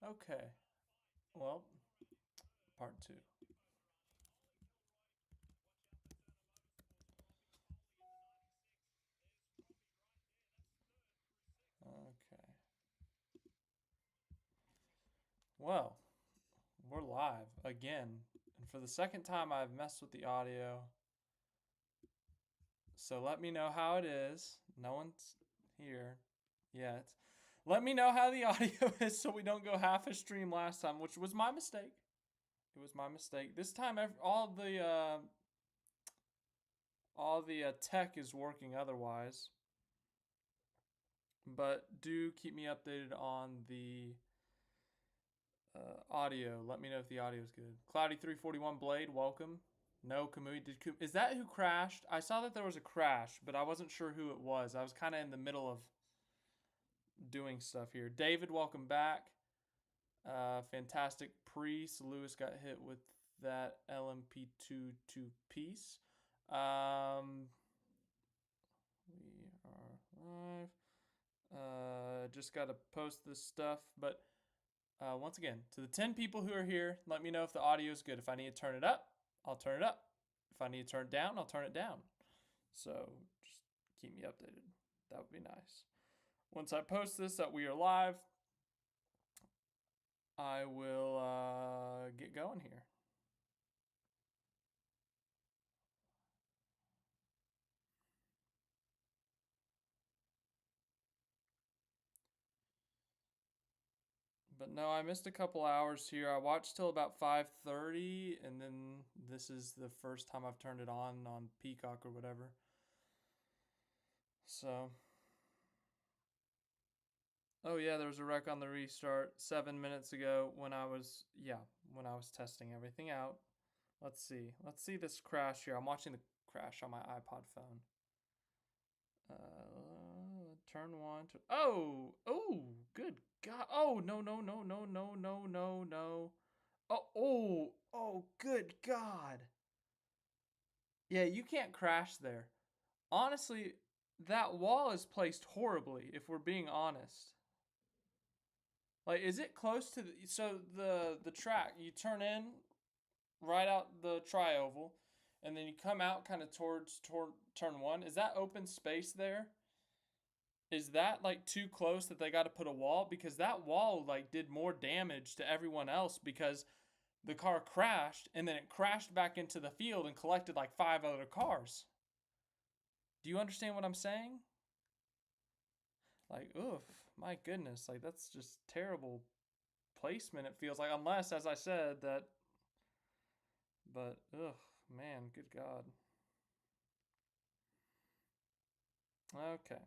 Okay. Well, part two. Okay. Well, we're live again. And for the second time, I've messed with the audio. So let me know how it is. No one's here yet. Let me know how the audio is so we don't go half a stream last time, which was my mistake. It was my mistake. This time, all the tech is working otherwise. But do keep me updated on the audio. Let me know if the audio is good. Cloudy341 Blade, welcome. No, Kamui. Is that who crashed? I saw that there was a crash, but I wasn't sure who it was. I was kind of in the middle of doing stuff here. David, welcome back. Fantastic priest. Lewis got hit with that LMP2 piece. We are live. Just got to post this stuff, but once again, to the 10 people who are here, let me know if the audio is good. If I need to turn it up, I'll turn it up. If I need to turn it down, I'll turn it down. So just keep me updated. That would be nice. Once I post this that we are live, I will get going here. But no, I missed a couple hours here. I watched till about 5:30, and then this is the first time I've turned it on Peacock or whatever. So, oh yeah, there was a wreck on the restart 7 minutes ago when I was testing everything out. Let's see this crash here. I'm watching the crash on my iPod phone. Turn one. Oh, good God. Oh, no. Oh, good God. Yeah, you can't crash there. Honestly, that wall is placed horribly, if we're being honest. Like, is it close to the track, you turn in right out the tri-oval, and then you come out kind of towards turn one. Is that open space there? Is that like too close that they got to put a wall? Because that wall like did more damage to everyone else because the car crashed and then it crashed back into the field and collected like 5 other cars. Do you understand what I'm saying? Like, oof, my goodness, like that's just terrible placement. It feels like, unless, as I said, that. But ugh, man, good God. Okay.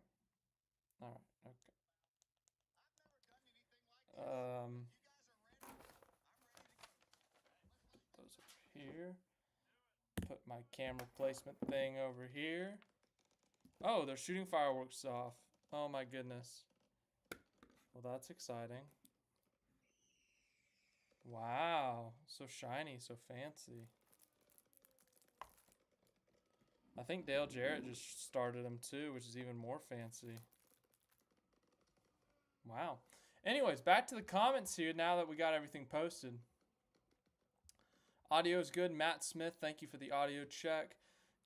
All right. Okay. Put those over here. Put my camera placement thing over here. Oh, they're shooting fireworks off. Oh my goodness. Well, that's exciting. Wow, so shiny, so fancy. I think Dale Jarrett just started them too, which is even more fancy. Wow. Anyways, back to the comments here now that we got everything posted. Audio is good. Matt Smith, thank you for the audio check.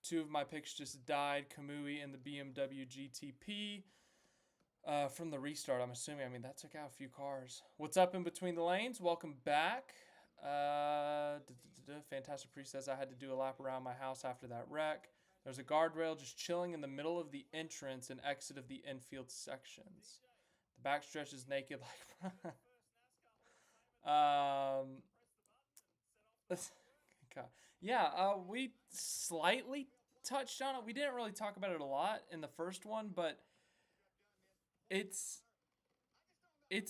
2 of my picks just died. Kamui and the BMW GTP. From the restart, I'm assuming. I mean, that took out a few cars. What's up in between the lanes? Welcome back. Fantastic Priest says I had to do a lap around my house after that wreck. There's a guardrail just chilling in the middle of the entrance and exit of the infield sections. The backstretch is naked like... God. Yeah, we slightly touched on it. We didn't really talk about it a lot in the first one, but it's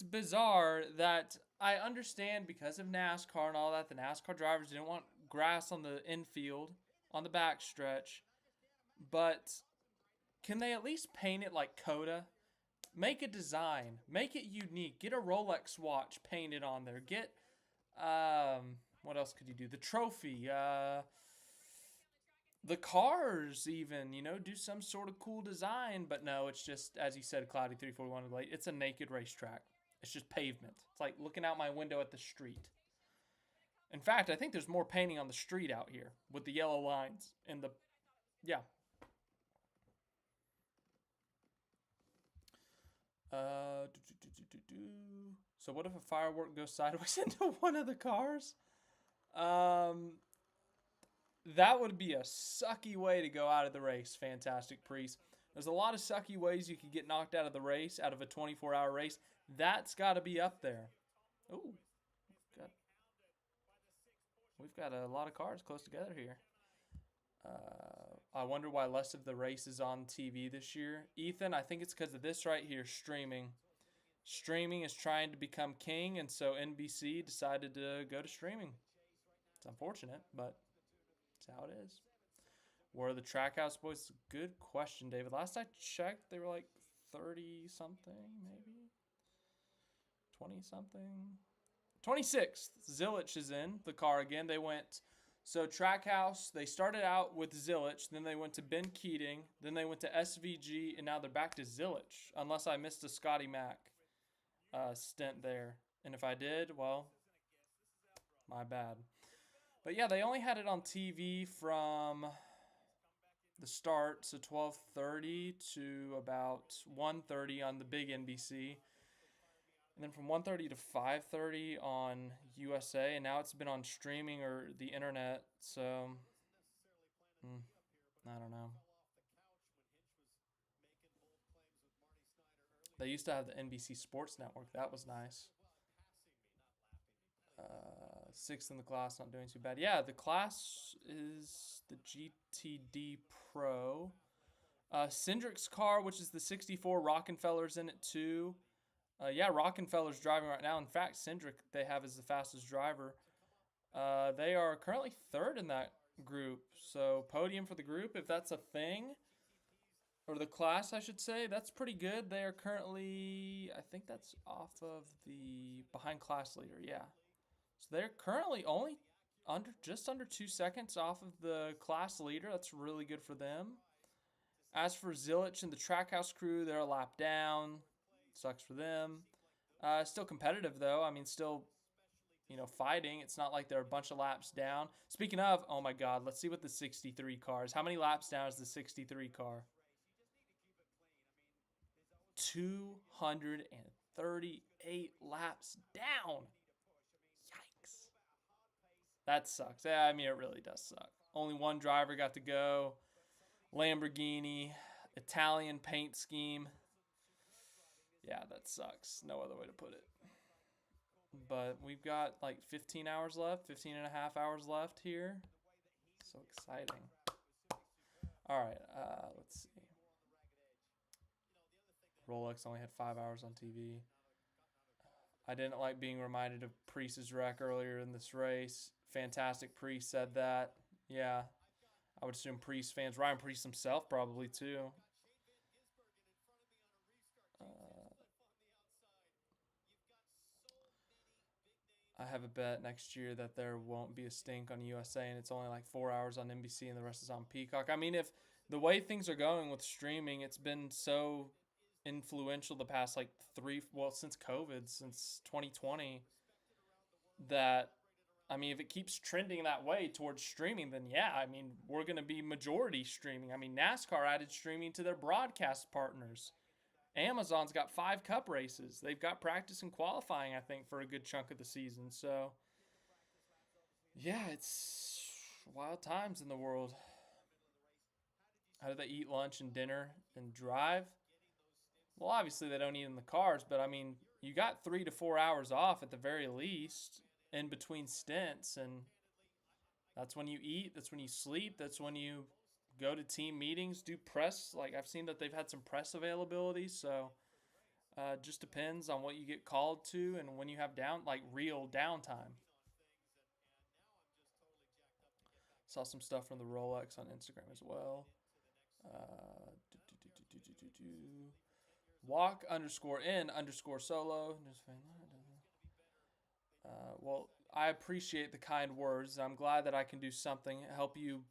bizarre that I understand because of NASCAR and all that, the NASCAR drivers didn't want grass on the infield, on the backstretch, but can they at least paint it like Coda? Make a design. Make it unique. Get a Rolex watch painted on there. Get, what else could you do? The trophy, the cars even, you know, do some sort of cool design. But no, it's just, as you said, Cloudy341, it's a naked racetrack. It's just pavement. It's like looking out my window at the street. In fact, I think there's more painting on the street out here with the yellow lines and the yeah. So what if a firework goes sideways into one of the cars? That would be a sucky way to go out of the race. Fantastic Priest. There's a lot of sucky ways you could get knocked out of the race, out of a 24-hour race. That's got to be up there. Ooh, we've got a lot of cars close together here. I wonder why less of the race is on TV this year. Ethan, I think it's because of this right here, streaming. Streaming is trying to become king, and so NBC decided to go to streaming. It's unfortunate, but that's how it is. Where are the Trackhouse boys? Good question, David. Last I checked, they were like 30-something, maybe? 20-something? 26th. Zilich is in the car again. They went... So Trackhouse, they started out with Zilich, then they went to Ben Keating, then they went to SVG, and now they're back to Zilich, unless I missed a Scotty Mac stint there. And if I did, well, my bad. But yeah, they only had it on TV from the start, so 12:30 to about 1:30 on the big NBC. And then from 1:30 to 5:30 on USA, and now it's been on streaming or the internet, so I don't know. They used to have the NBC Sports Network. That was nice. Sixth in the class, not doing too bad. Yeah, the class is the GTD Pro. Cindric's car, which is the 64, Rockefeller's in it too. Yeah, Rockefeller's driving right now. In fact, Cindric they have as the fastest driver. They are currently third in that group. So podium for the group, if that's a thing. Or the class, I should say. That's pretty good. They are currently, I think that's off of the behind class leader. Yeah. So they're currently only just under 2 seconds off of the class leader. That's really good for them. As for Zilich and the Trackhouse crew, they're a lap down. Sucks for them. Still competitive, though. I mean, still, fighting. It's not like they're a bunch of laps down. Speaking of, oh my God, let's see what the 63 car is. How many laps down is the 63 car? 238 laps down. Yikes. That sucks. Yeah, I mean, it really does suck. Only one driver got to go. Lamborghini, Italian paint scheme. Yeah, that sucks. No other way to put it. But we've got like 15 hours left, 15 and a half hours left here. So exciting. All right, let's see. Rolex only had 5 hours on TV. I didn't like being reminded of Priest's wreck earlier in this race. Fantastic Priest said that. Yeah, I would assume Priest fans, Ryan Priest himself probably too. I have a bet next year that there won't be a stink on USA and it's only like 4 hours on NBC and the rest is on Peacock. I mean, if the way things are going with streaming, it's been so influential the past like since COVID, since 2020, that I mean, if it keeps trending that way towards streaming, then yeah, I mean, we're going to be majority streaming. I mean, NASCAR added streaming to their broadcast partners. Amazon's got 5 cup races. They've got practice and qualifying, I think, for a good chunk of the season. So, yeah, it's wild times in the world. How do they eat lunch and dinner and drive? Well, obviously they don't eat in the cars, but I mean, you got 3 to 4 hours off at the very least in between stints, and that's when you eat, that's when you sleep, that's when you go to team meetings, do press. Like, I've seen that they've had some press availability, so just depends on what you get called to and when you have real downtime. Saw some stuff from the Rolex on Instagram as well. Walk_in_solo. Well, I appreciate the kind words. I'm glad that I can do something, help you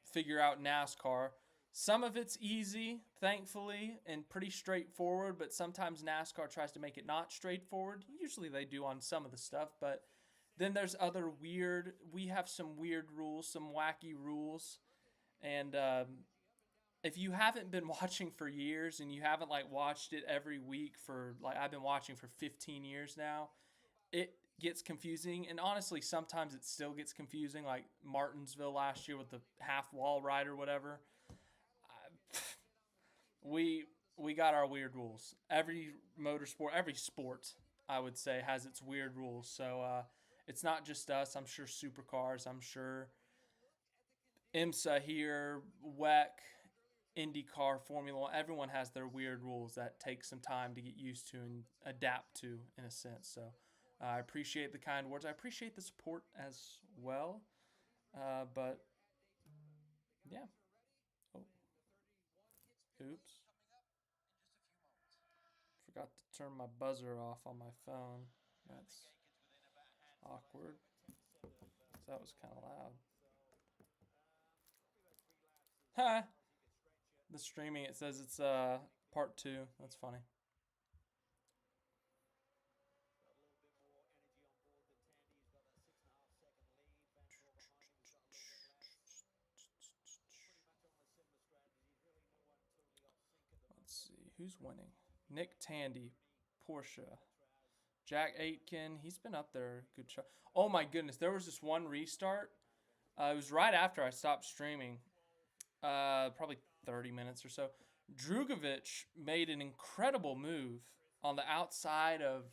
figure out NASCAR. Some of it's easy, thankfully, and pretty straightforward, but sometimes NASCAR tries to make it not straightforward. Usually they do on some of the stuff, but then there's other weird, we have some weird rules, some wacky rules. And if you haven't been watching for years and you haven't like watched it every week for like I've been watching for 15 years now, it gets confusing. And honestly, sometimes it still gets confusing. Like Martinsville last year with the half wall ride or whatever. we we got our weird rules. Every motorsport, every sport, I would say, has its weird rules. So it's not just us. I'm sure supercars. I'm sure IMSA here, WEC, IndyCar, Formula One. Everyone has their weird rules that take some time to get used to and adapt to, in a sense. So I appreciate the kind words. I appreciate the support as well. But yeah. Oh, oops. Forgot to turn my buzzer off on my phone. That's awkward. That was kind of loud. Ha! The streaming, it says it's part 2. That's funny. Let's see. Who's winning? Nick Tandy, Porsche. Jack Aitken, he's been up there. Good shot. Oh my goodness, there was this one restart. It was right after I stopped streaming. Probably 30 minutes or so. Drugovich made an incredible move on the outside of,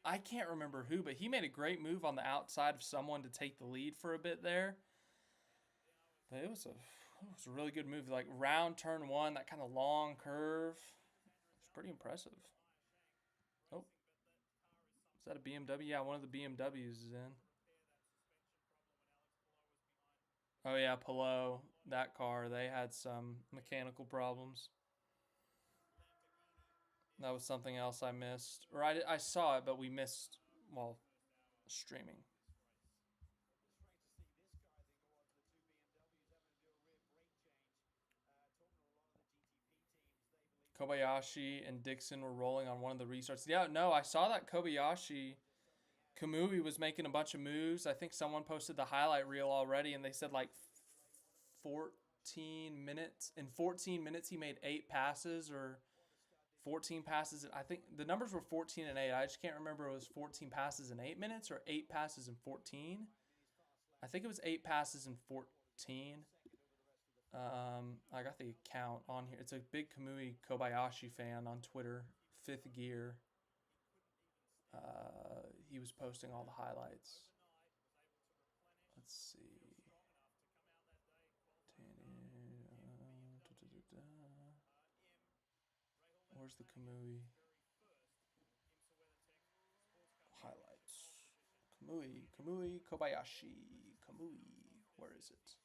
I can't remember who, but he made a great move on the outside of someone to take the lead for a bit there. But it was a really good move. Like round turn one, that kind of long curve. It's pretty impressive. Oh, is that a BMW? Yeah, one of the BMWs is in. Oh yeah, Pillow, that car, they had some mechanical problems. That was something else I missed. Or I saw it, but we missed while streaming. Kobayashi and Dixon were rolling on one of the restarts. Yeah, no, I saw that Kobayashi Kamui was making a bunch of moves. I think someone posted the highlight reel already, and they said like 14 minutes. In 14 minutes, he made 8 passes or 14 passes. I think the numbers were 14 and 8. I just can't remember if it was 14 passes in 8 minutes or 8 passes in 14. I think it was 8 passes in 14. I got the account on here. It's a big Kamui Kobayashi fan on Twitter. Fifth Gear. He was posting all the highlights. Let's see. Where's the Kamui highlights? Kamui Kobayashi. Kamui. Where is it?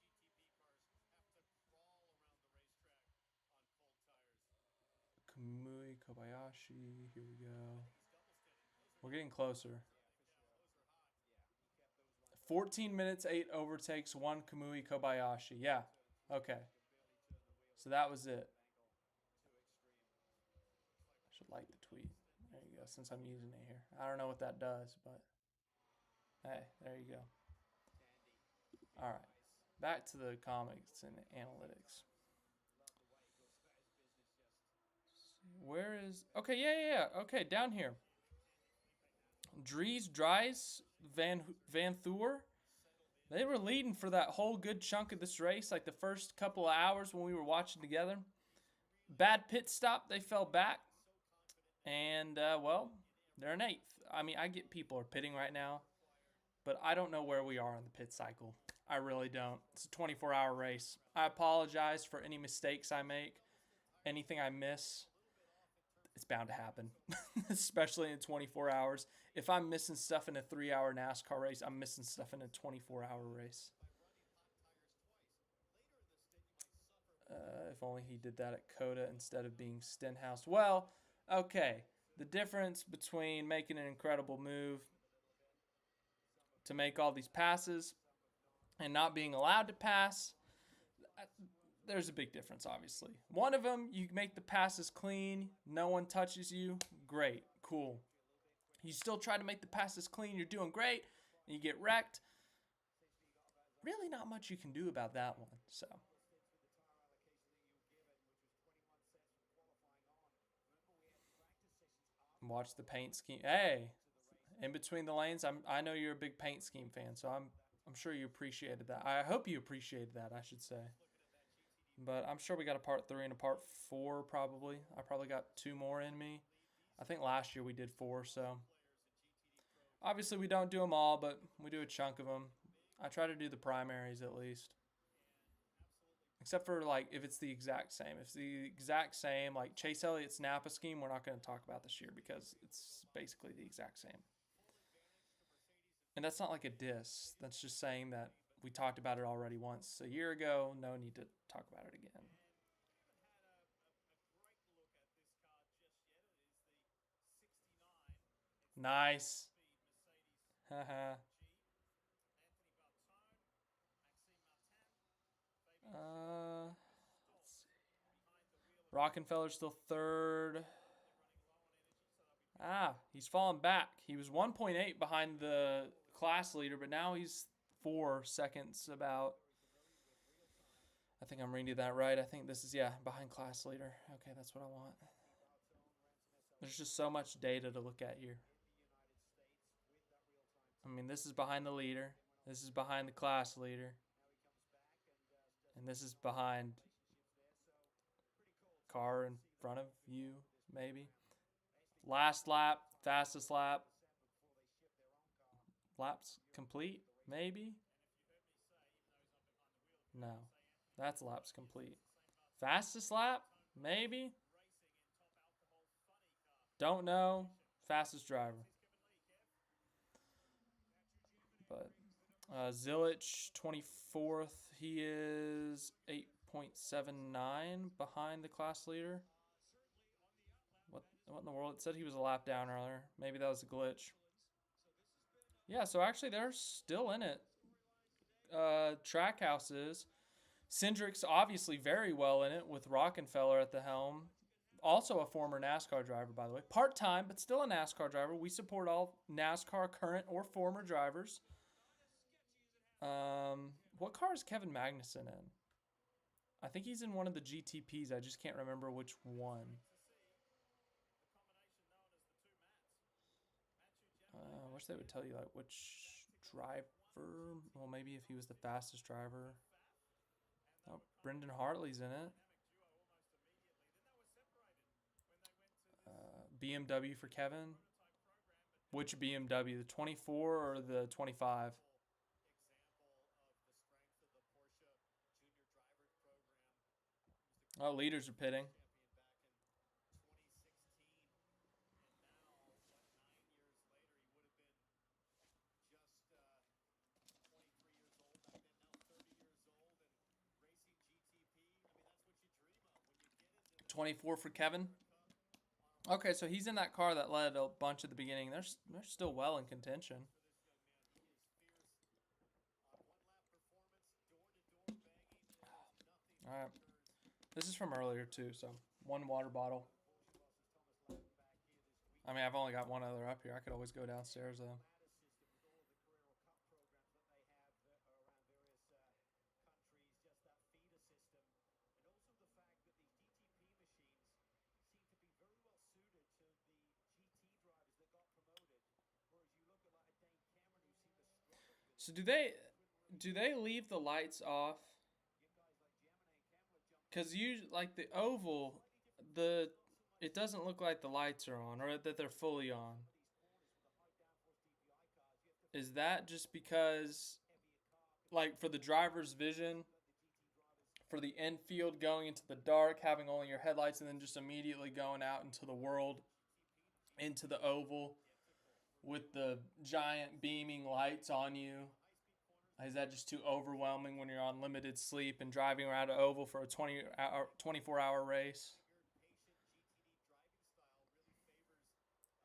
Kamui Kobayashi. Here we go. We're getting closer. 14 minutes, 8 overtakes, 1 Kamui Kobayashi. Yeah. Okay. So that was it. I should like the tweet. There you go, since I'm using it here. I don't know what that does, but hey, there you go. All right. Back to the comics and analytics. Where is... Okay, yeah. Okay, down here. Dries, Van Thor. They were leading for that whole good chunk of this race, like the first couple of hours when we were watching together. Bad pit stop, they fell back. And, well, they're an 8th. I mean, I get people are pitting right now, but I don't know where we are in the pit cycle. I really don't. It's a 24-hour race. I apologize for any mistakes I make, anything I miss. It's bound to happen, especially in 24 hours. If I'm missing stuff in a 3-hour NASCAR race, I'm missing stuff in a 24-hour race. If only he did that at Coda instead of being Stenhouse. Well, okay. The difference between making an incredible move to make all these passes and not being allowed to pass, there's a big difference, obviously. One of them, you make the passes clean, no one touches you, great, cool. You still try to make the passes clean, you're doing great, and you get wrecked. Really not much you can do about that one. So watch the paint scheme. Hey, in between the lanes, I know you're a big paint scheme fan, so I'm sure you appreciated that. I hope you appreciated that, I should say. But I'm sure we got a part 3 and a part 4 probably. I probably got 2 more in me. I think last year we did 4, so obviously we don't do them all, but we do a chunk of them. I try to do the primaries at least. Except for like if it's the exact same. If it's the exact same, like Chase Elliott's Napa scheme, we're not going to talk about this year because it's basically the exact same. And that's not like a diss. That's just saying that we talked about it already once a year ago. No need to talk about it again. Nice. Haha. uh, Rockefeller's still third. Ah, he's fallen back. He was 1.8 behind the class leader, but now he's 4 seconds about. I think I'm reading that right. I think this is, yeah, behind class leader. Okay, that's what I want. There's just so much data to look at here. I mean, this is behind the leader. This is behind the class leader. And this is behind car in front of you, maybe. Last lap, fastest lap. Laps complete, maybe? No. That's laps complete. Fastest lap, maybe? Don't know. Fastest driver. But Zilich, 24th. He is 8.79 behind the class leader. What in the world? It said he was a lap down earlier. Maybe that was a glitch. Yeah, so actually they're still in it. Trackhouse is. Cindric's obviously very well in it with Rockefeller at the helm. Also a former NASCAR driver, by the way. Part-time, but still a NASCAR driver. We support all NASCAR current or former drivers. What car is Kevin Magnussen in? I think he's in one of the GTPs. I just can't remember which one. I wish they would tell you like which driver. Well, maybe if he was the fastest driver. Oh, Brendan Hartley's in it. BMW for Kevin. Which BMW? The 24 or the 25? Oh, leaders are pitting. $24 for Kevin. Okay, so he's in that car that led a bunch at the beginning. They're still well in contention. All right. This is from earlier too, so one water bottle. I mean, I've only got one other up here. I could always go downstairs though. So do they leave the lights off? Cause you like the oval, the it doesn't look like the lights are on or that they're fully on. Is that just because like for the driver's vision, for the infield going into the dark, having only your headlights, and then just immediately going out into the world, into the oval with the giant beaming lights on you? Is that just too overwhelming when you're on limited sleep and driving around an oval for a 24-hour race?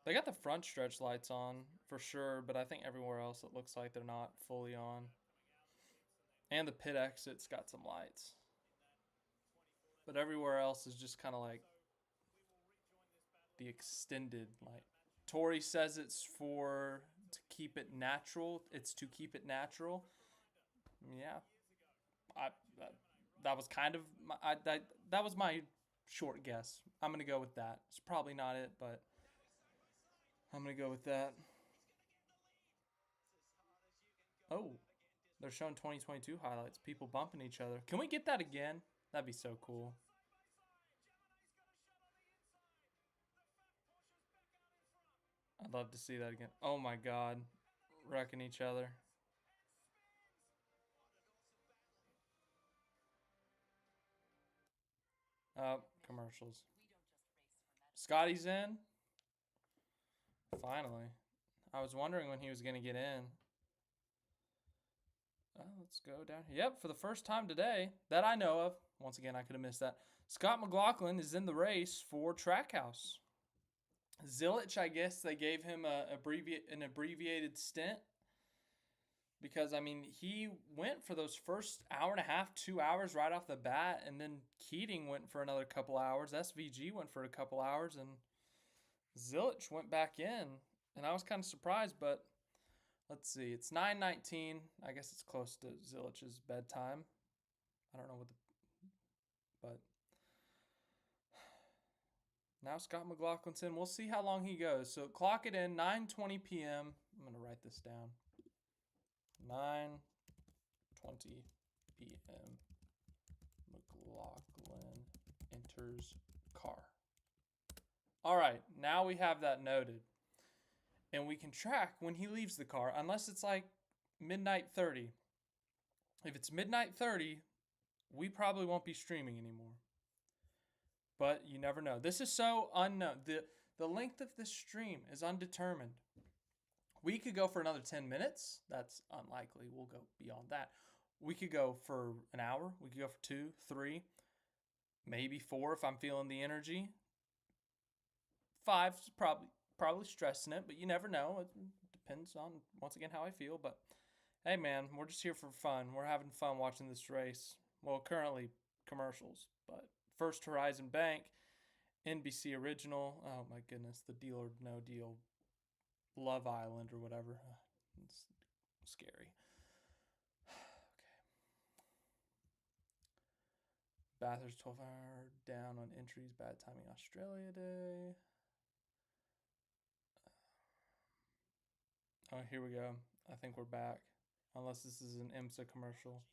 They got the front stretch lights on for sure, but I think everywhere else it looks like they're not fully on. And the pit exit's got some lights. But everywhere else is just kind of like the extended. Like Tori says, it's for to keep it natural. It's to keep it natural. Yeah, I that, that was kind of that was my short guess. I'm gonna go with that. It's probably not it, but I'm gonna go with that. Oh, they're showing 2022 highlights. People bumping each other. Can we get that again? That'd be so cool. I'd love to see that again. Oh my god, wrecking each other. Commercials. Scotty's in. Finally. I was wondering when he was gonna get in. Let's go down here. Yep, for the first time today that I know of. Once again, I could have missed that. Scott McLaughlin is in the race for Trackhouse. Zilich, I guess they gave him an abbreviated stint because I mean he went for those first hour and a half, 2 hours right off the bat, and then Keating went for another couple hours. SVG went for a couple hours, and Zilich went back in, and I was kind of surprised, but let's see. It's 9:19. I guess it's close to Zilich's bedtime. I don't know what the but now Scott McLaughlin's in. We'll see how long he goes. So clock it in 9:20 p.m. I'm going to write this down. 9:20 p.m. McLaughlin enters car. All right, now we have that noted. And we can track when he leaves the car, unless it's like midnight 30. If it's midnight 30, we probably won't be streaming anymore. But you never know. This is so unknown. The length of this stream is undetermined. We could go for another 10 minutes. That's unlikely. We'll go beyond that. We could go for an hour. We could go for 2, 3, maybe 4 if I'm feeling the energy. 5's probably stressing it, but you never know. It depends on, once again, how I feel. But hey, man, we're just here for fun. We're having fun watching this race. Well, currently commercials, but First Horizon Bank, NBC Original. Oh my goodness, the Deal or No Deal, Love Island or whatever. It's scary. Okay. Bathurst 12-hour down on entries. Bad timing Australia Day. Oh, here we go. I think we're back. Unless this is an IMSA commercial.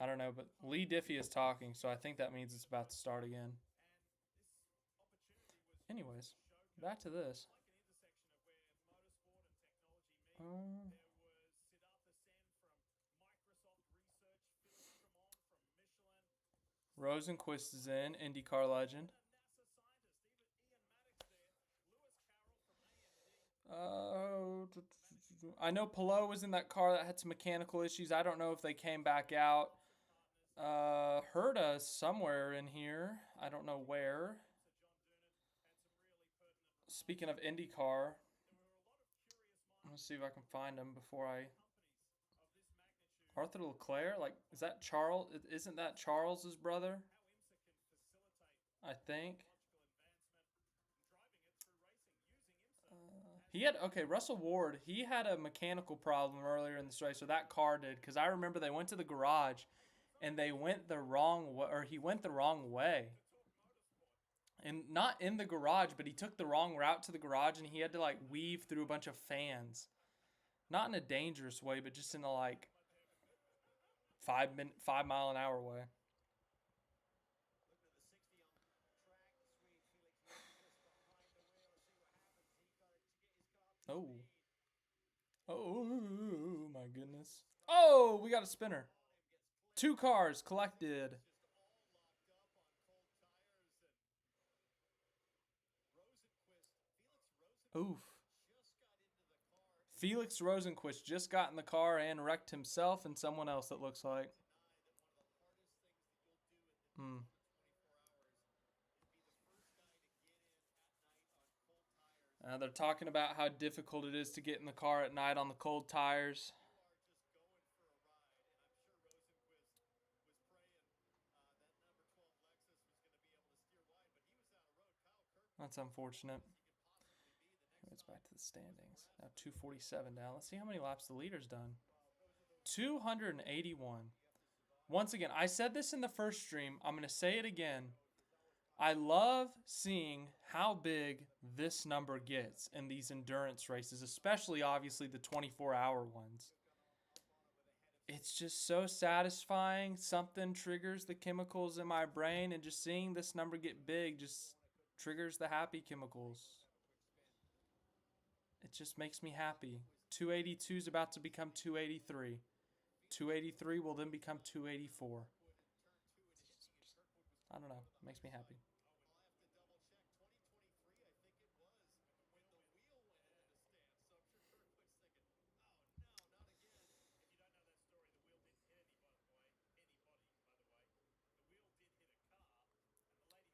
I don't know, but Lee Diffie is talking, so I think that means it's about to start again. Anyways, back to this. Rosenquist is in, IndyCar legend. I know Pelot was in that car that had some mechanical issues. I don't know if they came back out. Herta somewhere in here. I don't know where. Speaking of IndyCar, let's see if I can find him before I. Arthur Leclerc? Like, is that Charles? Isn't that Charles's brother? I think. He had, okay, Russell Ward, he had a mechanical problem earlier in this race, so that car did, because I remember they went to the garage, and they went the wrong way, or he went the wrong way. And not in the garage, but he took the wrong route to the garage, and he had to, like, weave through a bunch of fans. Not in a dangerous way, but just in a, like, 5 mile an hour way. Oh. Oh, my goodness. Oh, we got a spinner. 2 cars collected. Oof. Felix Rosenquist just got in the car and wrecked himself and someone else, it looks like. They're talking about how difficult it is to get in the car at night on the cold tires. That's unfortunate. It's back to the standings. Now 247 down. Let's see how many laps the leader's done. 281. Once again, I said this in the first stream. I'm going to say it again. I love seeing how big this number gets in these endurance races, especially obviously the 24-hour ones. It's just so satisfying. Something triggers the chemicals in my brain, and just seeing this number get big just triggers the happy chemicals. It just makes me happy. 282 is about to become 283. 283 will then become 284. I don't know. It makes me happy.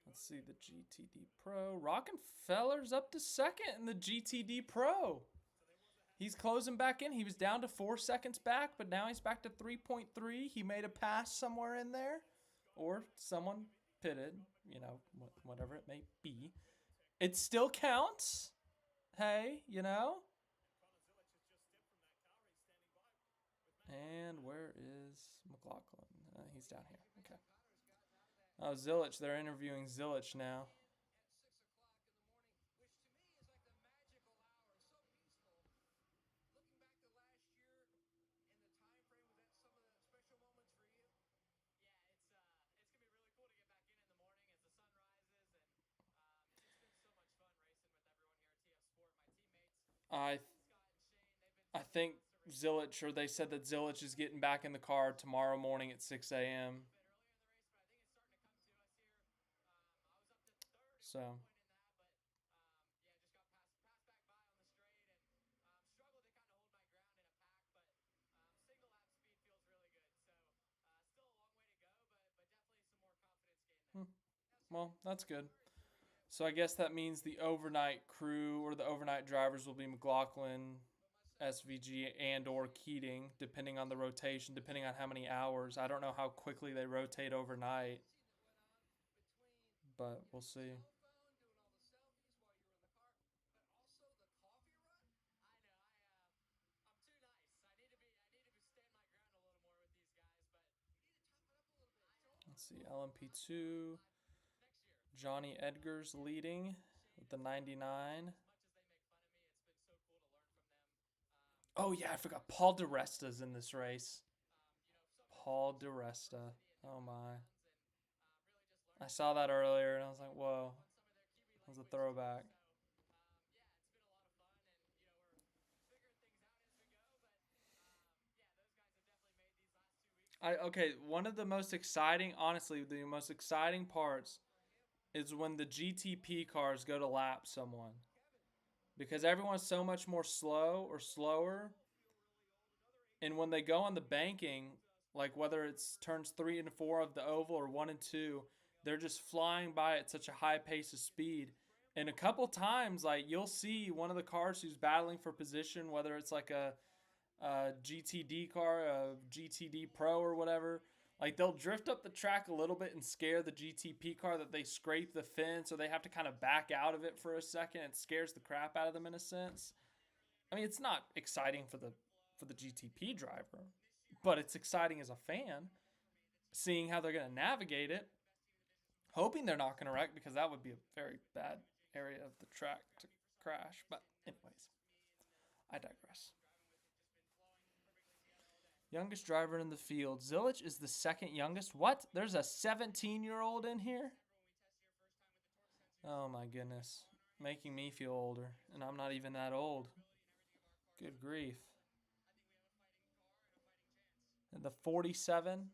Let's see the GTD Pro. Rockenfeller's up to second in the GTD Pro. He's closing back in. He was down to 4 seconds back, but now he's back to 3.3. He made a pass somewhere in there, or someone pitted, you know, whatever it may be. It still counts. Hey, you know? And where is McLaughlin? He's down here. Okay. Oh, Zilich. They're interviewing Zilich now. I think Zilich, or they said that Zilich is getting back in the car tomorrow morning at 6 a.m. So. Well, that's good. So I guess that means the overnight crew or the overnight drivers will be McLaughlin, SVG, and or Keating, depending on the rotation, depending on how many hours. I don't know how quickly they rotate overnight, but we'll see. Let's see, LMP2. Johnny Edgar's leading with the 99. Oh, yeah, I forgot. Paul DiResta's in this race. Paul DiResta. Oh, my. I saw that earlier, and I was like, whoa. That was a throwback. Okay, one of the most exciting, honestly, the most exciting parts is when the GTP cars go to lap someone. Because everyone's so much more slow or slower. And when they go on the banking, like whether it's turns 3 and 4 of the oval or 1 and 2, they're just flying by at such a high pace of speed. And a couple times, like you'll see one of the cars who's battling for position, whether it's like a GTD car, a GTD Pro or whatever, like they'll drift up the track a little bit and scare the GTP car that they scrape the fence or they have to kind of back out of it for a second. It scares the crap out of them in a sense. I mean, it's not exciting for the GTP driver, but it's exciting as a fan seeing how they're going to navigate it, hoping they're not going to wreck because that would be a very bad area of the track to crash. But anyways, I digress. Youngest driver in the field. Zilich is the second youngest. What? There's a 17-year-old in here? Oh my goodness. Making me feel older. And I'm not even that old. Good grief. And the 47.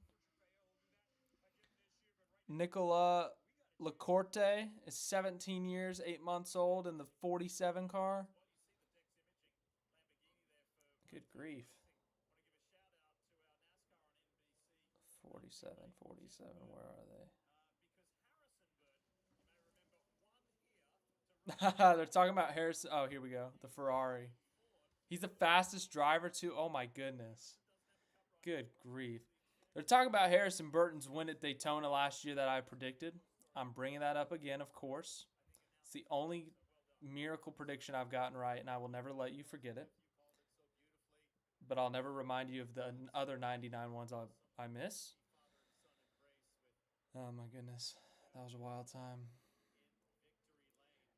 Nicola Lacorte is 17 years, 8 months old in the 47 car. Good grief. 47, where are they? They're talking about Harrison. Oh, here we go. The Ferrari. He's the fastest driver, too. Oh, my goodness. Good grief. They're talking about Harrison Burton's win at Daytona last year that I predicted. I'm bringing that up again, of course. It's the only miracle prediction I've gotten right, and I will never let you forget it. But I'll never remind you of the other 99 ones I miss. Oh my goodness. That was a wild time.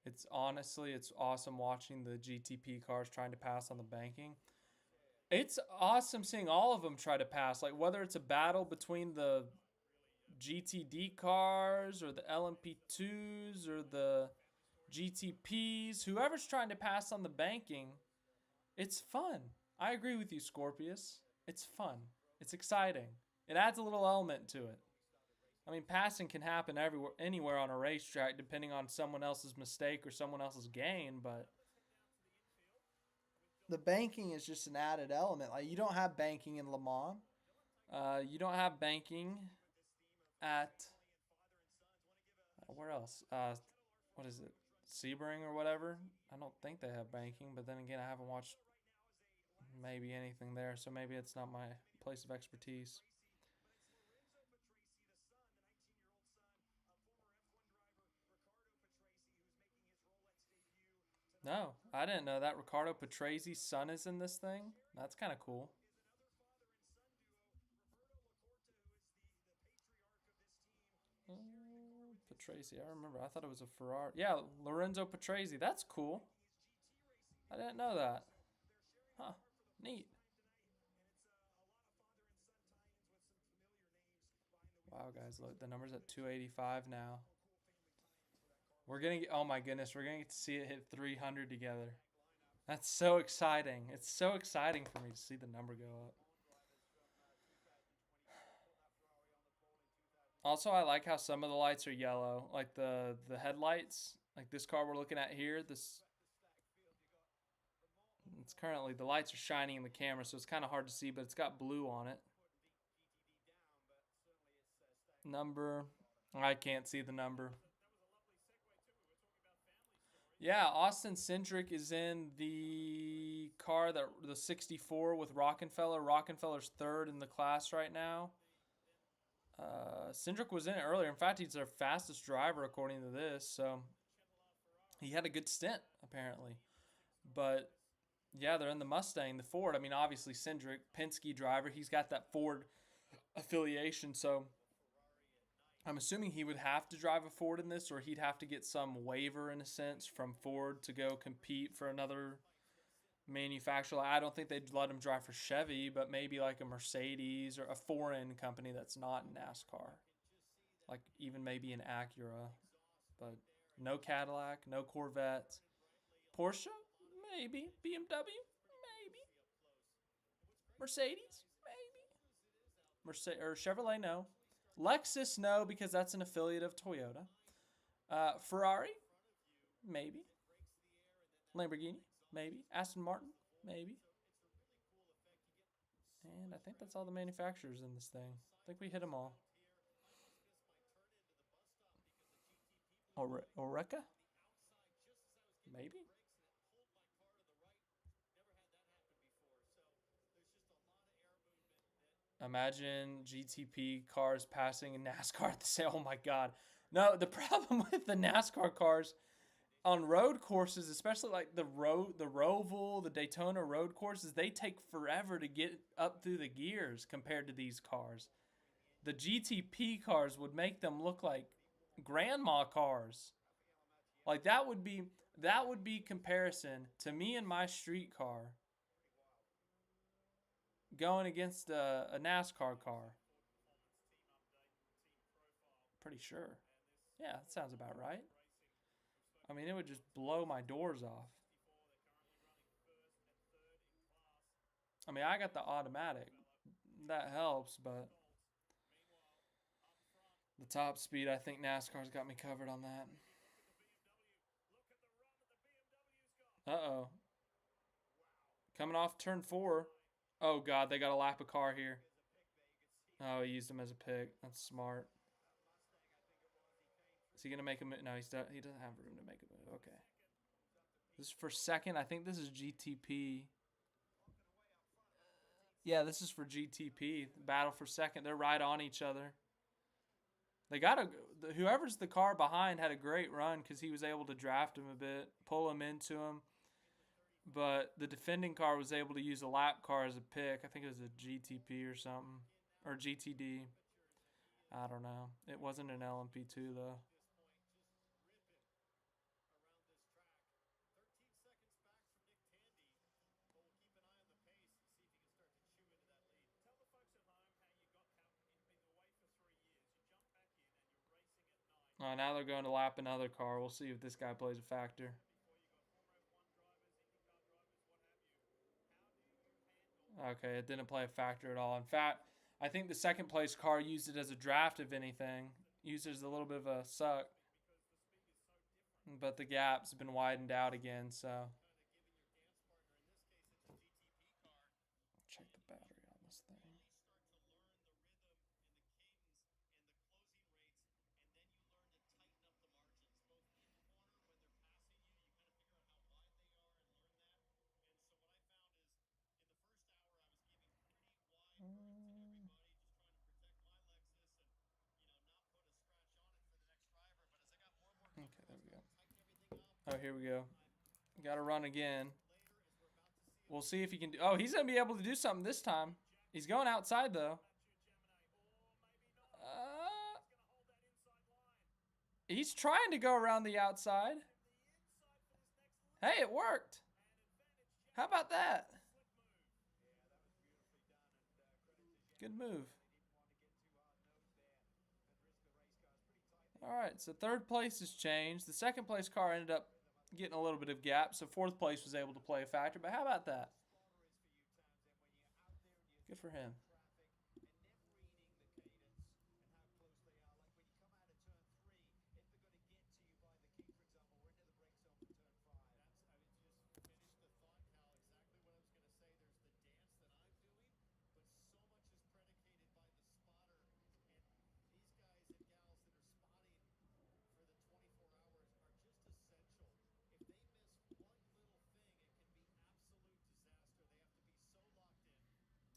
It's honestly, it's awesome watching the GTP cars trying to pass on the banking. It's awesome seeing all of them try to pass. Like whether it's a battle between the GTD cars or the LMP2s or the GTPs, whoever's trying to pass on the banking, it's fun. I agree with you, Scorpius. It's fun. It's exciting. It adds a little element to it. I mean, passing can happen everywhere, anywhere on a racetrack, depending on someone else's mistake or someone else's gain. But the banking is just an added element. Like you don't have banking in Le Mans. You don't have banking at where else? What is it? Sebring or whatever. I don't think they have banking, but then again, I haven't watched maybe anything there, so maybe it's not my place of expertise. No, I didn't know that Ricardo Patrese' son is in this thing. That's kind of cool. Patrese, I remember. I thought it was a Ferrari. Yeah, Lorenzo Patrese. That's cool. I didn't know that. Huh. Neat. Wow, guys, look, the number's at 285 now. We're gonna get, oh my goodness, we're gonna get to see it hit 300 together. That's so exciting. It's so exciting for me to see the number go up. Also, I like how some of the lights are yellow, like the headlights. Like this car we're looking at here, this it's currently the lights are shining in the camera, so it's kind of hard to see, but it's got blue on it. Number, I can't see the number. Yeah, Austin Cindric is in the car that the 64 with Rockenfeller. Rockenfeller's third in the class right now. Cindric was in it earlier. In fact, he's their fastest driver according to this. So he had a good stint apparently. But yeah, they're in the Mustang, the Ford. I mean, obviously Cindric, Penske driver. He's got that Ford affiliation. So I'm assuming he would have to drive a Ford in this, or he'd have to get some waiver in a sense from Ford to go compete for another manufacturer. I don't think they'd let him drive for Chevy, but maybe like a Mercedes or a foreign company that's not NASCAR. Like even maybe an Acura, but no Cadillac, no Corvette. Porsche, maybe. BMW, maybe. Mercedes, maybe. Mercedes or Chevrolet, no. Lexus, no, because that's an affiliate of Toyota. Ferrari, maybe. Lamborghini, maybe. Aston Martin, maybe. And I think that's all the manufacturers in this thing. I think we hit them all. Oreca? Maybe. Imagine GTP cars passing a NASCAR at the same. Oh my god. No, the problem with the NASCAR cars on road courses, especially like the Roval, the Daytona road courses, they take forever to get up through the gears compared to these cars. The GTP cars would make them look like grandma cars. Like that would be comparison to me and my street car going against a NASCAR car. Pretty sure. Yeah, that sounds about right. I mean, it would just blow my doors off. I mean, I got the automatic. That helps, but the top speed, I think NASCAR's got me covered on that. Uh-oh. Coming off turn 4. Oh, God, they got a lap of car here. Oh, he used him as a pick. That's smart. Is he going to make a move? No, he doesn't have room to make a move. Okay. This is for second. I think this is GTP. Yeah, this is for GTP. Battle for second. They're right on each other. They got a whoever's the car behind had a great run because he was able to draft him a bit, pull him into him. But the defending car was able to use a lap car as a pick. I think it was a GTP or something, or GTD. I don't know. It wasn't an LMP2 though. Now they're going to lap another car. We'll see if this guy plays a factor. Okay, it didn't play a factor at all. In fact, I think the second place car used it as a draft, if anything. Used it as a little bit of a suck. But the gap's been widened out again, so. Check the battery on this thing. Okay, there we go. Oh, here we go. Got to run again. We'll see if he can do. Oh, he's going to be able to do something this time. He's going outside, though. He's trying to go around the outside. Hey, it worked. How about that? Good move. All right, so third place has changed. The second place car ended up getting a little bit of gap, so fourth place was able to play a factor. But how about that? Good for him.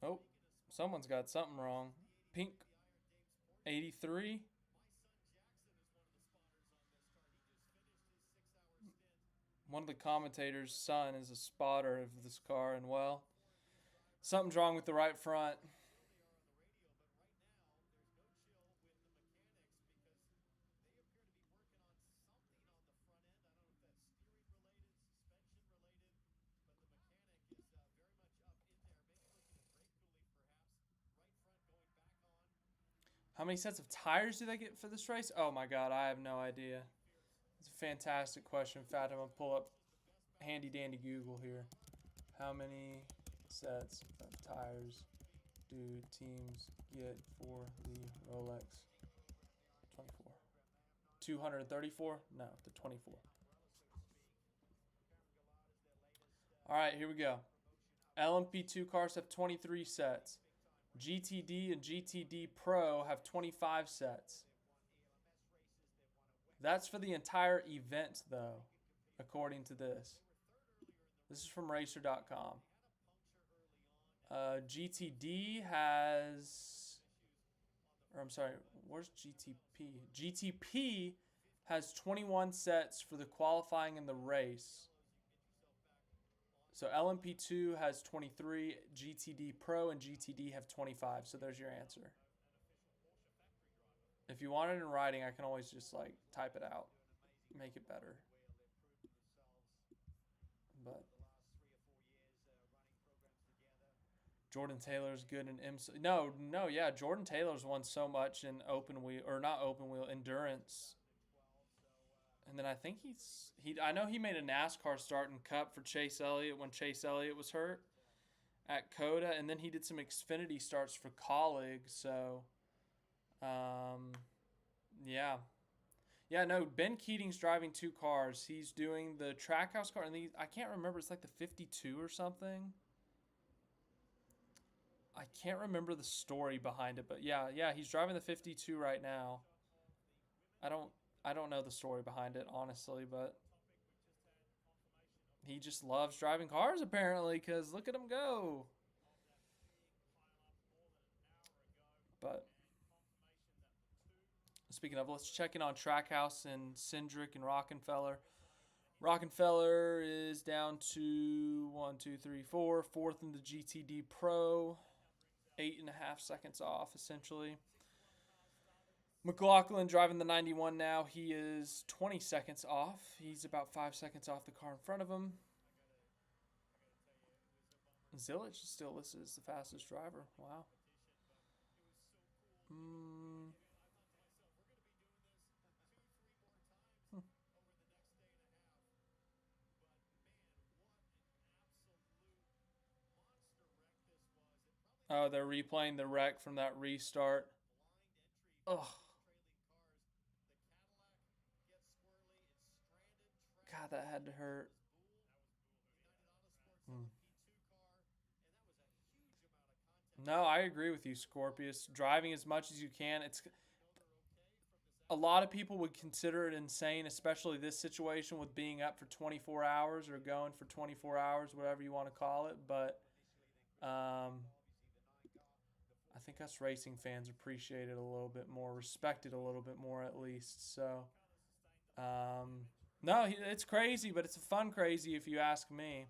Oh, someone's got something wrong. Pink 83. One of the commentators' son is a spotter of this car, and well, something's wrong with the right front. How many sets of tires do they get for this race? Oh my god, I have no idea. It's a fantastic question. In fact, I'm going to pull up handy dandy Google here. How many sets of tires do teams get for the Rolex 24? 234? No, the 24. All right, here we go. LMP2 cars have 23 sets. GTD and GTD Pro have 25 sets. That's for the entire event, though, according to this. This is from Racer.com. GTD has, or I'm sorry, where's GTP? GTP has 21 sets for the qualifying and the race. So LMP2 has 23, GTD Pro and GTD have 25. So there's your answer. If you want it in writing, I can always just like type it out, make it better. But Jordan Taylor's good in IMSA. No, yeah, Jordan Taylor's won so much in open wheel, or not open wheel, endurance. And then I think I know he made a NASCAR start in Cup for Chase Elliott when Chase Elliott was hurt at Coda, and then he did some Xfinity starts for Colleague. So, yeah. Yeah, no, Ben Keating's driving two cars. He's doing the Trackhouse car, and I can't remember. It's like the 52 or something. I can't remember the story behind it, but yeah, he's driving the 52 right now. I don't know the story behind it, honestly, but he just loves driving cars apparently, because look at him go. But speaking of, let's check in on Trackhouse and Cindric and Rockenfeller. Rockenfeller is down to 1, 2, 3, 4, fourth in the GTD Pro, 8.5 seconds off essentially. McLaughlin driving the 91 now. He is 20 seconds off. He's about 5 seconds off the car in front of him. Zilic is still listed as the fastest driver. Wow. Oh, they're replaying the wreck from that restart. Ugh. God, that had to hurt. No, I agree with you, Scorpius. Driving as much as you can. It's a lot of people would consider it insane, especially this situation with being up for 24 hours or going for 24 hours, whatever you want to call it. But I think us racing fans appreciate it a little bit more, respect it a little bit more at least. So, no, it's crazy, but it's a fun crazy if you ask me.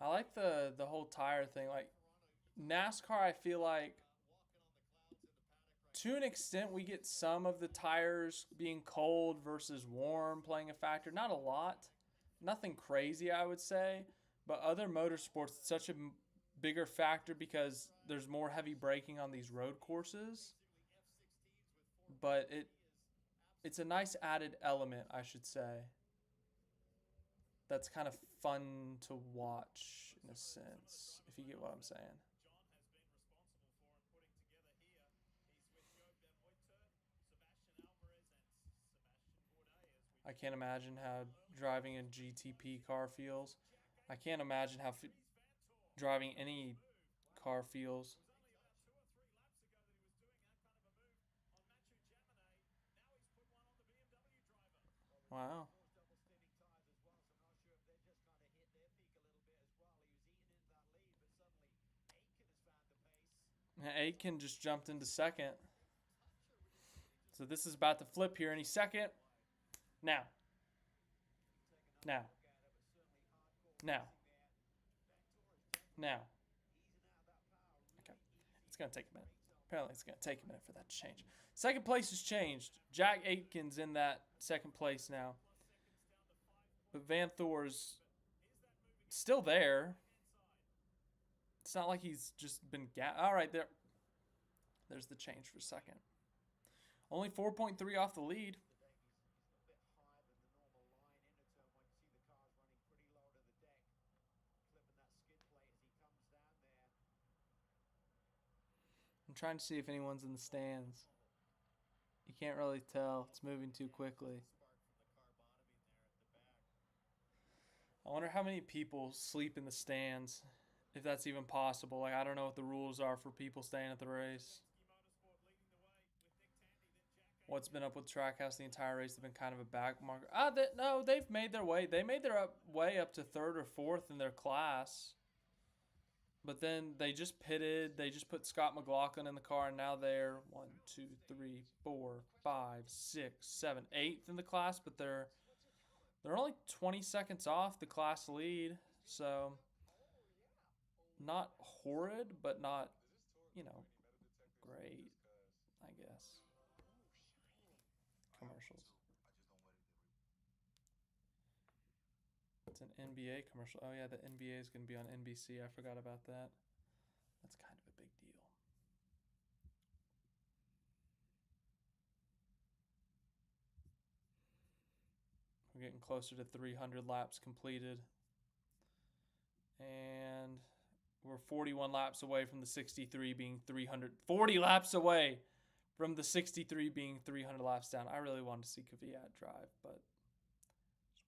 I like the whole tire thing. Like NASCAR, I feel like to an extent we get some of the tires being cold versus warm playing a factor. Not a lot, nothing crazy, I would say. But other motorsports, it's such a bigger factor because there's more heavy braking on these road courses. But it's a nice added element, I should say. That's kind of fun to watch in a sense, if you get what I'm saying. I can't imagine how driving a GTP car feels. I can't imagine how driving any car feels. Wow. Aitken just jumped into second. So this is about to flip here any second. Now. Now. Now. Now. Okay. It's going to take a minute. Apparently it's going to take a minute for that to change. Second place has changed. Jack Aitken's in that second place now. But Van Thor's still there. It's not like he's just been... All right, there's the change for second. Only 4.3 off the lead. I'm trying to see if anyone's in the stands. You can't really tell. It's moving too quickly. I wonder how many people sleep in the stands, if that's even possible. Like, I don't know what the rules are for people staying at the race. What's been up with Trackhouse the entire race? They've been kind of a back marker. No, they've made their way. They made their way up to third or fourth in their class. But then they just pitted. They just put Scott McLaughlin in the car, and now they're 1, 2, 3, 4, 5, 6, 7, 8th in the class. But they're only 20 seconds off the class lead, so not horrid, but not, great, I guess. Commercials. It's an NBA commercial. Oh yeah, the NBA is going to be on NBC. I forgot about that. That's kind of a big deal. We're getting closer to 300 laps completed. And we're 41 laps away from the 63 being 300. 40 laps away from the 63 being 300 laps down. I really wanted to see Kvyat drive, but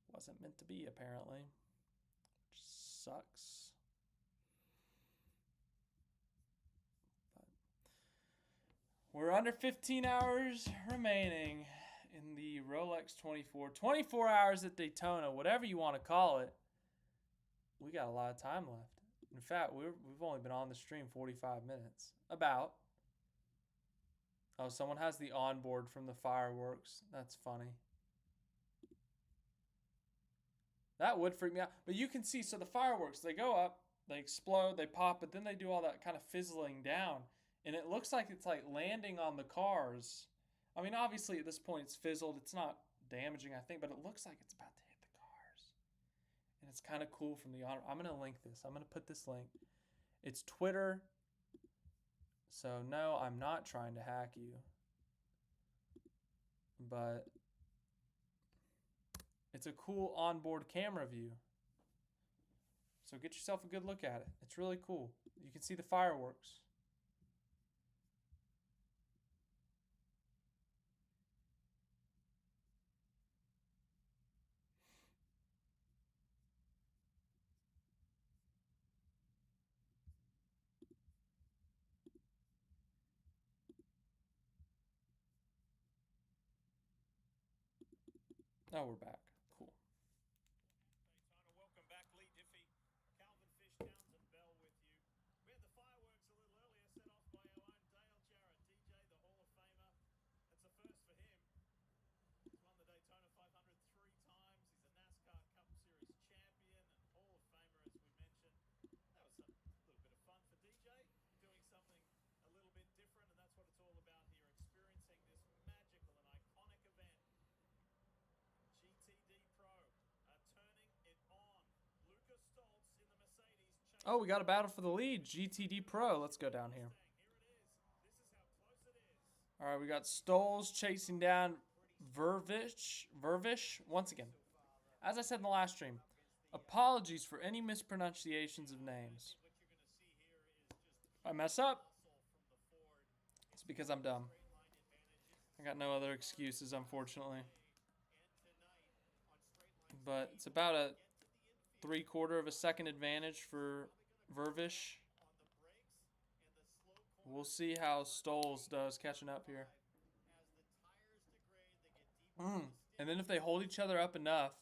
it wasn't meant to be apparently. Which sucks. But we're under 15 hours remaining in the Rolex 24. 24 hours at Daytona, whatever you want to call it. We got a lot of time left. In fact, we've only been on the stream 45 minutes. About. Oh, someone has the onboard from the fireworks. That's funny. That would freak me out. But you can see, so the fireworks, they go up, they explode, they pop, but then they do all that kind of fizzling down. And it looks like it's like landing on the cars. I mean, obviously at this point it's fizzled. It's not damaging, I think, but it looks like it's about to hit the cars. And it's kind of cool from the honor. I'm going to link this. I'm going to put this link. It's Twitter. So no, I'm not trying to hack you. But it's a cool onboard camera view. So get yourself a good look at it. It's really cool. You can see the fireworks. Oh, we're back. Cool. Daytona, welcome back. Lee Diffie, Calvin Fish, Townsend Bell with you. We had the fireworks a little earlier, set off by our own Dale Jarrett, DJ, the Hall of Famer. It's a first for him. He's won the Daytona 500 3 times. He's a NASCAR Cup Series champion and Hall of Famer, as we mentioned. That was a little bit of fun for DJ, doing something a little bit different, and that's what it's all about here, experiencing this magical and iconic event. GTD Pro, turning it on. Lucas Stoltz in the Mercedes. Oh, we got a battle for the lead. GTD Pro. Let's go down here. All right, we got Stolz chasing down Vervish once again. As I said in the last stream, apologies for any mispronunciations of names. If I mess up, it's because I'm dumb. I got no other excuses, unfortunately. But it's about a 3/4 of a second advantage for Vervish. We'll see how Stolz does catching up here. And then if they hold each other up enough,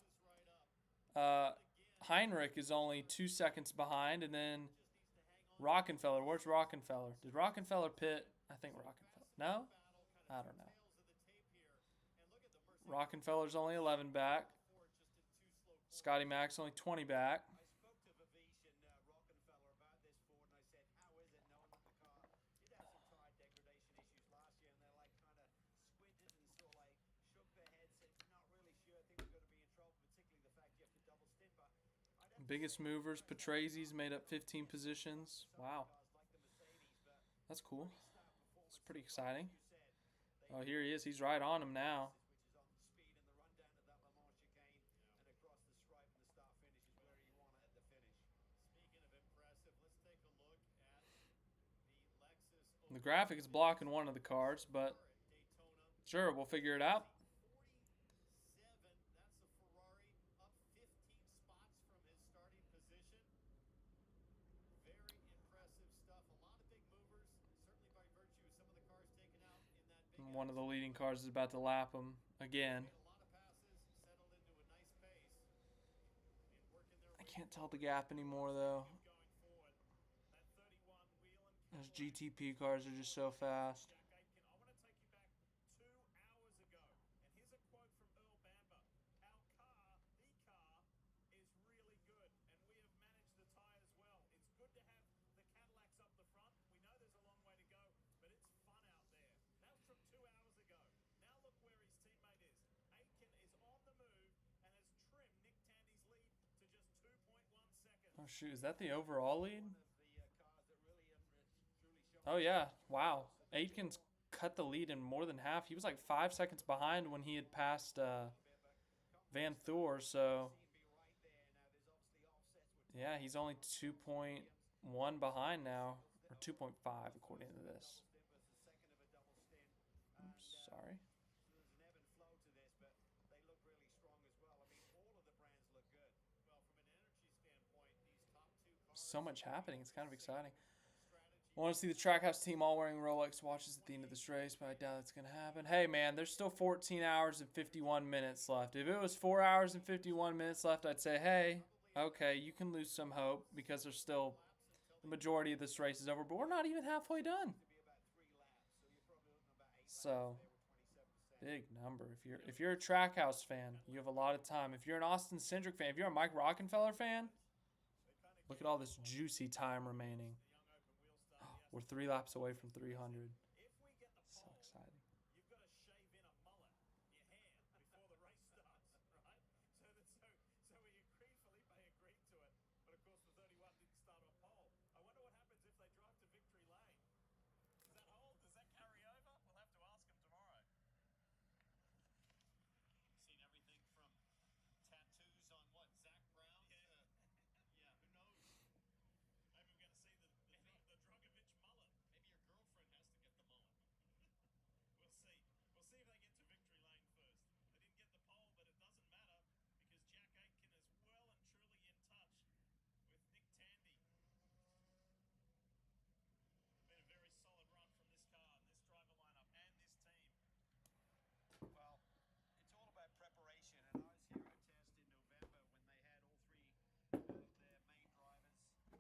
Heinrich is only 2 seconds behind, and then Rockenfeller. Where's Rockenfeller? Did Rockenfeller pit? I think Rockenfeller. No? I don't know. Rockenfeller's only 11 back. Scotty Mack's only 20 back. I spoke to Vavish and Rockenfeller about this Ford, and I said, how is it knowing that the car did have some tire degradation issues last year, and they're like kind of squinted and sort of like shook their heads, said, not really sure, I think we're going to be in trouble, particularly the fact you have to double stint, but biggest movers, Patrese made up 15 positions. Wow. That's cool. It's pretty exciting. Oh, here he is. He's right on him now. The graphic is blocking one of the cars, but sure, we'll figure it out. One of the leading cars is about to lap him again. I can't tell the gap anymore, though. Those GTP cars are just so fast. Oh shoot, is that the overall lead? One of the cars that really truly shone Oh in yeah, Bathurst wow. at the Aitken's cut the lead in more than half. He was like 5 seconds behind when he had passed a bit, but Van confidence Thor. levels So seem to be right there. Now there's obviously offsets with yeah, tyres he's and only on both 2.1 mediums. behind First now, single or stint, 2.5 according first to of a this. double stint versus second of a double stint, Oops, and sorry. so there's an ebb and flow to this, but they look really strong as well. I mean, all of the brands look good. Well, from an energy standpoint, these top two cars So much seem to be happening. on It's the kind of same exciting. strategy I want to see the Trackhouse team all wearing Rolex watches at the end of this race, but I doubt it's going to happen. Hey, man, there's still 14 hours and 51 minutes left. If it was 4 hours and 51 minutes left, I'd say, hey, okay, you can lose some hope because there's still the majority of this race is over, but we're not even halfway done. to be about 3 laps, so you're probably looking about 8 laps So, there with 27%. big number. If you're a Trackhouse fan, you have a lot of time. If you're an Austin Cindric fan, if you're a Mike Rockenfeller fan, look at all this juicy time remaining. We're 3 laps away from 300. If we get the So pole, exciting. you've got to shave in a mullet, your hair, before the race starts, right? So we agreed, Felipe agreed to it, but of course the 31 didn't start on pole. I wonder what happens if they drive to victory lane. Does that hold? Does that carry over? We'll have to ask them tomorrow. Seen everything from tattoos on what, Zach Brown? Yeah. Yeah, who knows? Maybe we're going to see the Drogovic mullet. Maybe your girlfriend has to get the mullet. We'll see. We'll see if they get to victory lane first. They didn't get the pole, but it doesn't matter because Jack Aitken is well and truly in touch with Nick Tandy. Been a very solid run from this car and this driver lineup and this team. Well, it's all about preparation, and I was here at test in November when they had all three of their main drivers here.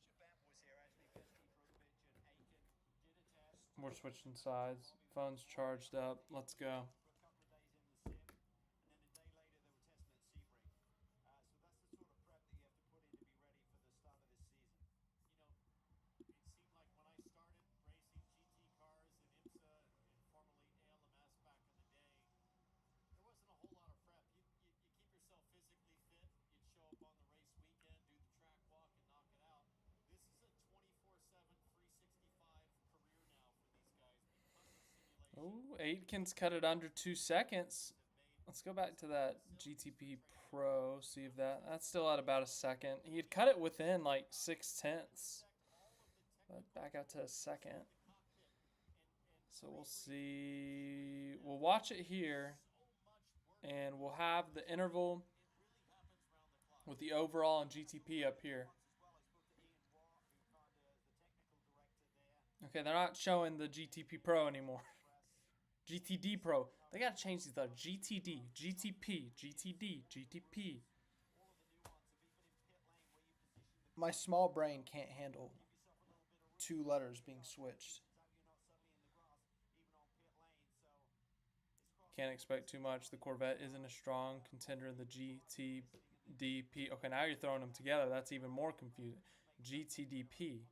Shabab was here actually, Vesky, Drogovic, and Aitken did a test. We're switching sides. Phone's charged up. Let's go. For a couple of days in the sim, and then a day later they were testing at Sebring. So that's the sort of prep that you have to put in to be ready for the start of this season. You know, it seemed like when I started racing GT cars in IMSA and formerly ALMS back in the day, there wasn't a whole lot of prep. You keep yourself physically fit. You'd show up on the race weekend, do the track walk, and knock it out. This is a 24/7, 365 career now for these guys because of simulation. Oh, Aitken's cut it under 2 seconds. Let's go back to that GTP Pro, see if that's still at about a second. He had cut it within like 6/10, but back out to a second. So we'll see. We'll watch it here, and we'll have the interval with the overall and GTP up here. Okay, they're not showing the GTP Pro anymore. GTD Pro. They gotta change these letters. GTD, GTP, GTD, GTP. My small brain can't handle 2 letters being switched. Can't expect too much. The Corvette isn't a strong contender in the GTDP. Okay, now you're throwing them together. That's even more confusing. GTDP.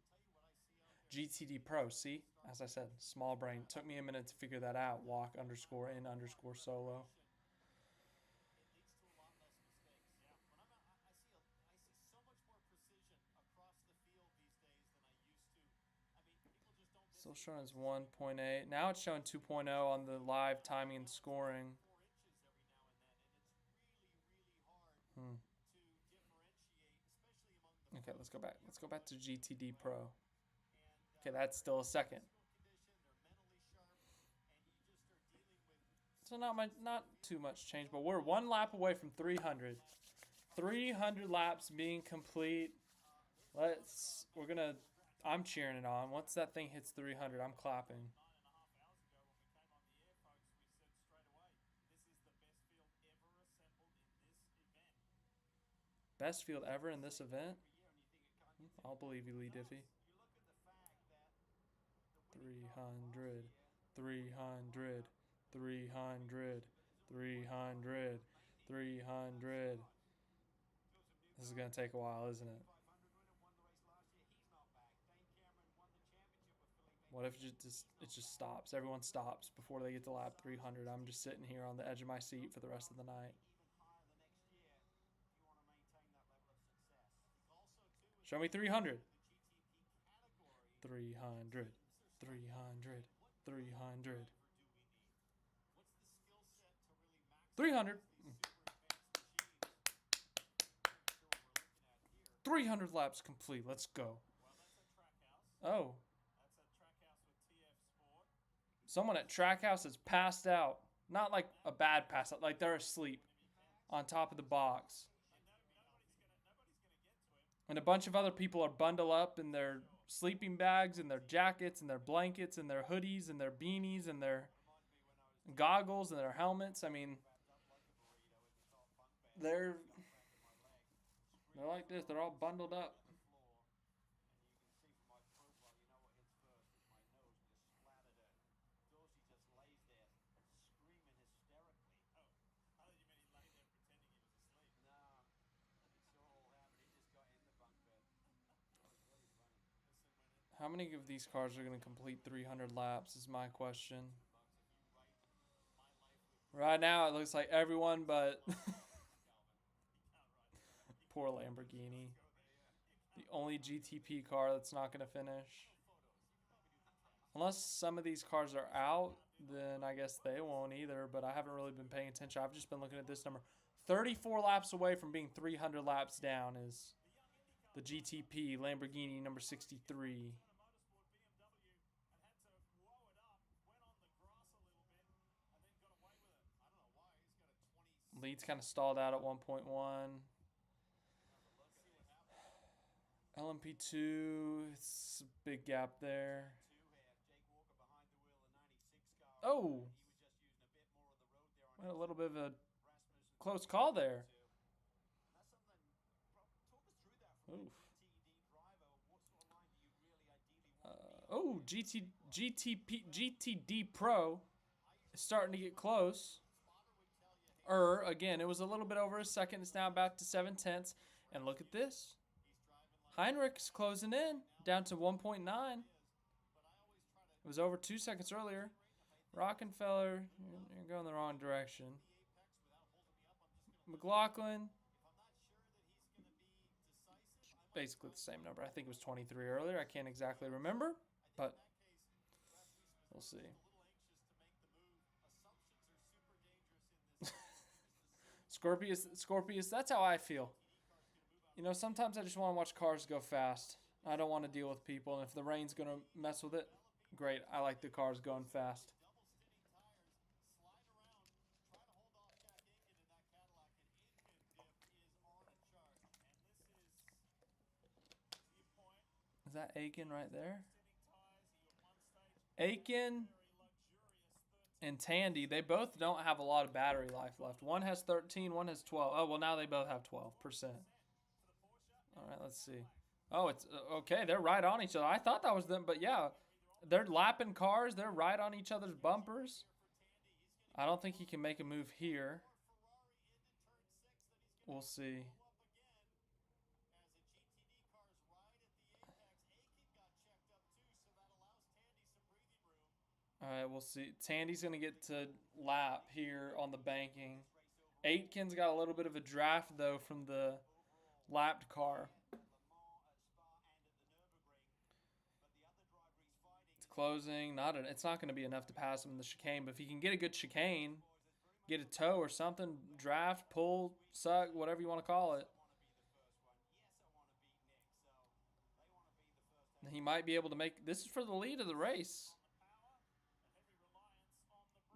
GTD Pro. See? As I said, small brain. Took me a minute to figure that out. Walk underscore in underscore solo. Still showing as 1.8. Now it's showing 2.0 on the live timing and scoring. Okay, let's go back. Let's go back to GTD Pro. Okay, that's still a second. So not too much change, but we're 1 lap away from 300. 300 laps being complete. I'm cheering it on. Once that thing hits 300, I'm clapping. Best field ever in this event? I'll believe you, Lee Diffie. 300, 300, 300, 300, 300. This is going to take a while, isn't it? What if it just stops? Everyone stops before they get to lap 300. I'm just sitting here on the edge of my seat for the rest of the night. Show me 300. 300. 300. 300. 300. 300 laps complete. Let's go. Oh. Someone at Trackhouse has passed out. Not like a bad pass out, like they're asleep on top of the box. And a bunch of other people are bundled up in their sleeping bags and their jackets and their blankets and their hoodies and their beanies and their goggles and their helmets. I mean, they're like this. They're all bundled up. How many of these cars are going to complete 300 laps is my question. Right now, it looks like everyone but poor Lamborghini. The only GTP car that's not going to finish. Unless some of these cars are out, then I guess they won't either, but I haven't really been paying attention. I've just been looking at this number. 34 laps away from being 300 laps down is the GTP Lamborghini number 63. Lead's kind of stalled out at 1.1. LMP2, it's a big gap there. Oh! A little bit of a close call there. Oof. GTD Pro is starting to get close. Again, it was a little bit over a second. It's now back to 7/10. And look at this. Heinrich's closing in, down to 1.9. It was over 2 seconds earlier. Rockefeller, you're going the wrong direction. McLaughlin, basically the same number. I think it was 23 earlier. I can't exactly remember, but we'll see. Scorpius, that's how I feel. You know, sometimes I just want to watch cars go fast. I don't want to deal with people, and if the rain's going to mess with it, great. I like the cars going fast. Is that Aiken right there? Aiken and Tandy, they both don't have a lot of battery life left. One has 13, one has 12. Oh, well, now they both have 12%. All right, let's see. Oh, it's okay. They're right on each other. I thought that was them, but yeah, they're lapping cars. They're right on each other's bumpers. I don't think he can make a move here. We'll see. All right, we'll see. Tandy's going to get to lap here on the banking. Aitken's got a little bit of a draft, though, from the lapped car. It's closing. It's not going to be enough to pass him in the chicane, but if he can get a good chicane, get a tow or something, draft, pull, suck, whatever you want to call it, he might be able to make... This is for the lead of the race.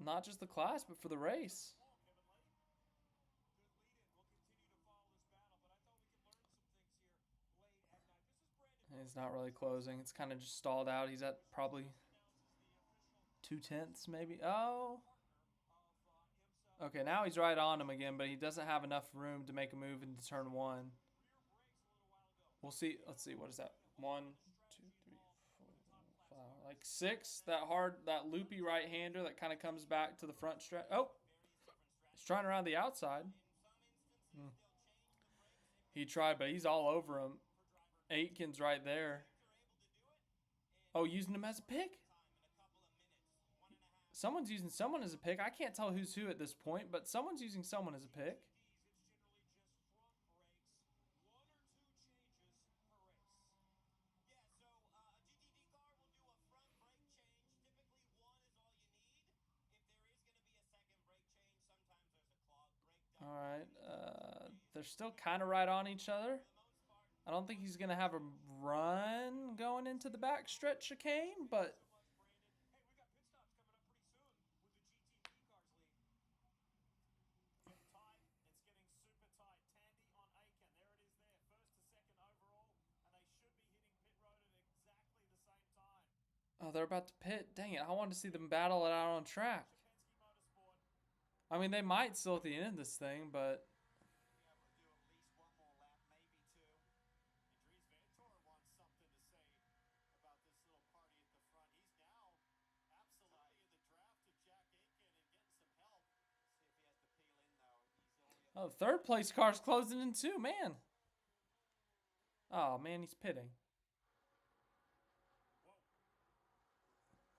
Not just the class, but for the race. He's not really closing. It's kind of just stalled out. He's at probably 2/10 maybe. Oh. Okay, now he's right on him again, but he doesn't have enough room to make a move into turn one. We'll see. Let's see. What is that? 1, 2, 3, 4, 5. Like 6. That loopy right-hander that kind of comes back to the front stretch. Oh. He's trying around the outside. He tried, but he's all over him. Aitken's right there. Oh, using him as a pick? Someone's using someone as a pick. I can't tell who's who at this point, but someone's using someone as a pick. right. They're still kind of right on each other. I don't think he's going to have a run going into the backstretch chicane, but oh, they're about to pit. Dang it, I wanted to see them battle it out on track. I mean, they might still at the end of this thing, but oh, third place car's closing in too, man. Oh man, he's pitting.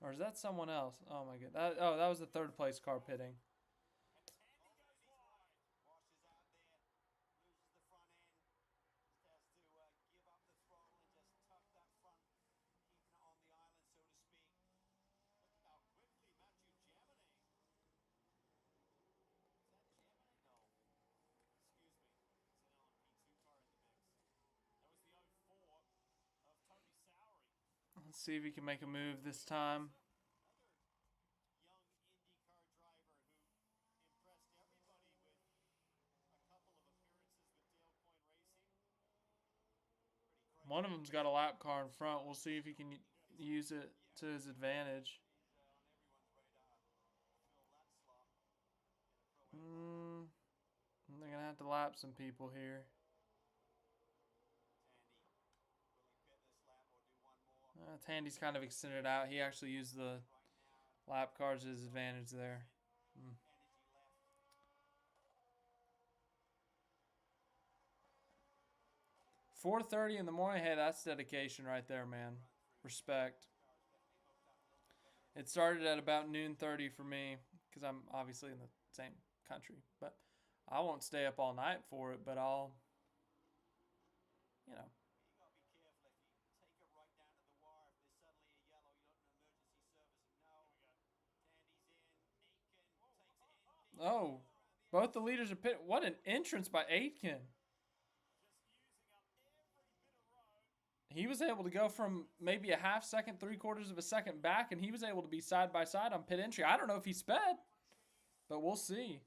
Or is that someone else? Oh my god. That was the third place car pitting. Let's see if he can make a move this time. One of them's got a lap car in front. We'll see if he can use it to his advantage. They're going to have to lap some people here. Tandy's kind of extended out. He actually used the lap cars to his advantage there. 4:30 in the morning. Hey, that's dedication right there, man. Respect. It started at about noon 30 for me because I'm obviously in the same country. But I won't stay up all night for it, but I'll, you know. Oh, both the leaders are pit. What an entrance by Aitken. He was able to go from maybe a half second, 3/4 of a second back, and he was able to be side by side on pit entry. I don't know if he sped, but we'll see.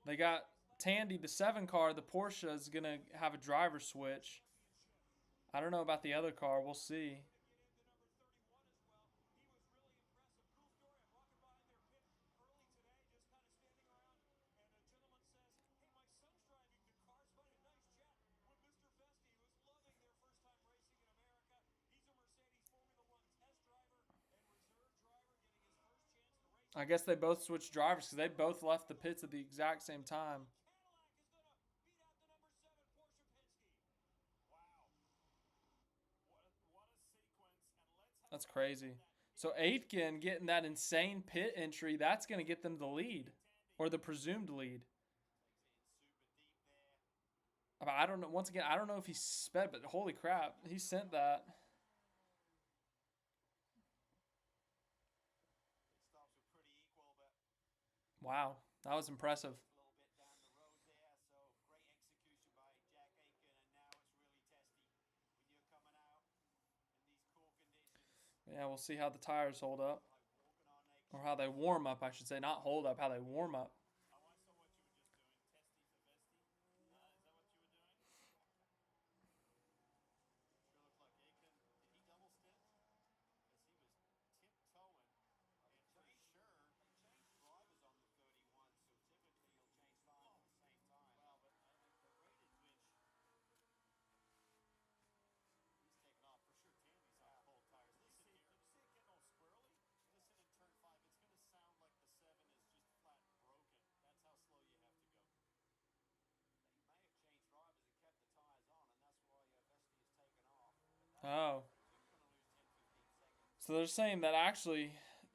They got Tandy, the 7 car. The Porsche is going to have a driver switch. I don't know about the other car. We'll see. I guess they both switched drivers because they both left the pits at the exact same time. That's crazy. So Aitken getting that insane pit entry, that's going to get them the lead. Or the presumed lead. I don't know. Once again, I don't know if he sped, but holy crap, he sent that. Wow, that was impressive. Yeah, we'll see how the tires hold up. Or how they warm up, I should say. Not hold up, how they warm up. Oh. So they're saying that actually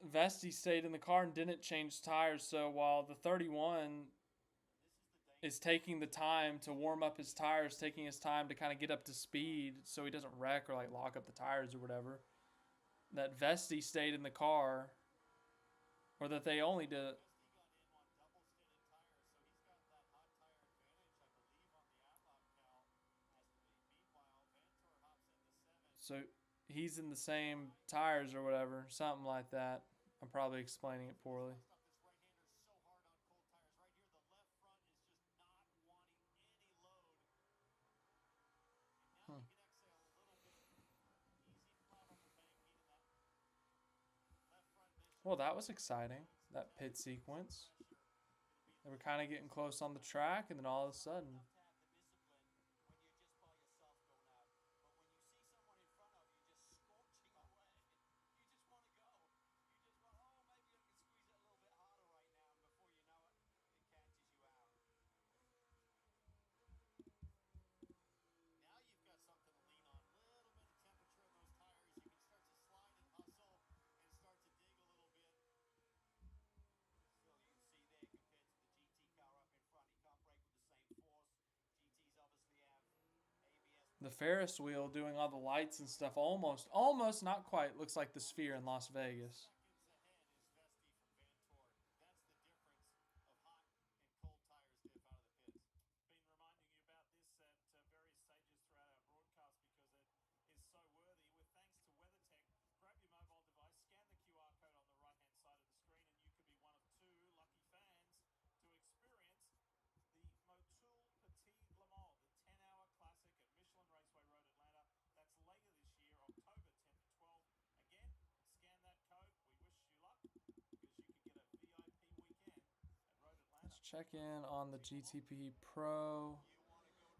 Vesti stayed in the car and didn't change tires. So while the 31 is taking the time to warm up his tires, taking his time to kind of get up to speed so he doesn't wreck or like lock up the tires or whatever. that Vesti stayed in the car, or that they only did. Vesti got in on double stinted tires, so he's got that hot tire advantage, I believe, on the Atlop Cal. Has to be. Meanwhile, Vantor hops into 7. So he's in the same tires or whatever, something like that. I'm probably explaining it poorly. Stuff this right-hander so hard on cold tires. Right here, the left front is just not wanting any load. And now Hmm. you can exhale a little bit. Easy flat on the bank, heating that left front mission. Well, that was exciting, It's that tough pit to keep the sequence. pressure. It'll be They were looking kind of at getting close on the track, and then all of a sudden, tough to have the discipline when you're just by yourself going out. But when you see someone in front of you just scorching away, you just want to go. You just want, oh, maybe I can squeeze it a little bit harder right now. And before you know it, it catches you out. Now you've got something to lean on. Little bit of temperature in those tires. You can start to slide and hustle and start to dig a little bit. Still, you can see there compared to the GT car up in front, he can't brake with the same force. GTs obviously have ABS. the Ferris wheel doing all the lights and stuff almost, not quite, looks like the Sphere in Las Vegas. Seconds ahead is Vesti from Vantor. That's the difference of hot and cold tires, Diff, out of the pits. Been reminding you about this at various stages throughout our broadcast because it is so worthy. With thanks to WeatherTech, grab your mobile device, scan the QR code on the right-hand side of the screen, and you could be one of 2 lucky fans to experience the Motul Petit Le Mans, the 10-hour classic at Michelin Raceway Road, Atlanta. That's later this year, October 10 to 12. Again, scan that code. We wish you luck because you could get a VIP weekend at Road Atlanta. Let's check in on the GTP Pro.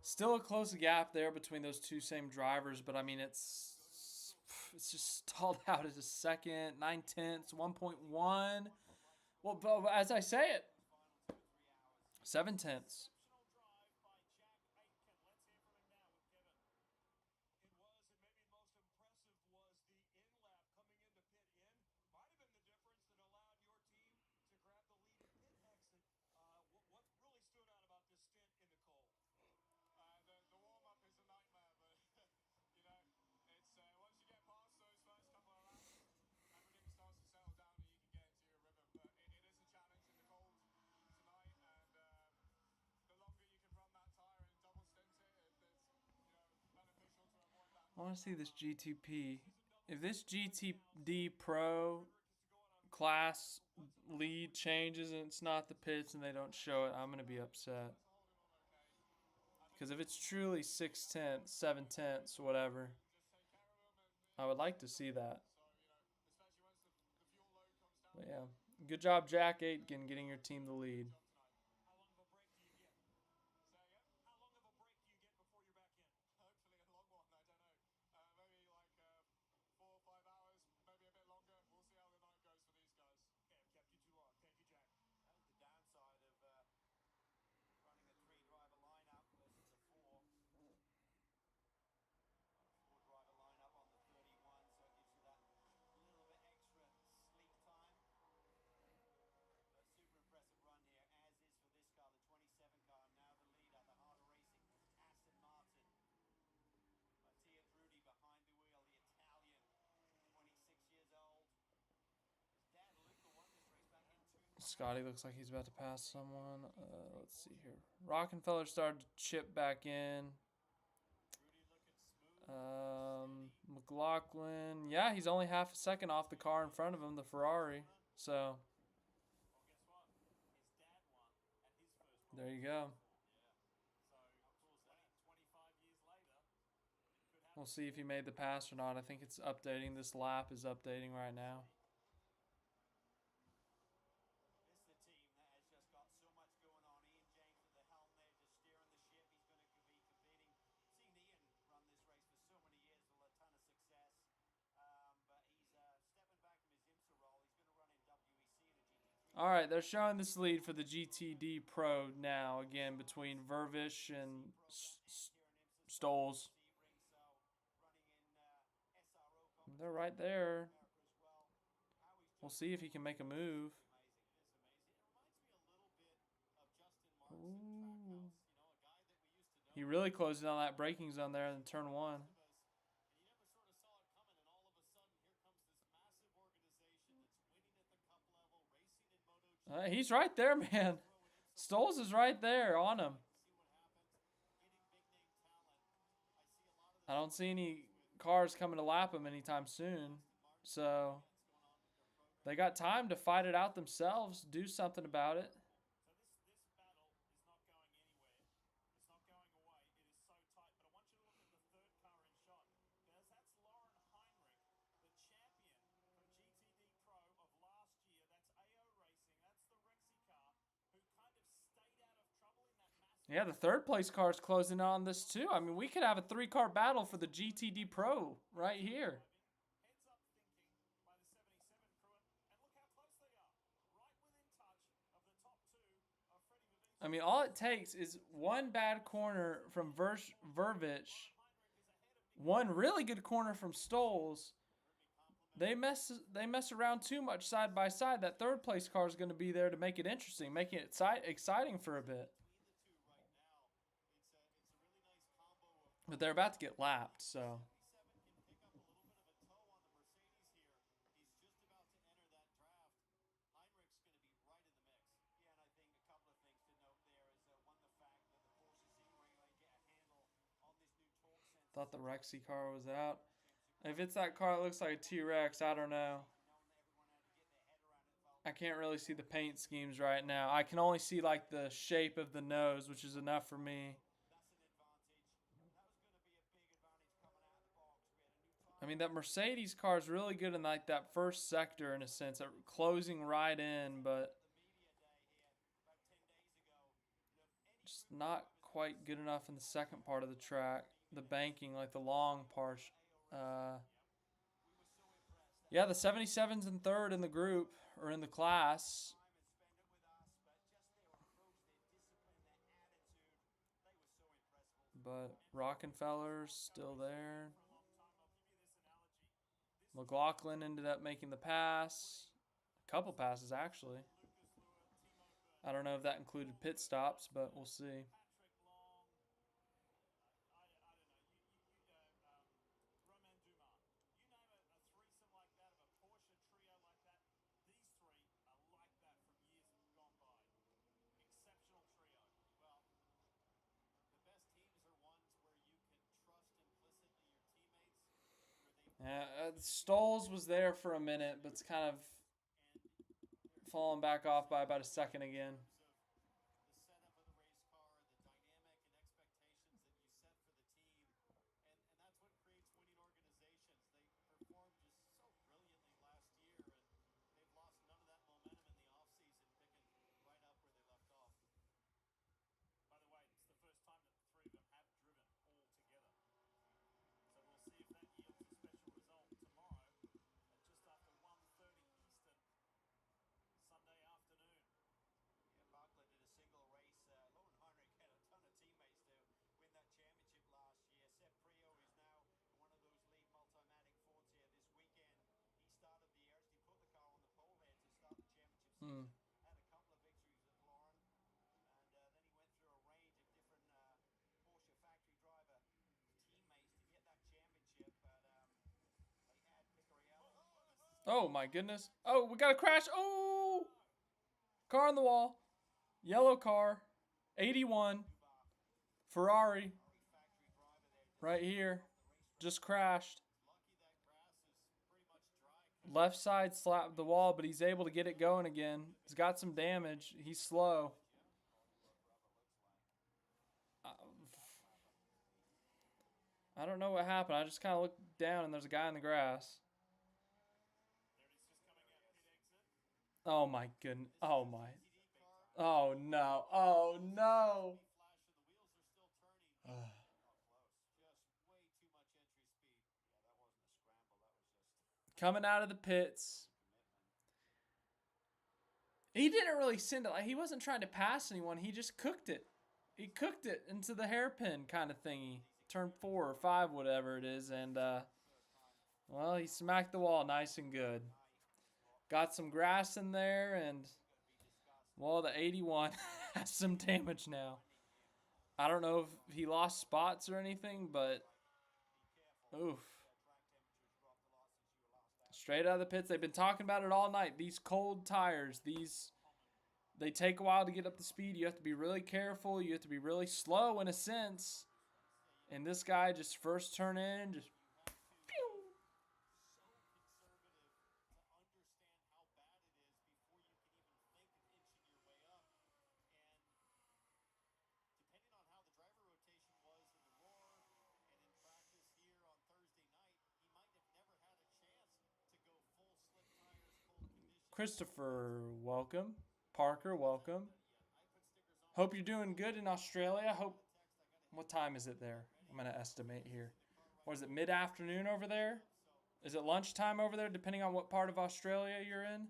Still a close gap there between those two same drivers, but I mean it's just stalled out as a second, 9/10, 1.1. Well, as I say it, 7/10. Exceptional drive by Jack Aitken. Let's hear from him now with Kevin. It was, and maybe the most impressive was the in lap coming into pit in. Might have been the difference that allowed your team to grab the lead at pit exit. What really stood out about this stint in the cold? The warm-up is a nightmare, but you know, it's once you get past those first couple of laps, everything starts to settle down and you can get into your rhythm. But it is a challenge in the cold tonight, and the longer you can run that tire and double stint it, it's beneficial to avoid that. I want to see this GTP. If this GTD Pro class lead changes and it's not the pits and they don't show it, I'm going to be upset. Because if it's truly 6/10, 7/10, whatever, I would like to see that. But yeah, good job, Jack Aitken, getting your team the lead. How long of a break do you get? How long of a break do you get before you're back in? Hopefully a long one, I don't know. Maybe like 4 or 5 hours, maybe a bit longer. We'll see how the night goes for these guys. Okay, I've kept you too long. Thank you, Jack. That was the downside of running a 3-driver lineup versus a 4. 4-driver lineup on the 31, so it gives you that little bit extra sleep time. But super impressive run here, as is for this car, the 27 car. Now the leader, the heart of racing, Aston Martin. Mattia Drudi behind the wheel, the Italian, 26 years old. His dad, Luca, won this race back in 2000. Scotty looks like he's about to pass someone. Let's see here. Rockefeller started to chip back in. Drudi looking smooth. McLaughlin. Yeah, he's only half a second off the car in front of him, the Ferrari. So, Well, guess what? His dad won at his first one. there you go. Yeah. So, of course, 25 years later, it could happen. We'll see if he made the pass or not. I think it's updating. This lap is updating right now. This is a team that has just got so much going on. Ian James at the helm there, just steering the ship. He's going to be competing. Seen Ian run this race for so many years with a ton of success. But he's stepping back from his IMSA role. He's going to run in WEC in a GT3. All right, they're showing this lead for the GTD Pro now, again, between Vervish and Stoles. They're right there. We'll see if he can make a move. Ooh. He really closed in on that braking zone there in turn 1. He's right there, man. Stoles is right there on him. I don't see any cars coming to lap him anytime soon. So they got time to fight it out themselves, do something about it. Yeah, the third place car is closing on this too. I mean, we could have a 3-car battle for the GTD Pro right here. I mean, all it takes is one bad corner from Vervich, one really good corner from Stoles. They mess around too much side by side. That third place car is going to be there to make it interesting, making it exciting for a bit. But they're about to get lapped, so. Thought the Rexy car was out. If it's that car, it looks like a T-Rex. I don't know. I can't really see the paint schemes right now. I can only see like the shape of the nose, which is enough for me. I mean, that Mercedes car is really good in like that first sector in a sense, closing right in, but just not quite good enough in the second part of the track. The banking, like the long part. Yeah, the 77's in third in the group, or in the class. But Rockefeller's still there. McLaughlin ended up making the pass. A couple passes, actually. I don't know if that included pit stops, but we'll see. Stoles was there for a minute, but it's kind of falling back off by about a second again. Hmm. Oh my goodness. Oh, we got a crash. Oh! Car on the wall. Yellow car. 81. Ferrari. Right here. Just crashed. Left side slapped the wall, but he's able to get it going again. He's got some damage. He's slow. I don't know what happened. I just kind of looked down and there's a guy in the grass. Oh my goodness. Oh my. Oh no. Oh no. Coming out of the pits. He didn't really send it. Like, he wasn't trying to pass anyone. He just cooked it. He cooked it into the hairpin kind of thingy. Turn 4 or 5, whatever it is. And, well, he smacked the wall nice and good. Got some grass in there. And, well, the 81 has some damage now. I don't know if he lost spots or anything, but, oof. Straight out of the pits. They've been talking about it all night. These cold tires, these they take a while to get up to speed. You have to be really careful. You have to be really slow in a sense. And this guy just first turn in, just pew. Christopher, welcome. Parker, welcome. Hope you're doing good in Australia. Hope. What time is it there? I'm gonna estimate here. What is it? Mid-afternoon over there? Is it lunchtime over there? Depending on what part of Australia you're in.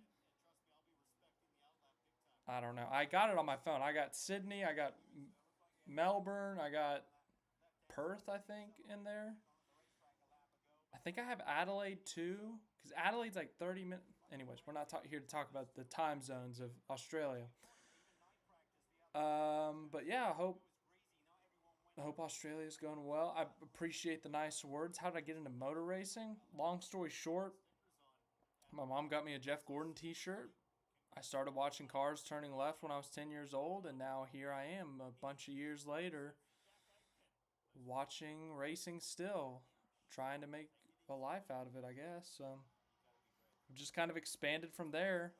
I don't know. I got it on my phone. I got Sydney. I got Melbourne. I got Perth. I think in there. I think I have Adelaide too, because Adelaide's like 30 minutes. Anyways, we're not here to talk about the time zones of Australia. But yeah, I hope Australia's going well. I appreciate the nice words. How did I get into motor racing? Long story short, my mom got me a Jeff Gordon t-shirt. I started watching cars turning left when I was 10 years old, and now here I am a bunch of years later watching racing still, trying to make a life out of it, I guess. Just kind of expanded from there.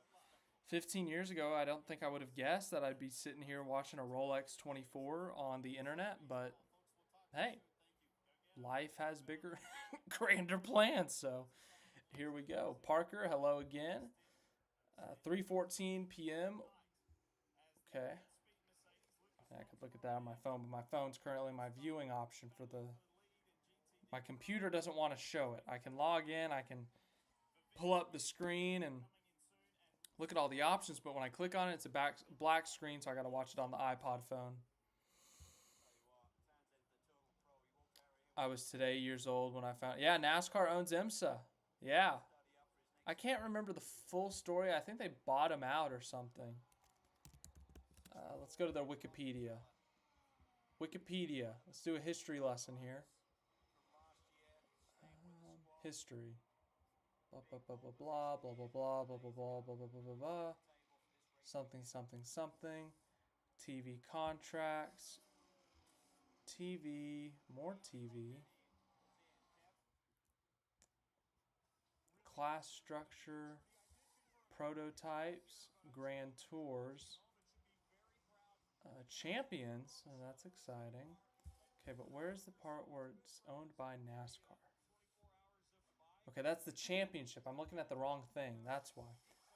15 years ago, I don't think I would have guessed that I'd be sitting here watching a Rolex 24 on the internet, but hey, life has bigger, grander plans, so here we go. Parker, hello again. 3:14 p.m. Okay. I could look at that on my phone, but my phone's currently my viewing option for the... My computer doesn't want to show it. I can log in, I can pull up the screen and look at all the options, but when I click on it, it's a black screen, so I got to watch it on the iPod phone. I was today years old when I found... Yeah, NASCAR owns IMSA. Yeah. I can't remember the full story. I think they bought them out or something. Let's go to their Wikipedia. Wikipedia. Let's do a history lesson here. History. Blah, blah, blah, blah, blah, blah, blah, blah, blah, blah, blah, blah, blah, blah, blah, blah. Something, something, something. TV contracts. TV. More TV. Class structure. Prototypes. Grand tours. Champions. Oh, that's exciting. Okay, but where's the part where it's owned by NASCAR? Okay, that's the championship. I'm looking at the wrong thing. That's why.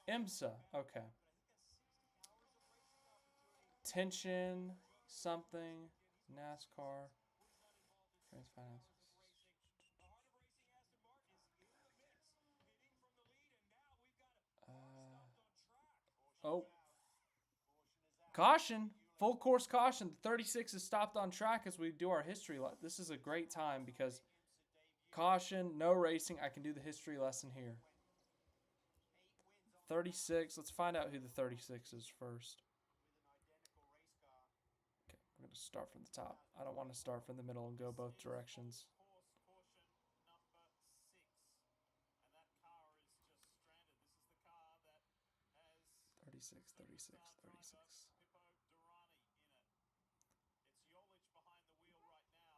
IMSA. Okay. Tension. Something. NASCAR. Finance. Oh. Caution. Full course caution. The 36 is stopped on track as we do our history. This is a great time because caution, no racing. I can do the history lesson here. 36. Let's find out who the 36 is first. Okay, we're going to start from the top. I don't want to start from the middle and go both directions. 36, 36, 36.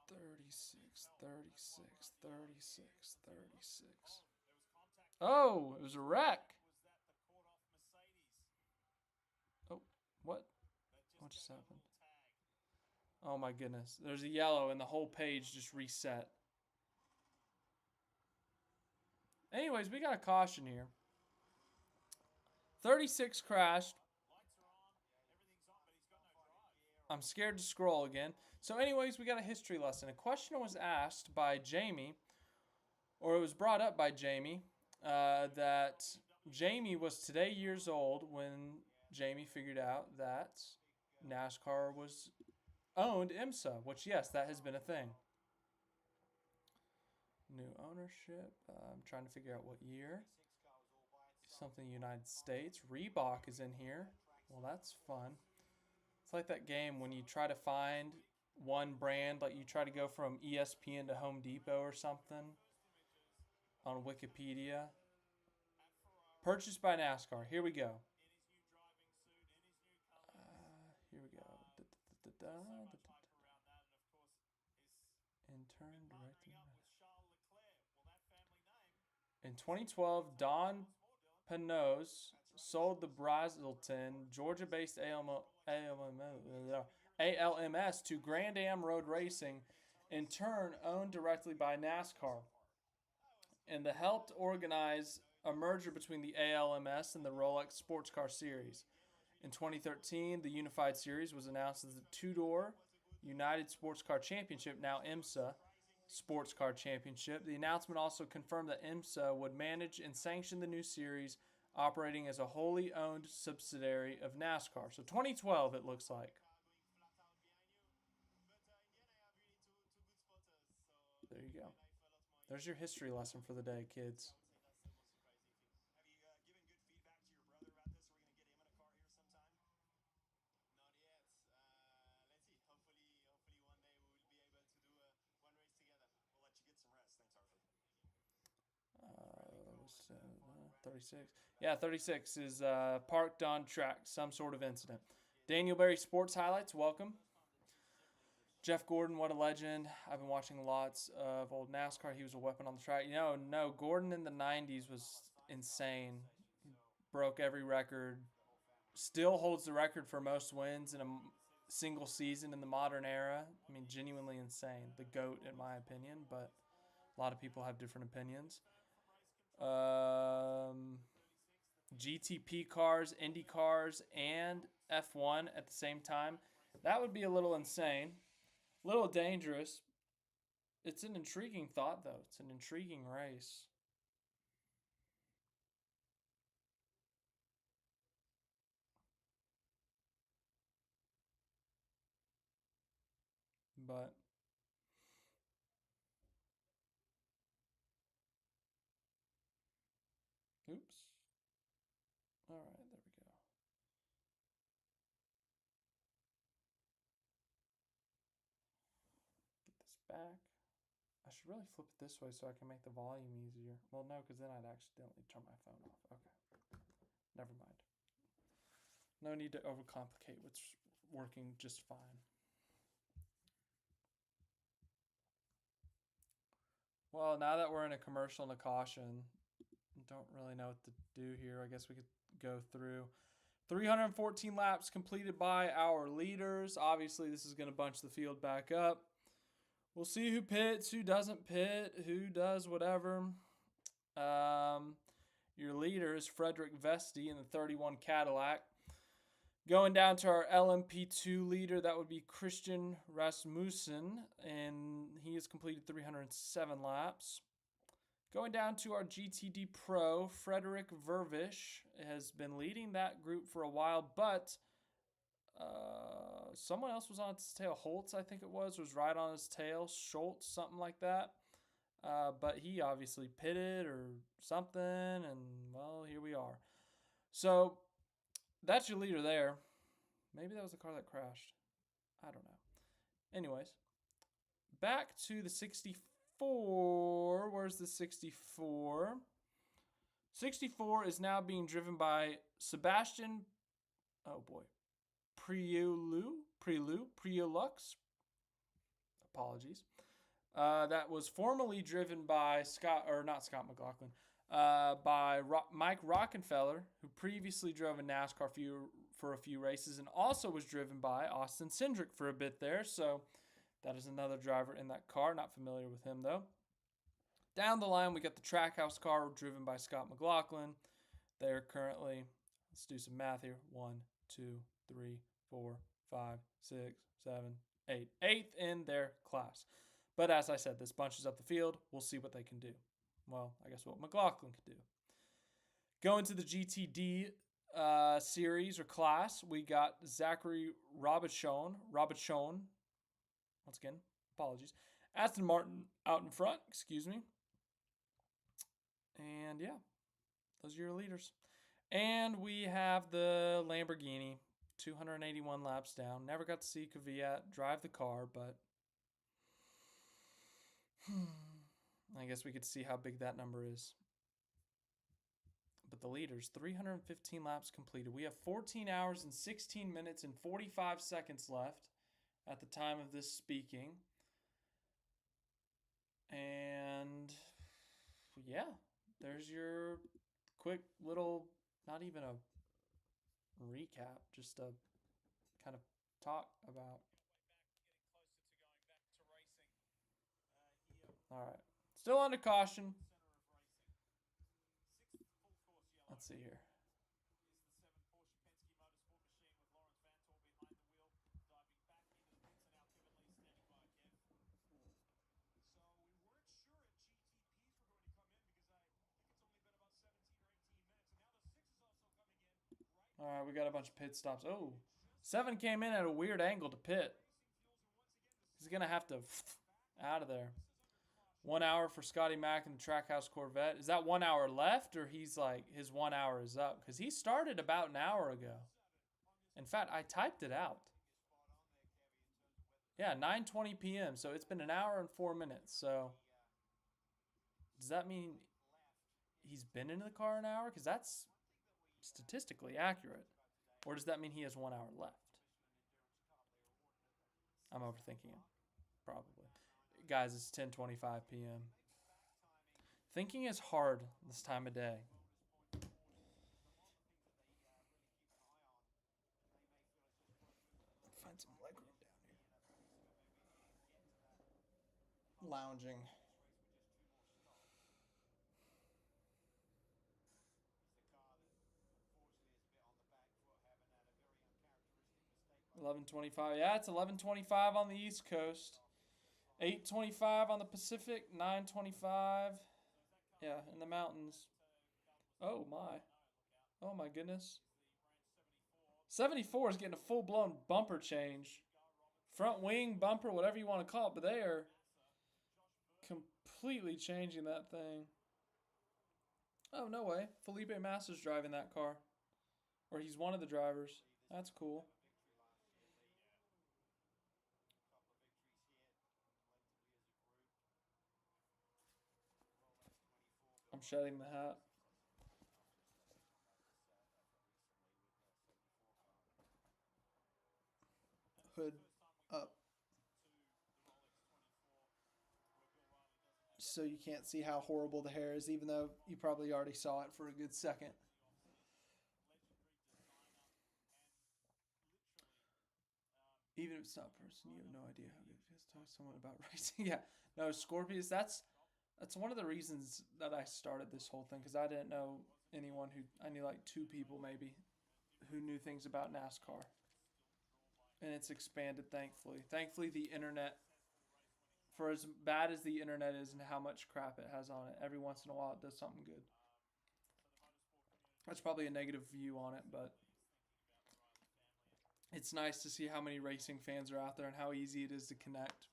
36, 36, 36, 36. Oh, it was a wreck. Oh, what? What just happened? Oh my goodness. There's a yellow and the whole page just reset. Anyways, we got a caution here. 36 crashed. I'm scared to scroll again. So anyways, we got a history lesson. A question was asked by Jamie, or it was brought up by Jamie, that Jamie was today years old when Jamie figured out that NASCAR was owned IMSA, which, yes, that has been a thing. New ownership. I'm trying to figure out what year. Something United States. Reebok is in here. Well, that's fun. It's like that game when you try to find one brand, like you try to go from ESPN to Home Depot or something on Wikipedia. Purchased by NASCAR. Here we go. around that, and of course his And turned right partnering up with Charles Leclerc. Well, that family name. In 2012, Don Panos sold the Brazelton, Georgia-based ALMS to Grand Am Road Racing, in turn owned directly by NASCAR, and helped organize a merger between the ALMS and the Rolex Sports Car Series. In 2013, the Unified Series was announced as the two-door United Sports Car Championship, now IMSA Sports Car Championship. The announcement also confirmed that IMSA would manage and sanction the new series, operating as a wholly owned subsidiary of NASCAR. So 2012, it looks like. There you go. There's your history lesson for the day, kids. Have you given good feedback to your brother about this? We're going to get him in a car here sometime. Not yet. Let's see. Hopefully one day we will be able to do one race together. We'll let you get some rest. Thanks, Arthur. 36. Yeah, 36 is parked on track, some sort of incident. Daniel Berry Sports Highlights, welcome. Jeff Gordon, what a legend. I've been watching lots of old NASCAR. He was a weapon on the track. No, Gordon in the 90s was insane. He broke every record. Still holds the record for most wins in a single season in the modern era. I mean, genuinely insane. The GOAT, in my opinion, but a lot of people have different opinions. GTP cars, Indy cars, and F1 at the same time. That would be a little insane. A little dangerous. It's an intriguing thought, though. It's an intriguing race. But oops. All right, there we go. Get this back. I should really flip it this way so I can make the volume easier. Well, no, because then I'd accidentally turn my phone off. Okay. Never mind. No need to overcomplicate what's working just fine. Well, now that we're in a commercial and a caution, don't really know what to do here. I guess we could go through 314 laps completed by our leaders. Obviously, this is going to bunch the field back up. We'll see who pits, who doesn't pit, who does whatever. Your leader is Frederick Vesti in the 31 Cadillac. Going down to our LMP2 leader, that would be Christian Rasmussen, and he has completed 307 laps. Going down to our GTD Pro, Frederick Vervish has been leading that group for a while, but someone else was on his tail. Holtz, I think it was right on his tail. Schultz, something like that. But he obviously pitted or something, and, well, here we are. So that's your leader there. Maybe that was the car that crashed. I don't know. Anyways, back to the 64. Where's the 64? 64 is now being driven by Sebastian, oh boy, Priulux. Apologies. That was formerly driven by McLaughlin, by Mike Rockenfeller, who previously drove in NASCAR for a few races and also was driven by Austin Cindric for a bit there. So that is another driver in that car. Not familiar with him, though. Down the line, we got the Trackhouse car driven by Scott McLaughlin. They're currently, let's do some math here, 1, 2, 3, 4, 5, 6, 7, 8. 8th in their class. But as I said, this bunches up the field. We'll see what they can do. Well, I guess what McLaughlin could do. Going to the GTD series or class, we got Zachary Robichon. Once again, apologies. Aston Martin out in front, excuse me. And yeah, those are your leaders. And we have the Lamborghini, 281 laps down. Never got to see Kvyat drive the car, but I guess we could see how big that number is. But the leaders, 315 laps completed. We have 14 hours and 16 minutes and 45 seconds left. at the time of this speaking. And yeah, there's your quick little, not even a recap, just a kind of talk about. All right. Still under caution. Let's see here. All right, we got a bunch of pit stops. Oh, 7 came in at a weird angle to pit. He's going to have to out of there. 1 hour for Scotty Mack and the Trackhouse Corvette. Is that 1 hour left, or he's like, his 1 hour is up? Because he started about an hour ago. In fact, I typed it out. Yeah, 9:20 p.m. So it's been an hour and 4 minutes. So does that mean he's been in the car an hour? Because that's statistically accurate. Or does that mean he has 1 hour left? I'm overthinking it. Probably. Guys, it's 10:25 p.m. Thinking is hard this time of day. Find some legroom down here. Lounging. $11.25. Yeah, it's $11.25 on the East Coast. $8.25 on the Pacific. $9.25. Yeah, in the mountains. Oh my. Oh my goodness. 74 is getting a full-blown bumper change. Front wing, bumper, whatever you want to call it, but they are completely changing that thing. Oh, no way. Felipe Massa's driving that car. Or he's one of the drivers. That's cool. I'm shedding the hat. Hood up. So you can't see how horrible the hair is, even though you probably already saw it for a good second. Even if it's not a person, you have no idea how good it is. Talk to someone about racing. Yeah, no, Scorpius. That's one of the reasons that I started this whole thing, because I didn't know anyone who, I knew like 2 people maybe who knew things about NASCAR, and it's expanded, thankfully. Thankfully, the internet, for as bad as the internet is and how much crap it has on it, every once in a while it does something good. That's probably a negative view on it, but it's nice to see how many racing fans are out there and how easy it is to connect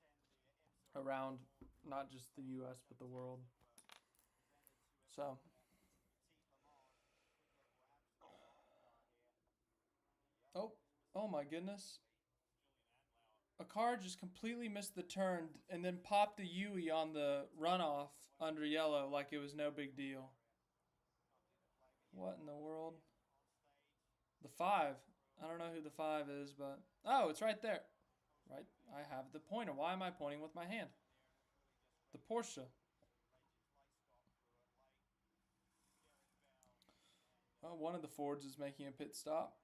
around not just the US but the world. So oh my goodness. A car just completely missed the turn and then popped a Yui on the runoff under yellow like it was no big deal. What in the world? The 5. I don't know who the 5 is, but oh, it's right there. Right, I have the pointer. Why am I pointing with my hand? The Porsche. Oh, one of the Fords is making a pit stop.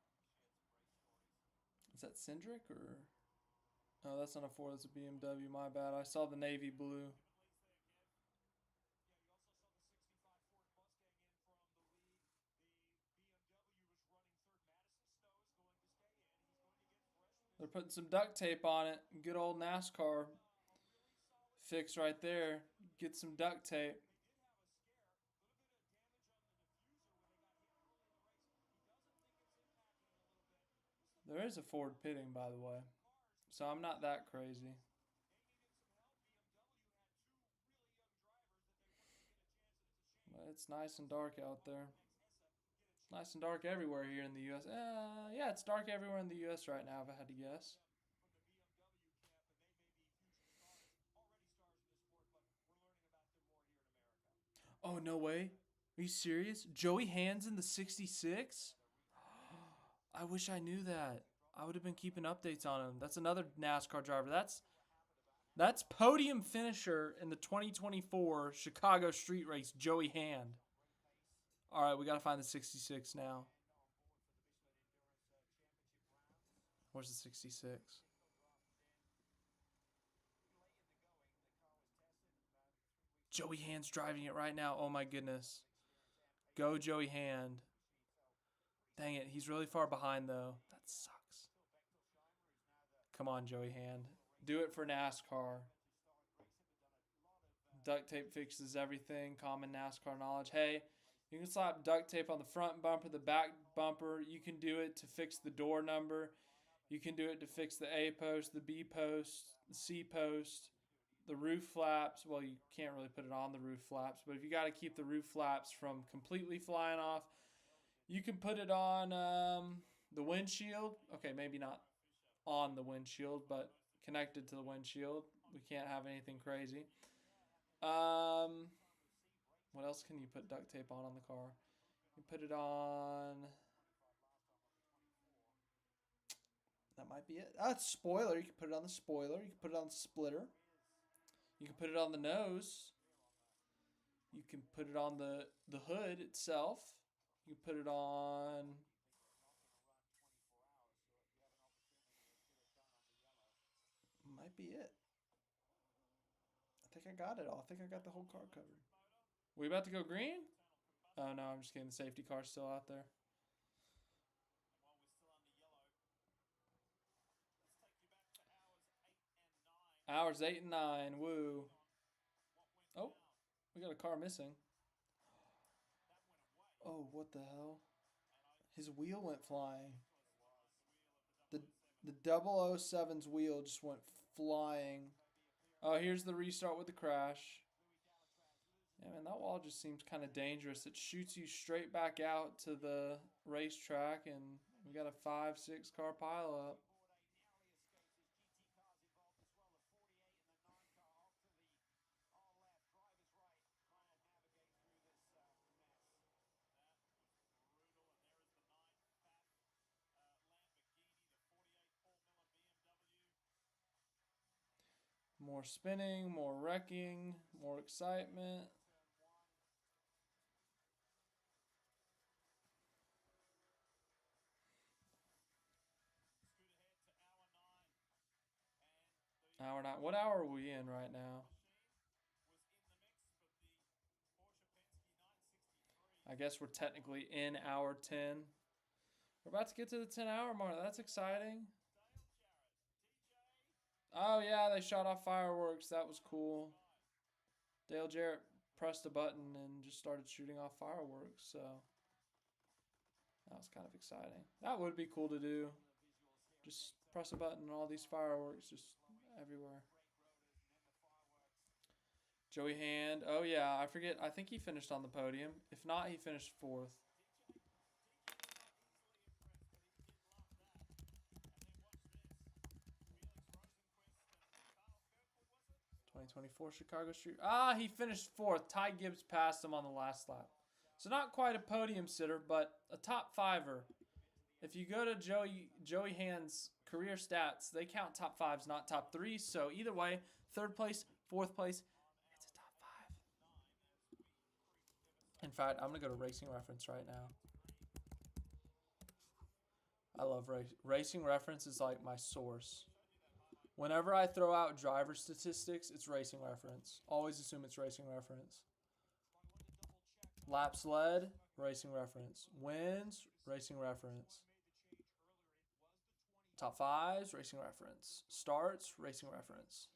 Is that Cindric or? Oh, that's not a Ford. That's a BMW. My bad. I saw the navy blue. They're putting some duct tape on it. Good old NASCAR fix right there. Get some duct tape. There is a Ford pitting, by the way. So I'm not that crazy. But it's nice and dark out there. Nice and dark everywhere here in the U.S. Yeah, it's dark everywhere in the U.S. right now, if I had to guess. Oh, no way. Are you serious? Joey Hands in the 66? I wish I knew that. I would have been keeping updates on him. That's another NASCAR driver. That's podium finisher in the 2024 Chicago Street Race, Joey Hand. All right, we got to find the 66 now. Where's the 66? Joey Hand's driving it right now. Oh my goodness. Go Joey Hand. Dang it, he's really far behind though. That sucks. Come on, Joey Hand. Do it for NASCAR. Duct tape fixes everything. Common NASCAR knowledge. Hey, you can slap duct tape on the front bumper, the back bumper. You can do it to fix the door number. You can do it to fix the A post, the B post, the C post, the roof flaps. Well, you can't really put it on the roof flaps, but if you got to keep the roof flaps from completely flying off, you can put it on the windshield. Okay, maybe not on the windshield, but connected to the windshield. We can't have anything crazy. What else can you put duct tape on the car? You put it on. That might be it. Ah, it's spoiler. You can put it on the spoiler. You can put it on the splitter. You can put it on the nose. You can put it on the hood itself. You can put it on. Might be it. I think I got it all. I think I got the whole car covered. We about to go green? Oh no, I'm just kidding. The safety car's still out there. Hours 8 and 9. Woo. Oh, we got a car missing. Oh, what the hell? His wheel went flying. The 007's wheel just went flying. Oh, here's the restart with the crash. Yeah, man, that wall just seems kind of dangerous. It shoots you straight back out to the racetrack, and we got a 5-6 car pileup. More spinning, more wrecking, more excitement. Hour 9. What hour are we in right now? I guess we're technically in hour 10. We're about to get to the 10-hour mark. That's exciting. Oh, yeah, they shot off fireworks. That was cool. Dale Jarrett pressed a button and just started shooting off fireworks, so that was kind of exciting. That would be cool to do. Just press a button and all these fireworks just everywhere. Joey Hand. Oh, yeah, I forget. I think he finished on the podium. If not, he finished 4th. 2024 Chicago Street. Ah, he finished 4th. Ty Gibbs passed him on the last lap. So not quite a podium sitter, but a top 5er. If you go to Joey Hand's career stats, they count top 5s, not top 3s. So either way, 3rd place, 4th place, it's a top 5. In fact, I'm going to go to Racing Reference right now. I love Racing Reference is like my source. Whenever I throw out driver statistics, it's Racing Reference. Always assume it's Racing Reference. Laps led, Racing Reference. Wins, Racing Reference. Top 5s, Racing Reference. Starts, Racing Reference.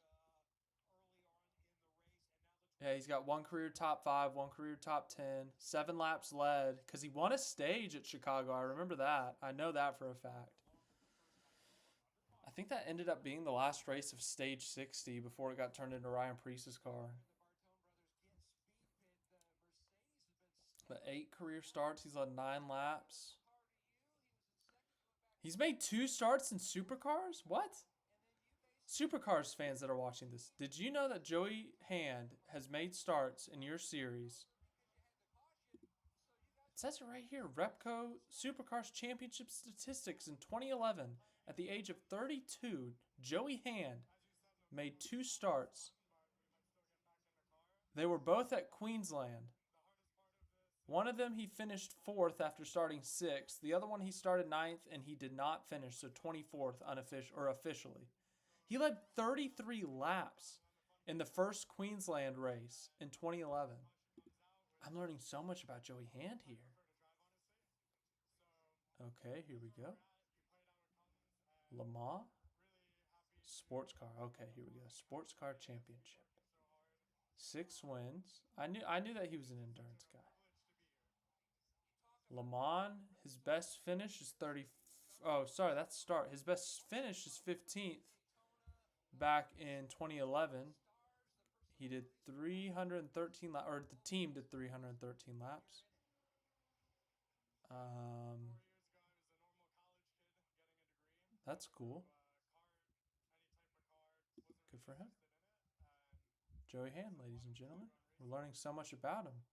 Yeah, he's got 1 career top 5, 1 career top 10, 7 laps led, because he won a stage at Chicago. I remember that. I know that for a fact. I think that ended up being the last race of stage 60 before it got turned into Ryan Preece's car. But 8 career starts. He's led 9 laps. He's made 2 starts in supercars? What? Supercars fans that are watching this, did you know that Joey Hand has made starts in your series? It says it right here. Repco Supercars Championship statistics in 2011. At the age of 32, Joey Hand made 2 starts. They were both at Queensland. One of them he finished 4th after starting 6th. The other one he started 9th and he did not finish, so 24th officially. He led 33 laps in the first Queensland race in 2011. I'm learning so much about Joey Hand here. Okay, here we go. Le Mans Sports Car. Okay, here we go. Sports Car Championship. 6 wins. I knew that he was an endurance guy. Le Mans, his best finish is 30. Oh, sorry, that's start. His best finish is 15th. Back in 2011, he did 313 laps, or the team did 313 laps. That's cool. Good for him. Joey Hand, ladies and gentlemen. We're learning so much about him.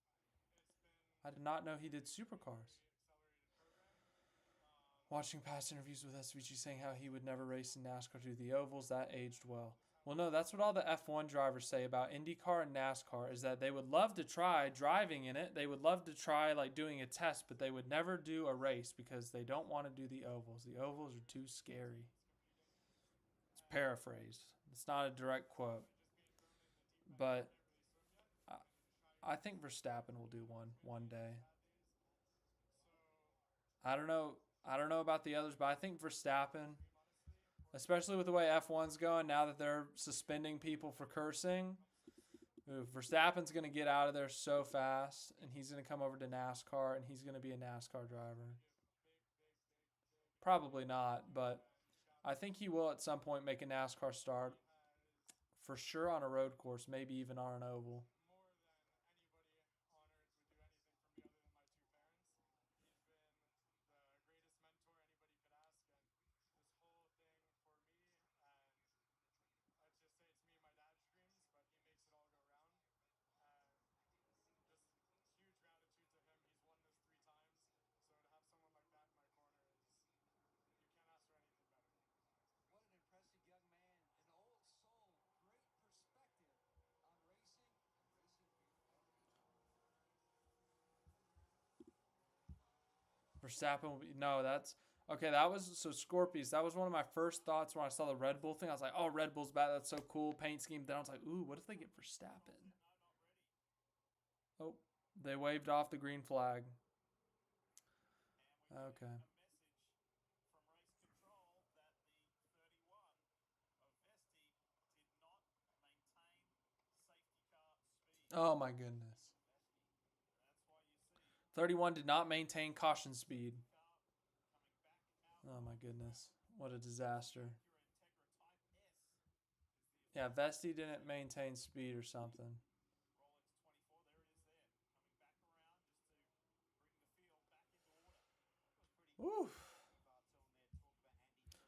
I did not know he did supercars. Watching past interviews with SVG saying how he would never race in NASCAR due to the ovals, that aged well. Well, no, that's what all the F1 drivers say about IndyCar and NASCAR, is that they would love to try driving in it. They would love to try like doing a test, but they would never do a race because they don't want to do the ovals. The ovals are too scary. It's paraphrased. It's not a direct quote. But I think Verstappen will do one day. I don't know about the others, but I think Verstappen, especially with the way F1's going now that they're suspending people for cursing, Verstappen's going to get out of there so fast, and he's going to come over to NASCAR, and he's going to be a NASCAR driver. Probably not, but I think he will at some point make a NASCAR start. For sure on a road course, maybe even on an oval. Verstappen will be, no, that's okay. That was so Scorpius. That was one of my first thoughts when I saw the Red Bull thing. I was like, oh, Red Bull's back. That's so cool. Paint scheme. Then I was like, ooh, what if they get Verstappen? Oh, they waved off the green flag. Okay. Oh my goodness. 31 did not maintain caution speed. Oh my goodness. What a disaster. Yeah, Vesti didn't maintain speed or something. Oof.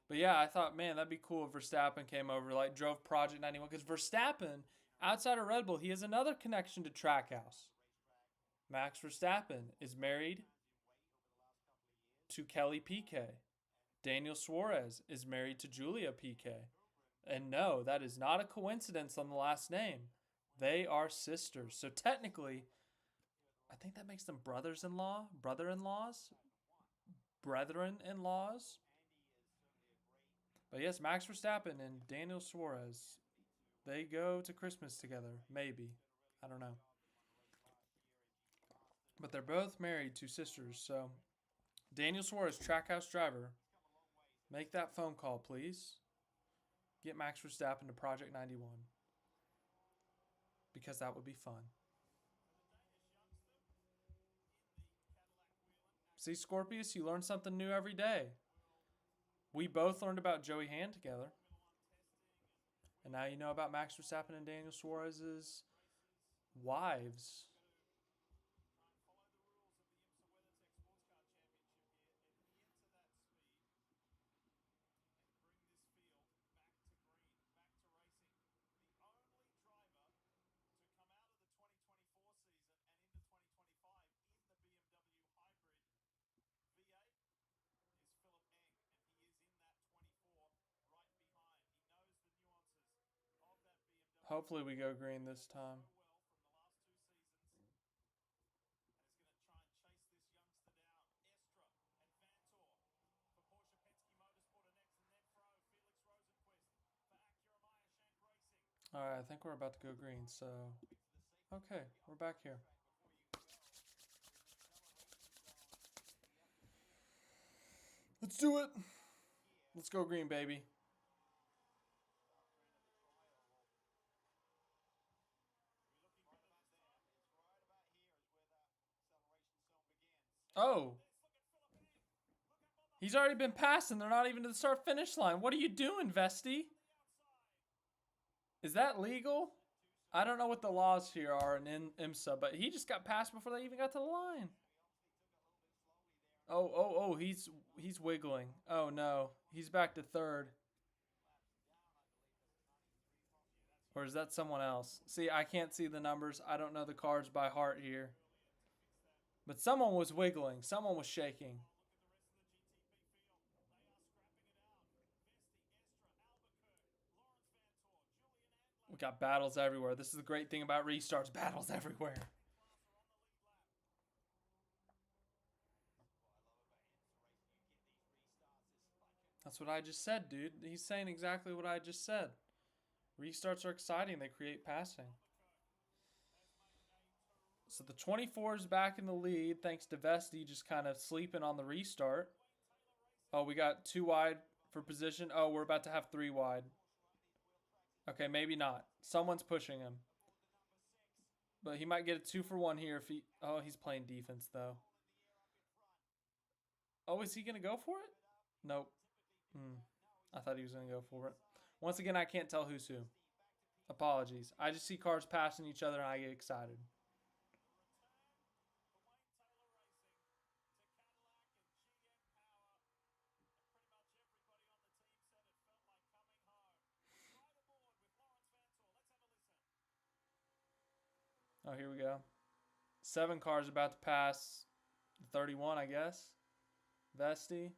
But yeah, I thought, man, that'd be cool if Verstappen came over, like drove Project 91. Because Verstappen, outside of Red Bull, he has another connection to Trackhouse. Max Verstappen is married to Kelly Piquet. Daniel Suarez is married to Julia Piquet. And no, that is not a coincidence on the last name. They are sisters. So technically, I think that makes them brother-in-laws. Brethren-in-laws. But yes, Max Verstappen and Daniel Suarez, they go to Christmas together. Maybe. I don't know. But they're both married to sisters. So Daniel Suarez, Trackhouse driver, make that phone call, please. Get Max Verstappen to Project 91. Because that would be fun. See, Scorpius, you learn something new every day. We both learned about Joey Hand together. And now you know about Max Verstappen and Daniel Suarez's wives. Hopefully we go green this time. Alright, I think we're about to go green, so... Okay, we're back here. Let's do it! Let's go green, baby. Oh! He's already been passed and they're not even to the start-finish line. What are you doing, Vesty? Is that legal? I don't know what the laws here are in IMSA, but he just got passed before they even got to the line. Oh, he's wiggling. Oh no, he's back to third. Or is that someone else? See, I can't see the numbers. I don't know the cards by heart here. But someone was wiggling. Someone was shaking. We got battles everywhere. This is the great thing about restarts. Battles everywhere. That's what I just said, dude. He's saying exactly what I just said. Restarts are exciting. They create passing. So the 24 is back in the lead thanks to Vesty just kind of sleeping on the restart. Oh, we got 2 wide for position. Oh, we're about to have 3 wide. Okay, maybe not. Someone's pushing him. But he might get a 2 for 1 here if he... Oh, he's playing defense, though. Oh, is he going to go for it? Nope. I thought he was going to go for it. Once again, I can't tell who's who. Apologies. I just see cars passing each other and I get excited. Oh, here we go. 7 cars about to pass 31, I guess. Vesty.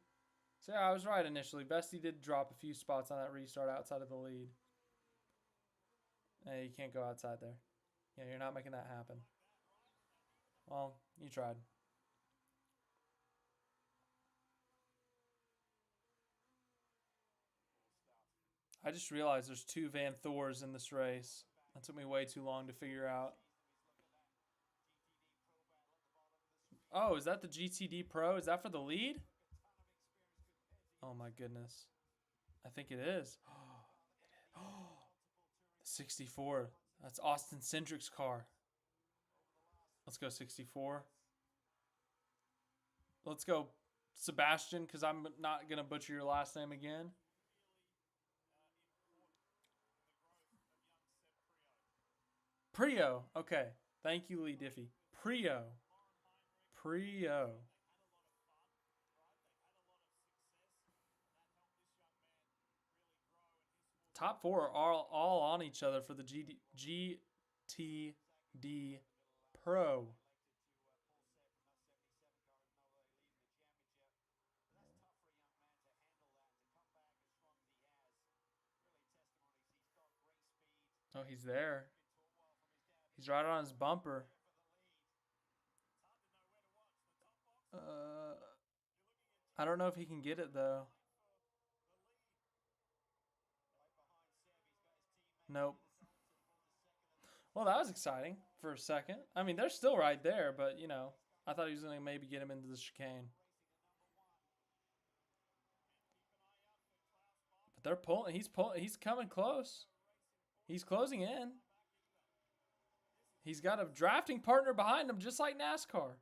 So yeah, I was right initially. Vesty did drop a few spots on that restart outside of the lead. Hey, you can't go outside there. Yeah, you're not making that happen. Well, you tried. I just realized there's 2 Van Thors in this race. That took me way too long to figure out. Oh, is that the GTD Pro? Is that for the lead? Oh my goodness. I think it is. Oh, 64. That's Austin Cindric's car. Let's go 64. Let's go Sebastian, because I'm not going to butcher your last name again. Prio. Okay. Thank you, Lee Diffie. Prio. Top 4 are all on each other for the GTD Pro. Oh, he's there. He's right on his bumper. I don't know if he can get it, though. Nope. Well, that was exciting for a second. I mean, they're still right there, but, you know, I thought he was going to maybe get him into the chicane. But they're pulling. He's coming close. He's closing in. He's got a drafting partner behind him, just like NASCAR.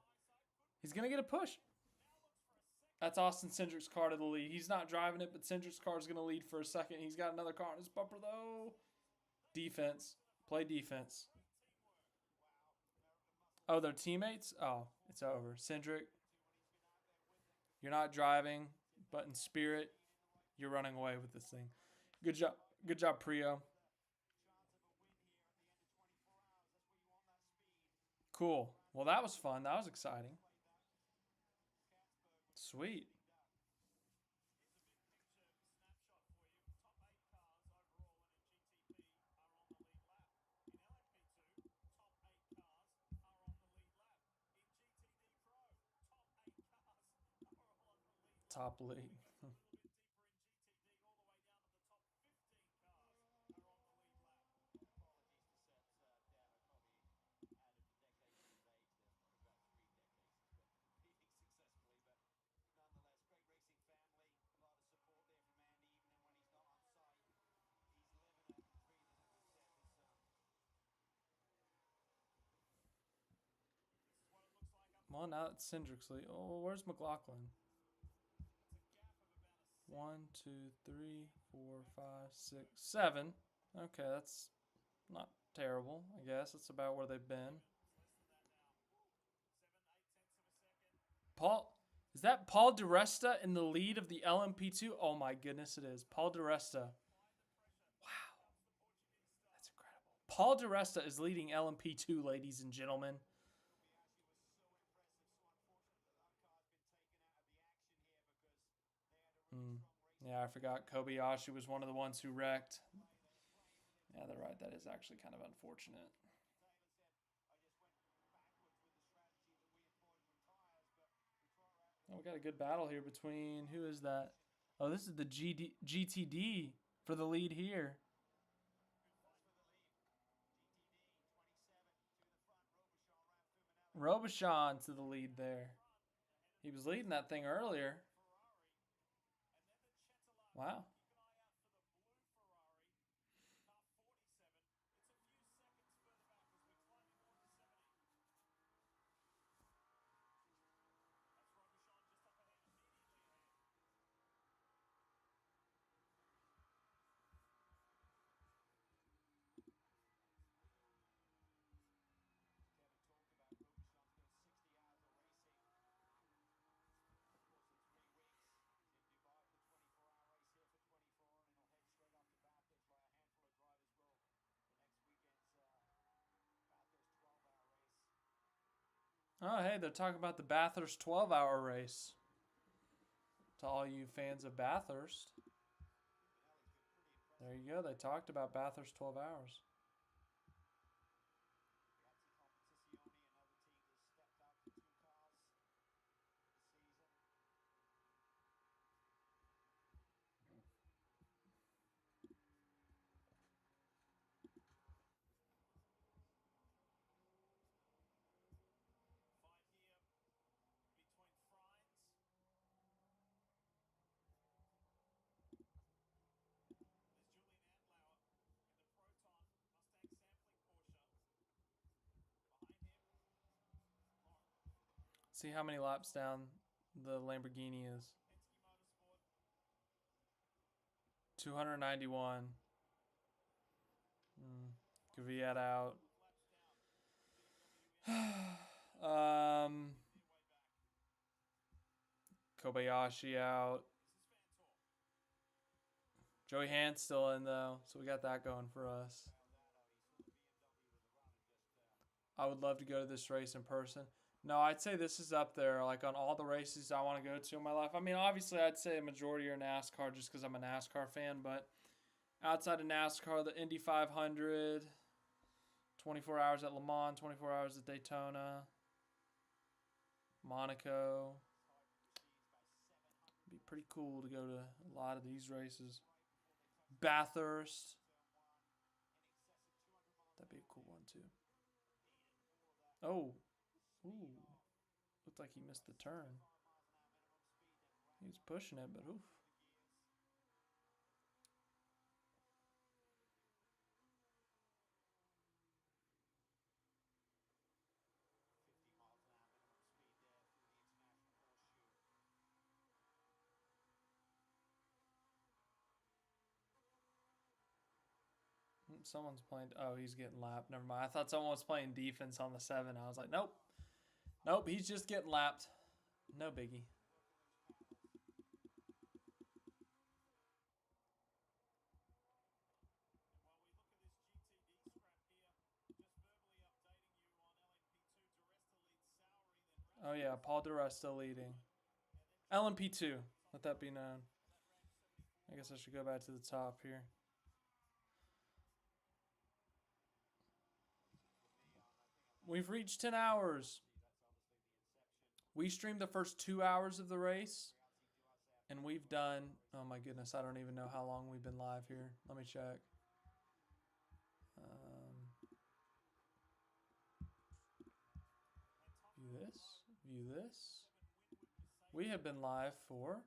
He's going to get a push. That's Austin Cindric's car to the lead. He's not driving it, but Cindric's car is going to lead for a second. He's got another car on his bumper, though. Defense. Play defense. Oh, they're teammates? Oh, it's over. Cindric, you're not driving, but in spirit, you're running away with this thing. Good job. Good job, Prio. Cool. Well, that was fun. That was exciting. Sweet. top league. A little bit deeper in GTD, all the way down to the top 15 cars are on the lead lap. Apologies to set down a Cobby out of the decades of his age. There's about 3 decades he's been competing successfully, but nonetheless, great racing family. A lot of support there from Andy, even when he's not on site. He's living it and breathing it with Seb, his son. This is what it looks like up Well, now it's Cindrixley. Oh, where's McLaughlin? That's a gap of about a 1, 2, 3, 4, 5, 6, 7. Okay, that's not terrible, I guess. That's about where they've been. less than that now. 7/8 of a second. Is that Paul DiResta in the lead of the LMP2? Oh my goodness, it is. Paul DiResta. Wow. That's incredible. Paul DiResta is leading LMP2, ladies and gentlemen. Yeah, I forgot Kobayashi was one of the ones who wrecked. Yeah, they're right. That is actually kind of unfortunate. Oh, we got a good battle here between, who is that? Oh, this is the GTD for the lead here. Robichon to the lead there. He was leading that thing earlier. Wow. Keep an eye out for the blue Ferrari. Car 47. It's a few seconds further back as we're climbing towards the 70. That's Robichon just up ahead, immediately ahead. Kevin talked about Robichon's got 60 hours of racing. Of course, in 3 weeks, he's in Dubai for the 24-hour race, here for 24, and he'll head straight off to Bathurst, where a handful of drivers will. The next weekend's Bathurst 12-hour race. Oh, hey, they're talking about the Bathurst 12-hour race. To all you fans of Bathurst. There you go. They talked about Bathurst 12 hours. Competizione, another team that's stepped up to 2 cars this season. Fight here between Frines. There's Julian Antlauer in the Proton Mustang sampling Porsche. Behind him, See how many laps down the Lamborghini is. Penske Motorsport. 291. Kvyat out. Kobayashi out. Joey Hand's still in though, so we got that going for us. I would love to go to this race in person. No, I'd say this is up there, like on all the races I want to go to in my life. I mean, obviously, I'd say a majority are NASCAR just because I'm a NASCAR fan, but outside of NASCAR, the Indy 500, 24 hours at Le Mans, 24 hours at Daytona, Monaco. It'd be pretty cool to go to a lot of these races. Bathurst. That'd be a cool one too. Oh. Ooh. Looked like he missed the turn. He was pushing it, but oof. Someone's playing. Oh, he's getting lapped. Never mind. I thought someone was playing defense on the 7. I was like, nope. Nope, he's just getting lapped. No biggie. Oh, yeah, Paul DiResta leading. LMP2, let that be known. I guess I should go back to the top here. We've reached 10 hours. We streamed the first 2 hours of the race. And we've done, oh my goodness, I don't even know how long we've been live here. Let me check. View this. View this. We have been live for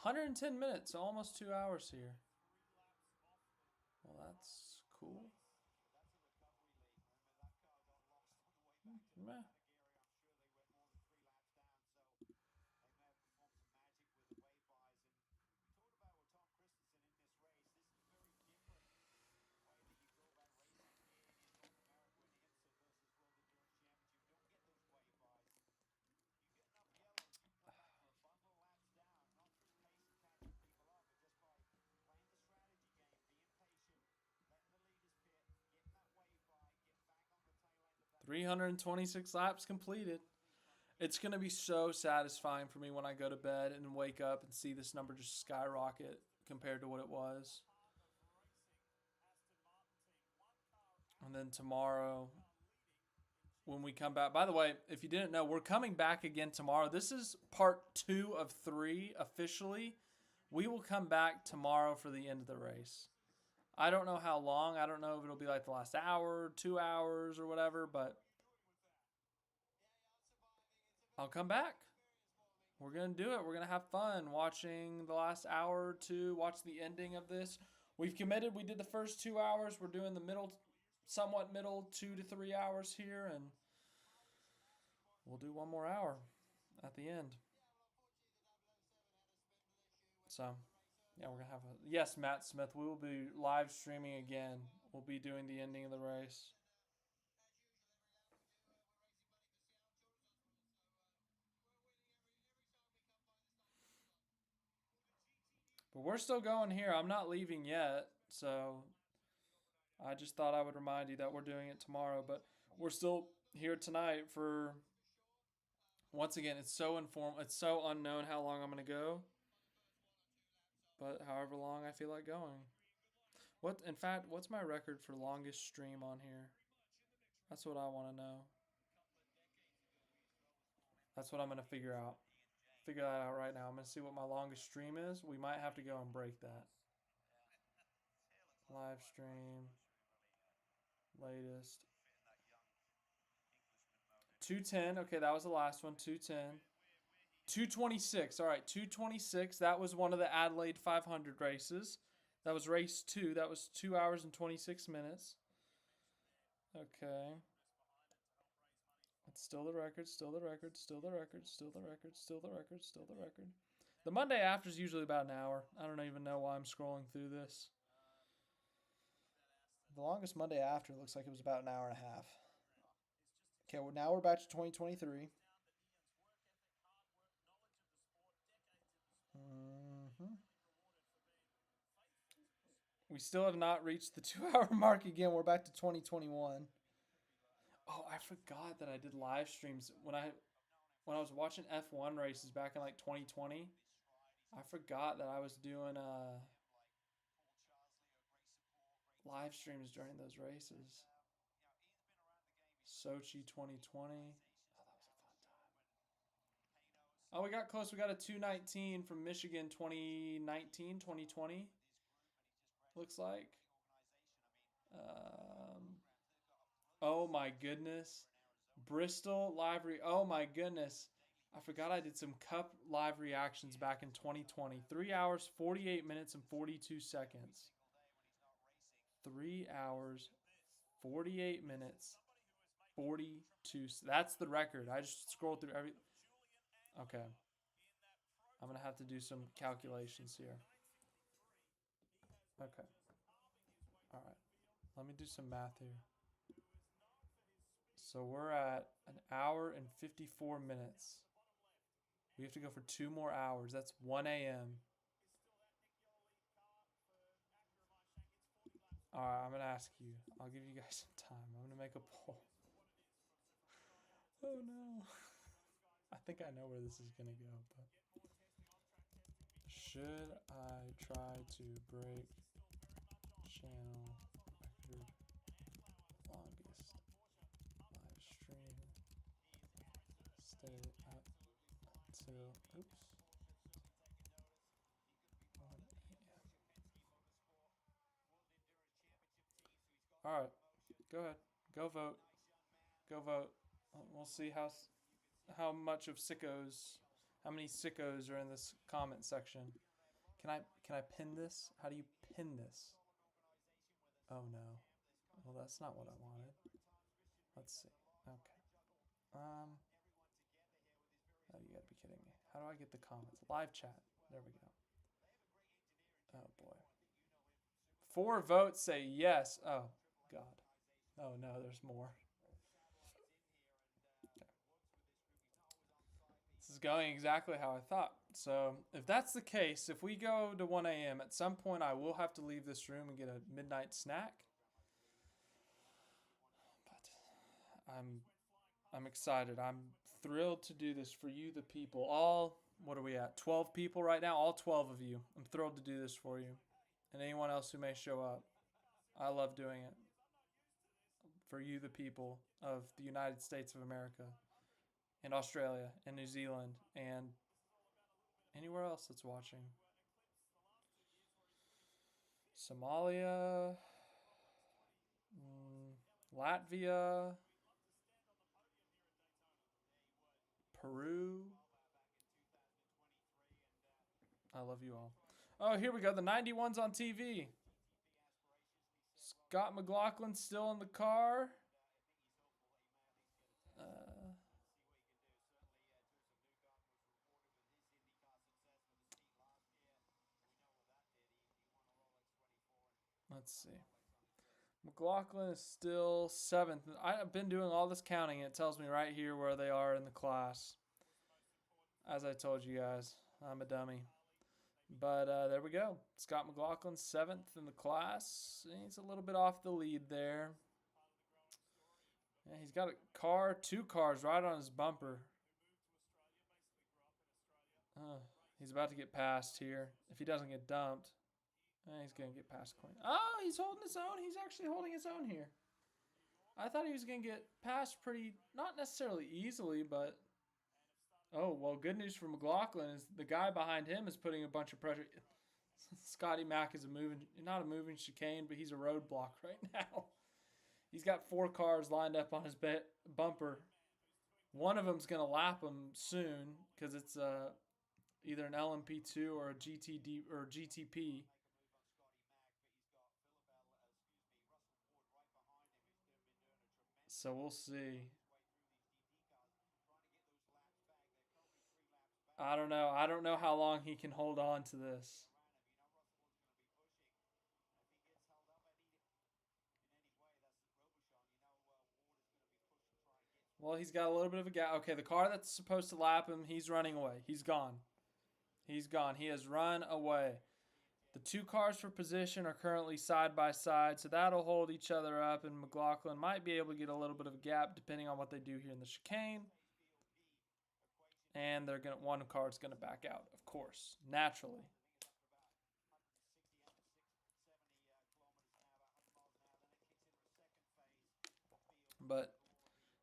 110 minutes, so almost 2 hours here. Well, that's cool. Meh. That 326 laps completed. It's going to be so satisfying for me when I go to bed and wake up and see this number just skyrocket compared to what it was. And then tomorrow, when we come back, by the way, if you didn't know, we're coming back again tomorrow. This is part 2 of 3 officially. We will come back tomorrow for the end of the race. I don't know how long. I don't know if it'll be like the last hour, 2 hours, or whatever, but I'll come back. We're going to do it. We're going to have fun watching the last hour or two, watch the ending of this. We've committed. We did the first 2 hours. We're doing the middle, somewhat middle 2 to 3 hours here, and we'll do 1 more hour at the end. So, yeah, we're going to have a... Yes, Matt Smith, we will be live streaming again. We'll be doing the ending of the race. But we're still going here. I'm not leaving yet, so I just thought I would remind you that we're doing it tomorrow. But we're still here tonight for... Once again, it's so informal. It's so unknown how long I'm going to go. But however long I feel like going. In fact, what's my record for longest stream on here? That's what I want to know. That's what I'm going to figure out. Figure that out right now. I'm going to see what my longest stream is. We might have to go and break that. Live stream. Latest. 210. Okay, that was the last one. 210. 226. All right, 226. That was one of the Adelaide 500 races. That was race 2. That was 2 hours and 26 minutes. Okay. It's still the record, still the record, still the record, still the record, still the record, still the record. The Monday after is usually about an hour. I don't even know why I'm scrolling through this. The longest Monday after looks like it was about an hour and a half. Okay, well, now we're back to 2023. We still have not reached the 2 hour mark again. We're back to 2021. Oh, I forgot that I did live streams when I was watching F1 races back in like 2020. I forgot that I was doing live streams during those races. Sochi 2020. Oh, that was a fun time. Oh, we got close. We got a 219 from Michigan 2019, 2020. Looks like. Oh my goodness. Bristol live oh my goodness. I forgot I did some Cup live reactions back in 2020. 3 hours, 48 minutes, and 42 seconds. 3 hours, 48 minutes, 42. That's the record. I just scrolled through every... Okay. I'm going to have to do some calculations here. Okay. All right. Let me do some math here. So we're at an hour and 54 minutes. We have to go for 2 more hours. That's 1 a.m. All right, I'm going to ask you. I'll give you guys some time. I'm going to make a poll. Oh, no. I think I know where this is going to go. But should I try to break channel record longest live stream? Stay up Still, oops. All right, go ahead. Go vote. Go vote. We'll see how much of sickos, how many sickos are in this comment section. Can I pin this? How do you pin this? Oh no. Well, that's not what I wanted. Let's see. Okay. Oh, you gotta be kidding me. How do I get the comments? Live chat. There we go. Oh boy. 4 votes say yes. Oh god. Oh no, there's more. Okay. This is going exactly how I thought. So if that's the case, if we go to 1 a.m., at some point I will have to leave this room and get a midnight snack. But I'm excited. I'm thrilled to do this for you, the people. What are we at? 12 people right now? All 12 of you. I'm thrilled to do this for you. And anyone else who may show up. I love doing it. For you, the people of the United States of America, and Australia, and New Zealand, and anywhere else that's watching. Somalia, Latvia, Peru. I love you all. Oh, here we go. The 91's on TV. Scott McLaughlin's still in the car. Let's see. McLaughlin is still 7th. I've been doing all this counting. It tells me right here where they are in the class. As I told you guys, I'm a dummy. But there we go. Scott McLaughlin, 7th in the class. He's a little bit off the lead there. Yeah, he's got a car, 2 cars right on his bumper. He's about to get passed here. If he doesn't get dumped, he's going to get past Quinn. Oh, he's holding his own. He's actually holding his own here. I thought he was going to get passed pretty, not necessarily easily, but... Oh, well, good news for McLaughlin is the guy behind him is putting a bunch of pressure. Scotty Mack is not a moving chicane, but he's a roadblock right now. He's got 4 cars lined up on his bumper. One of them's going to lap him soon because it's either an LMP2 or a GTD or GTP. So we'll see. I don't know. I don't know how long he can hold on to this. Well, he's got a little bit of a gap. Okay, the car that's supposed to lap him, he's running away. He's gone. He's gone. He has run away. The 2 cars for position are currently side by side, so that'll hold each other up, and McLaughlin might be able to get a little bit of a gap depending on what they do here in the chicane. And one car's going to back out, of course, naturally. But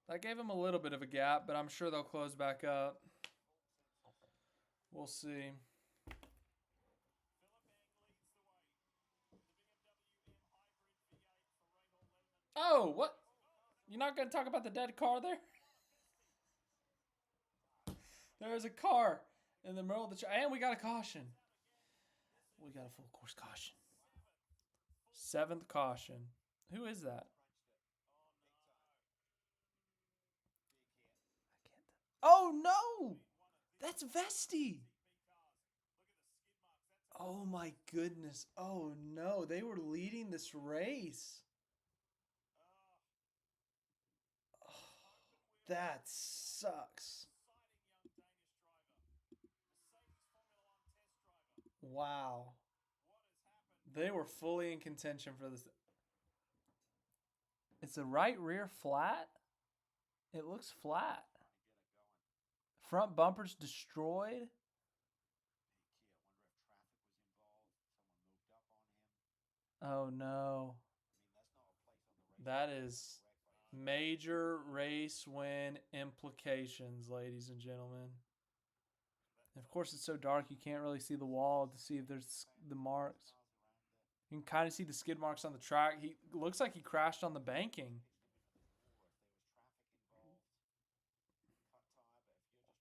that gave him a little bit of a gap, but I'm sure they'll close back up. We'll see. Oh, what? You're not going to talk about the dead car there? There's a car in the middle of the track. And we got a caution. We got a full course caution. 7th caution. Who is that? Oh, no! That's Vesti! Oh, my goodness. Oh, no. They were leading this race. Oh, that sucks. Wow. They were fully in contention for this. It's the right rear flat? It looks flat. Front bumper's destroyed. Oh no. That is major race win implications, ladies and gentlemen. And of course, it's so dark you can't really see the wall to see if there's the marks. You can kind of see the skid marks on the track. He looks like he crashed on the banking.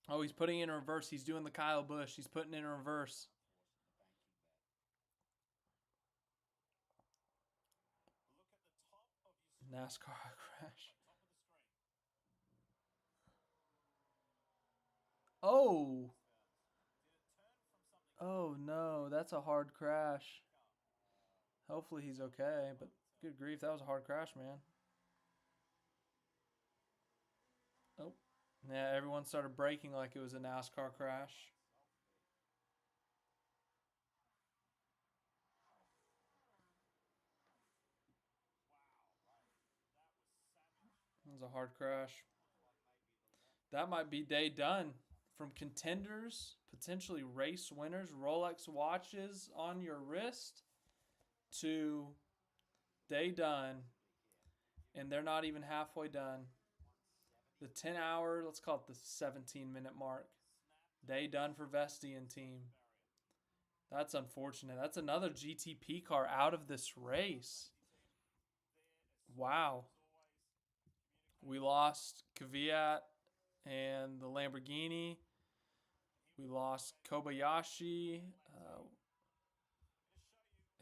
Oh, he's putting in reverse. He's doing the Kyle Busch. He's putting in reverse. NASCAR crash. Oh. Oh no, that's a hard crash. Hopefully he's okay, but good grief, that was a hard crash, man. Oh. Yeah, everyone started braking like it was a NASCAR crash. It was a hard crash. That might be day done. From contenders, potentially race winners, Rolex watches on your wrist, to day done. And they're not even halfway done. The 10 hour, let's call it the 17-minute mark. Day done for Vesti and team. That's unfortunate. That's another GTP car out of this race. Wow. We lost Kvyat and the Lamborghini. We lost Kobayashi.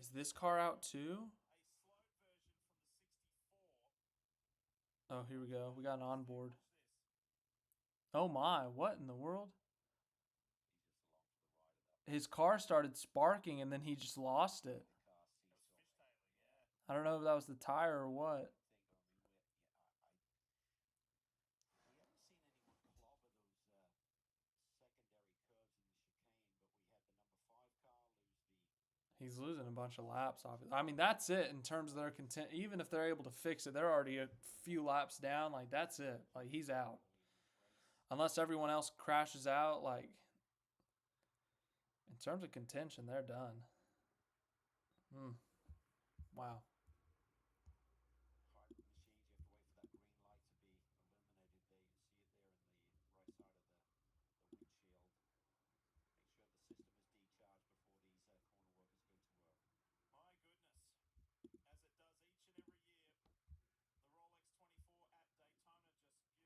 Is this car out too? Oh, here we go. We got an onboard. Oh my, what in the world? His car started sparking and then he just lost it. I don't know if that was the tire or what. He's losing a bunch of laps off it. I mean, that's it in terms of their content. Even if they're able to fix it, they're already a few laps down. Like, that's it. Like, he's out. Unless everyone else crashes out, like, in terms of contention, they're done. Wow.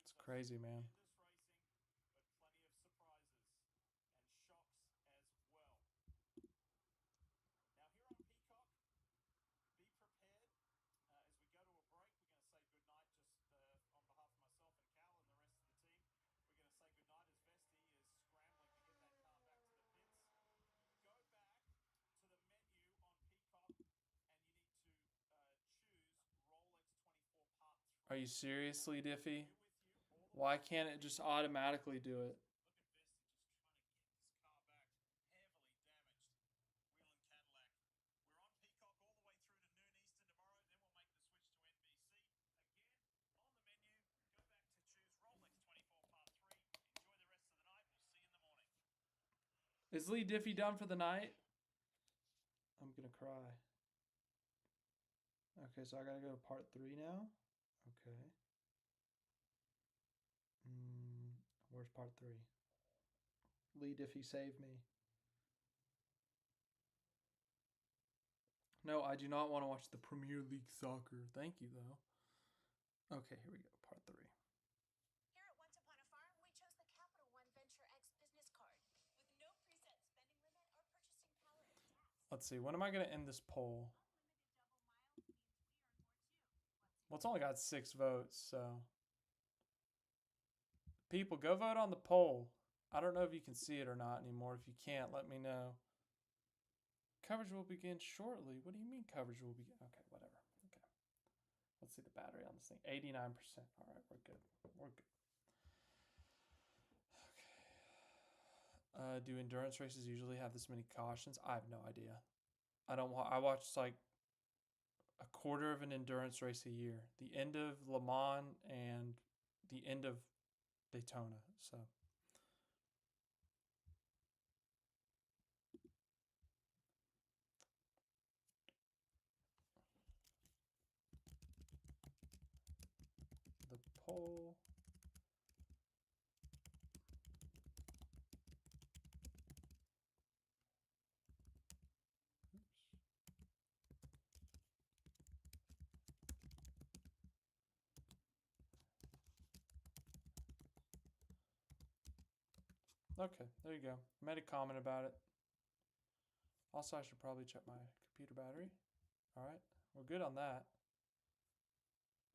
It's crazy, man. Are you seriously, Diffie? Why can't it just automatically do it? Is Lee Diffie done for the night? I'm gonna cry. Okay, so I gotta go to part 3 now? Okay. Where's part 3? Lee Diffie, save me. No, I do not want to watch the Premier League soccer. Thank you, though. Okay, here we go. Part 3. Here at Once Upon a Farm, we chose the Capital One Venture X business card with no preset spending limit or purchasing power and tax. Let's see. When am I going to end this poll? Well, it's only got 6 votes, so. People, go vote on the poll. I don't know if you can see it or not anymore. If you can't, let me know. Coverage will begin shortly. What do you mean coverage will begin? Okay, whatever. Okay. Let's see the battery on this thing. 89%. All right, we're good. We're good. Okay. Do endurance races usually have this many cautions? I have no idea. I watch like a quarter of an endurance race a year. The end of Le Mans and the end of Daytona. So. The poll. Okay, there you go. Made a comment about it. Also, I should probably check my computer battery. All right, we're good on that.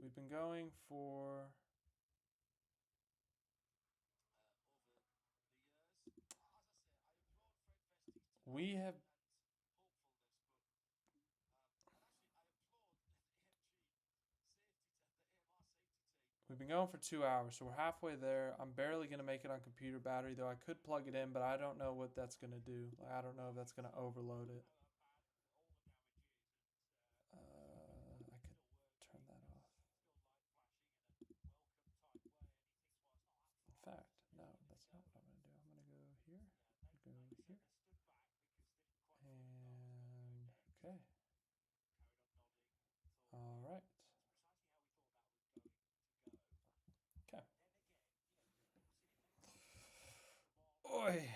We've been going for... We have... We've been going for 2 hours, so we're halfway there. I'm barely going to make it on computer battery, though I could plug it in, but I don't know what that's going to do. Like, I don't know if that's going to overload it. I could turn that off. In fact, no, that's not what I'm going to do. I'm going to go here, go here, and okay. All right. Okay. Oi.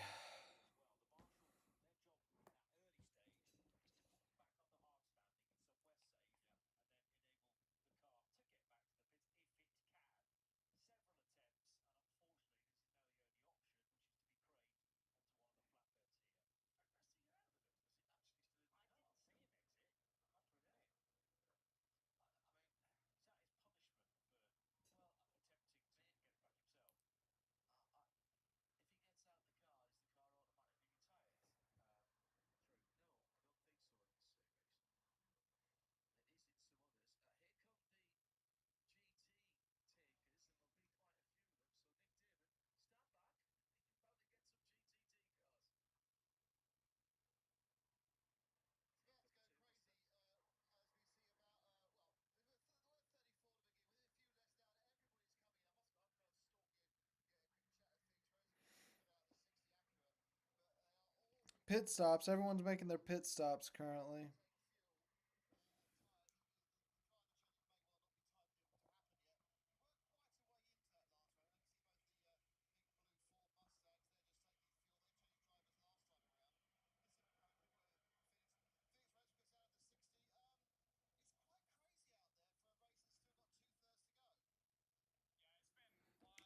Pit stops. Everyone's making their pit stops currently.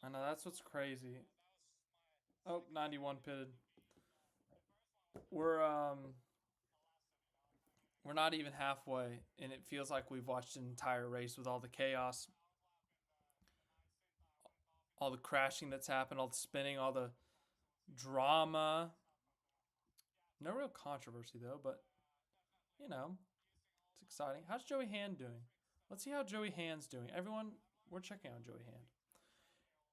I know, that's what's crazy. Oh, 91 pitted. We're not even halfway, and it feels like we've watched an entire race with all the chaos, all the crashing that's happened, all the spinning, all the drama. No real controversy though, but you know, it's exciting. How's Joey Hand doing? Let's see how Joey Hand's doing. Everyone, we're checking out Joey Hand.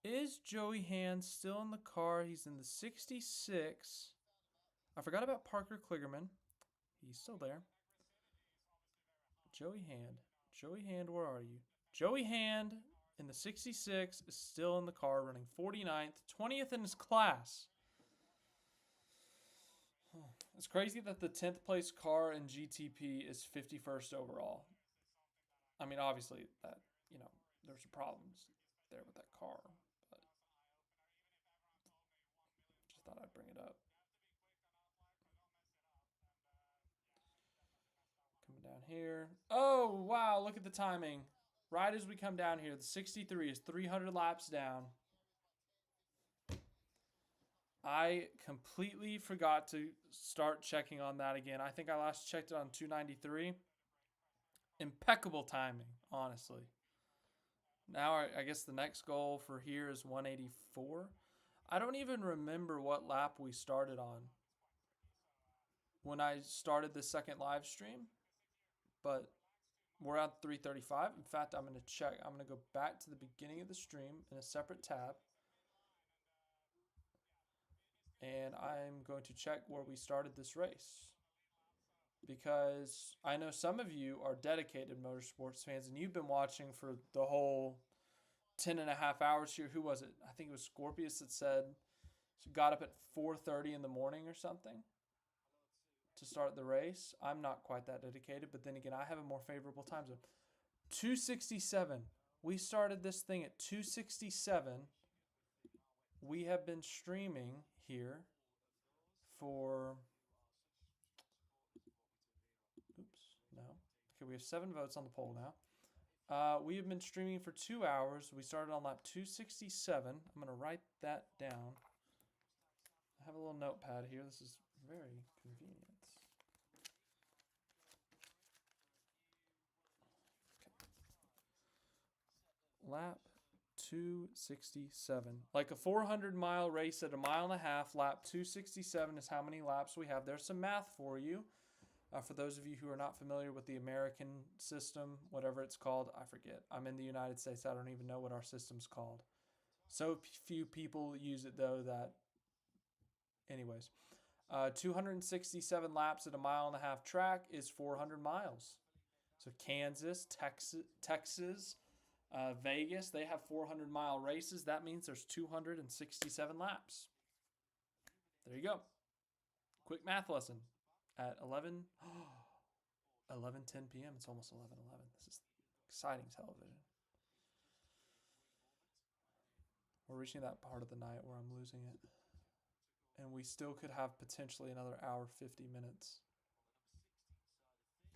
Is Joey Hand still in the car? He's in the 66. I forgot about Parker Kligerman. He's still there. Joey Hand. Joey Hand, where are you? Joey Hand in the 66 is still in the car running 49th, 20th in his class. It's crazy that the 10th place car in GTP is 51st overall. I mean, obviously, that, you know, there's problems there with that car, but just thought I'd bring it up. Coming down here. Oh, wow, look at the timing. Right as we come down here, the 63 is 300 laps down. I completely forgot to start checking on that again. I think I last checked it on 293. Impeccable timing, honestly. Now I guess the next goal for here is 184. I don't even remember what lap we started on when I started the second live stream, but we're at 335. In fact, I'm going to check. I'm going to go back to the beginning of the stream in a separate tab. And I'm going to check where we started this race. Because I know some of you are dedicated motorsports fans and you've been watching for the whole 10 and a half hours here. Who was it? I think it was Scorpius that said she got up at 4:30 in the morning or something to start the race. I'm not quite that dedicated, but then again, I have a more favorable time zone. 267. We started this thing at 267. We have been streaming here for... Oops, no. Okay, we have 7 votes on the poll now. We have been streaming for 2 hours. We started on lap 267. I'm going to write that down. I have a little notepad here. This is very convenient. Lap 267. Like a 400-mile race at a mile and a half, lap 267 is how many laps we have. There's some math for you. For those of you who are not familiar with the American system, whatever it's called, I forget. I'm in the United States. I don't even know what our system's called. So few people use it, though, that... Anyways, 267 laps at a mile and a half track is 400 miles. So Kansas, Texas, Vegas, they have 400-mile races. That means there's 267 laps. There you go. Quick math lesson at 11:10 p.m. It's almost 11:11. This is exciting television. We're reaching that part of the night where I'm losing it. And we still could have potentially another hour, 50 minutes.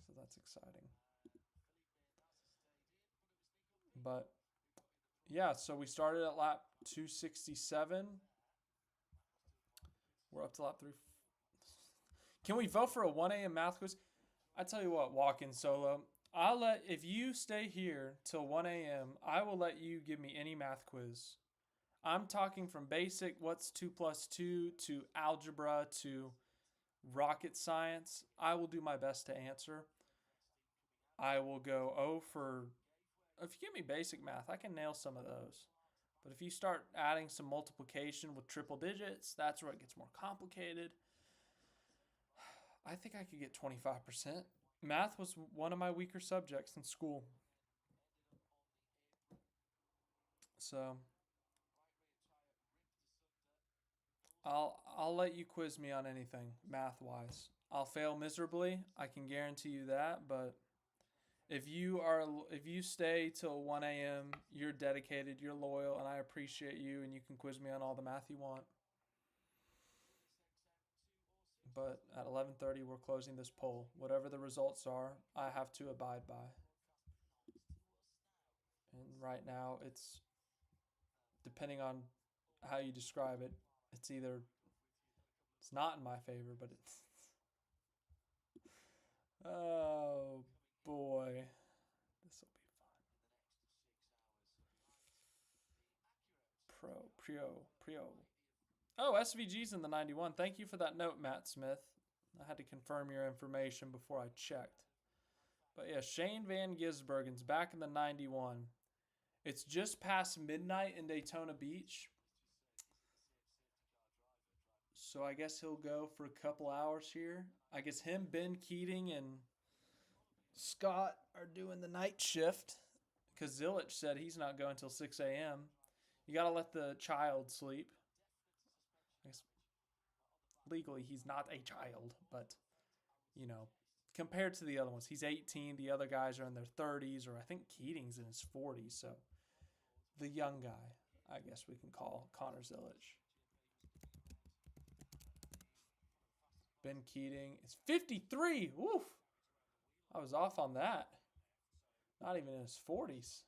So that's exciting. But yeah, so we started at lap 267. We're up to lap 3. Can we vote for a 1 a.m. math quiz? I tell you what, walk-in solo. If you stay here till 1 a.m., I will let you give me any math quiz. I'm talking from basic, what's 2 plus 2, to algebra, to rocket science. I will do my best to answer. I will go if you give me basic math, I can nail some of those. But if you start adding some multiplication with triple digits, that's where it gets more complicated. I think I could get 25%. Math was one of my weaker subjects in school. So I'll let you quiz me on anything math-wise. I'll fail miserably, I can guarantee you that, but if you stay till 1 a.m., you're dedicated, you're loyal, and I appreciate you, and you can quiz me on all the math you want. But at 11:30, we're closing this poll. Whatever the results are, I have to abide by. And right now, it's, depending on how you describe it, it's not in my favor, but it's... Oh, boy. This will be fun. Prio. Oh, SVG's in the 91. Thank you for that note, Matt Smith. I had to confirm your information before I checked. But yeah, Shane Van Gisbergen's back in the 91. It's just past midnight in Daytona Beach. So I guess he'll go for a couple hours here. I guess him, Ben Keating, and Scott are doing the night shift because Zilich said he's not going until 6 a.m. You got to let the child sleep. I guess legally he's not a child, but, you know, compared to the other ones, he's 18. The other guys are in their 30s, or I think Keating's in his 40s. So the young guy, I guess we can call Connor Zilich. Ben Keating is 53. Woof. I was off on that. Not even in his 40s.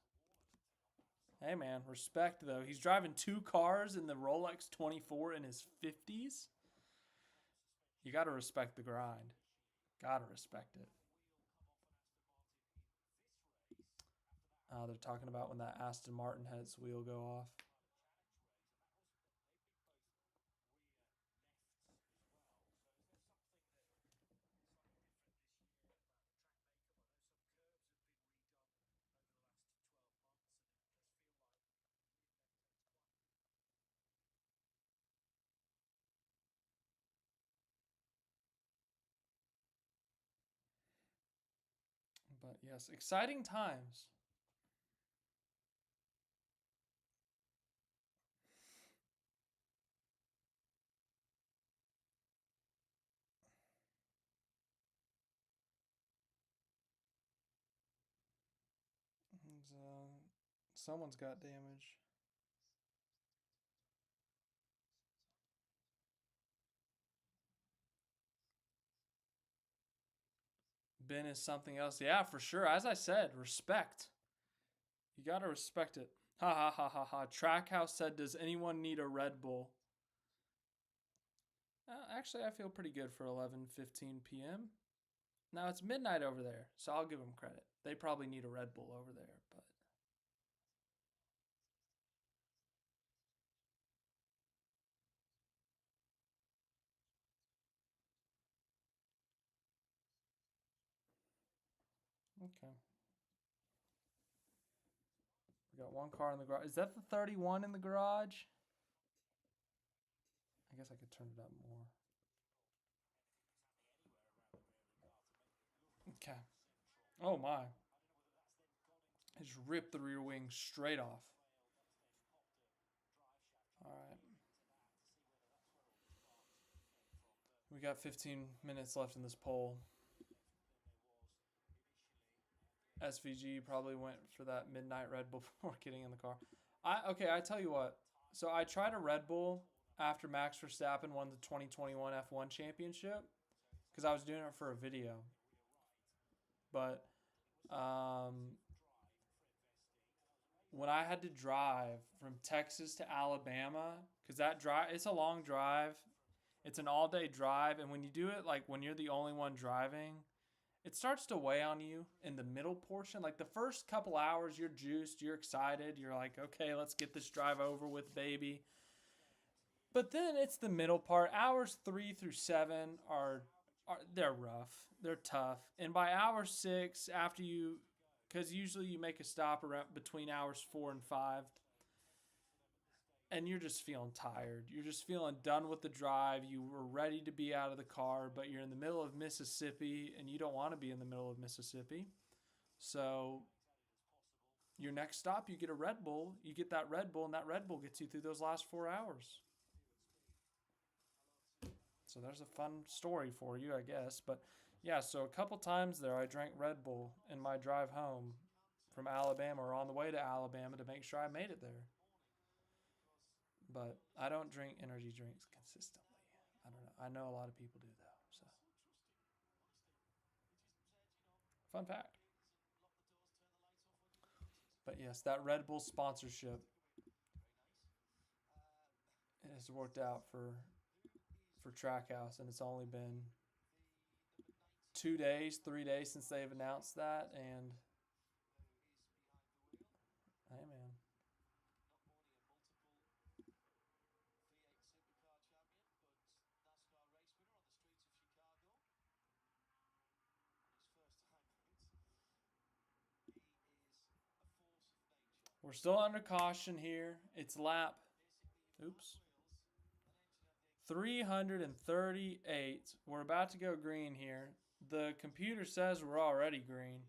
Hey, man, respect, though. He's driving 2 cars in the Rolex 24 in his 50s. You got to respect the grind. Got to respect it. They're talking about when that Aston Martin had its wheel go off. But yes, exciting times. And, someone's got damage. Ben is something else. Yeah, for sure. As I said, respect. You got to respect it. Ha ha ha ha ha. Trackhouse said, does anyone need a Red Bull? Actually, I feel pretty good for 11:15 p.m. Now it's midnight over there, so I'll give them credit. They probably need a Red Bull over there, but okay. We got one car in the garage. Is that the 31 in the garage? I guess I could turn it up more. Okay. Oh my. I just ripped the rear wing straight off. All right. We got 15 minutes left in this poll. SVG probably went for that midnight Red Bull before getting in the car. I tell you what. So I tried a Red Bull after Max Verstappen won the 2021 F1 championship because I was doing it for a video. But when I had to drive from Texas to Alabama, because it's a long drive, it's an all-day drive, and when you do it, like when you're the only one driving, it starts to weigh on you in the middle portion. Like the first couple hours, you're juiced, you're excited, you're like, okay, let's get this drive over with, baby. But then it's the middle part. Hours 3 through 7 are they're rough, they're tough, and by hour 6, after you, because usually you make a stop around between hours 4 and 5, and you're just feeling tired. You're just feeling done with the drive. You were ready to be out of the car, but you're in the middle of Mississippi, and you don't want to be in the middle of Mississippi. So your next stop, you get a Red Bull. You get that Red Bull, and that Red Bull gets you through those last 4 hours. So there's a fun story for you, I guess. But yeah, so a couple times there, I drank Red Bull in my drive home from Alabama or on the way to Alabama to make sure I made it there. But I don't drink energy drinks consistently. I don't know. I know a lot of people do though. So fun fact. But yes, that Red Bull sponsorship has worked out for Trackhouse, and it's only been 2 days, 3 days since they've announced that, and hey man. We're still under caution here. It's lap, 338. We're about to go green here. The computer says we're already green.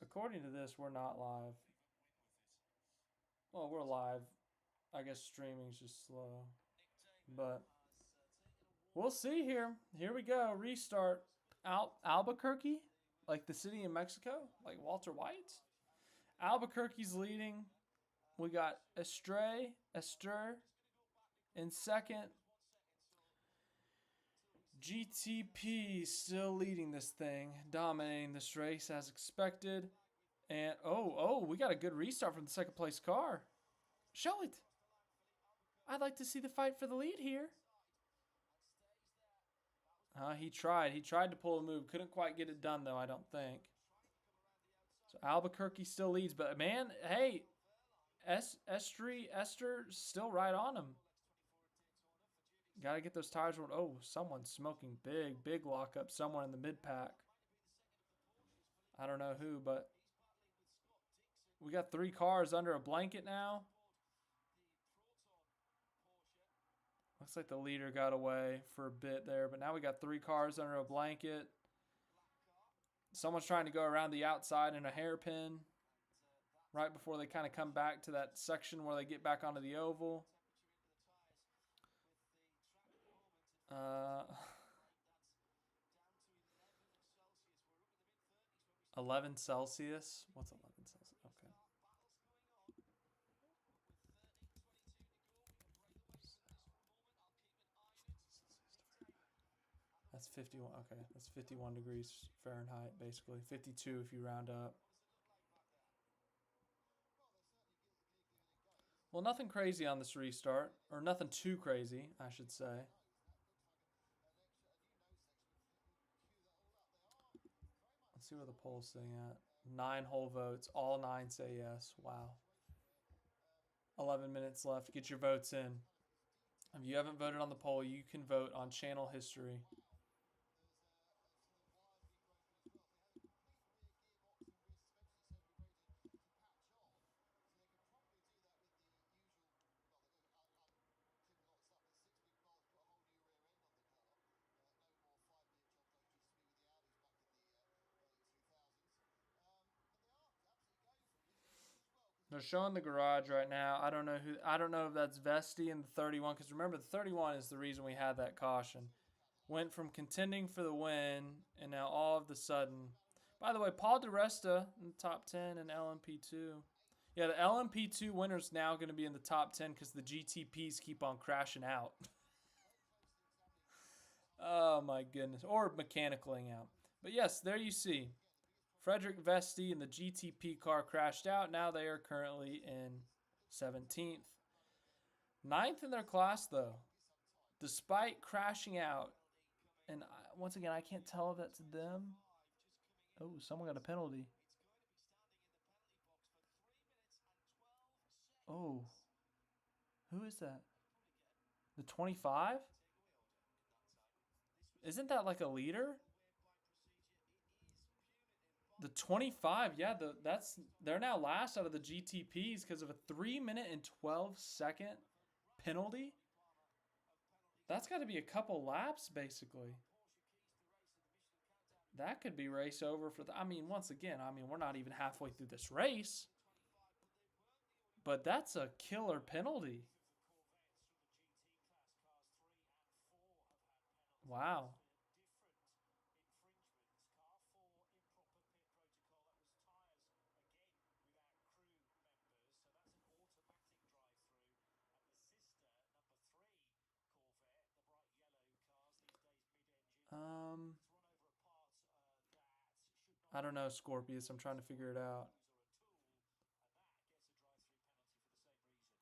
According to this, we're not live. Well, we're live. I guess streaming's just slow. But we'll see here. Here we go. Restart. Albuquerque? Like the city in Mexico? Like Walter White? Albuquerque's leading. We got Esther in second. GTP still leading this thing, dominating this race as expected. And we got a good restart from the second place car. Show it. I'd like to see the fight for the lead here. He tried to pull a move. Couldn't quite get it done though, I don't think. So Albuquerque still leads, but man, hey, Esther still right on him. Got to get those tires. Oh, someone's smoking big lockup somewhere in the mid pack. I don't know who, but we got 3 cars under a blanket now. Looks like the leader got away for a bit there, but now we got 3 cars under a blanket. Someone's trying to go around the outside in a hairpin right before they kind of come back to that section where they get back onto the oval. 11 Celsius. What's 11 Celsius? Okay. That's 51. Okay, that's 51 degrees Fahrenheit, basically. 52 if you round up. Well, nothing crazy on this restart, or nothing too crazy, I should say. Let's see where the poll's sitting at. 9 whole votes. All 9 say yes. Wow. 11 minutes left. Get your votes in. If you haven't voted on the poll, you can vote on channel history. They're showing the garage right now. I don't know if that's Vesti in the 31, because remember the 31 is the reason we had that caution. Went from contending for the win, and now all of the sudden. By the way, Paul DeResta in the top 10 and LMP2. Yeah, the LMP2 winner's now going to be in the top 10 because the GTPs keep on crashing out. Oh my goodness. Or mechanicling out. But yes, there you see. Frederick Vesti in the GTP car crashed out. Now they are currently in 17th. 9th in their class, though. Despite crashing out. And once again, I can't tell if that's them. Oh, someone got a penalty. Oh. Who is that? The 25? Isn't that like a leader? The 25, yeah, they're now last out of the GTPs because of a 3-minute and 12-second penalty. That's got to be a couple laps, basically. That could be race over for the. I mean, once again, we're not even halfway through this race, but that's a killer penalty. Wow. I don't know, Scorpius. I'm trying to figure it out.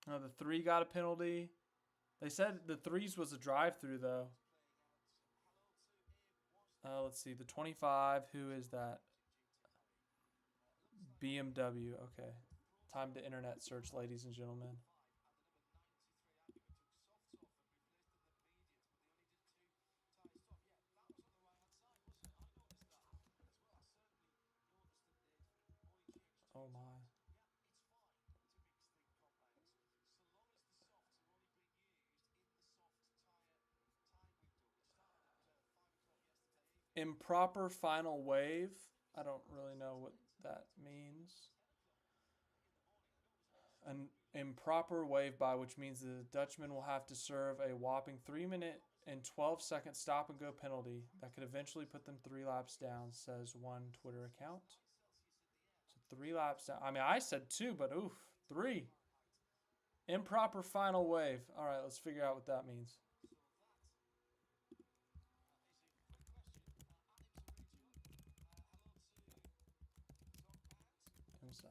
Oh, the 3 got a penalty. They said the 3s was a drive-through, though. Let's see. The 25, who is that? BMW. Okay. Time to internet search, ladies and gentlemen. Oh, my. Improper final wave. I don't really know what that means. An improper wave by, which means the Dutchman will have to serve a whopping 3-minute and 12-second stop and go penalty that could eventually put them 3 laps down, says one Twitter account. So 3 laps down. I mean, I said 2, but oof, 3. Improper final wave. All right, let's figure out what that means. IMSA.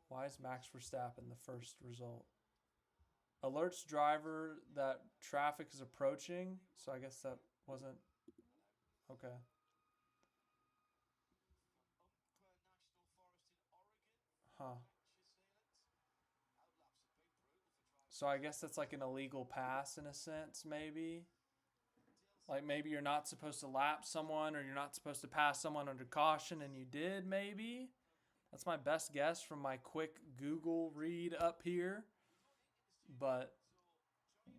Why is Max Verstappen the first result? Alerts driver that traffic is approaching. So I guess that wasn't... Okay. Huh. So I guess that's like an illegal pass in a sense, maybe. Like maybe you're not supposed to lap someone or you're not supposed to pass someone under caution and you did, maybe. That's my best guess from my quick Google read up here. But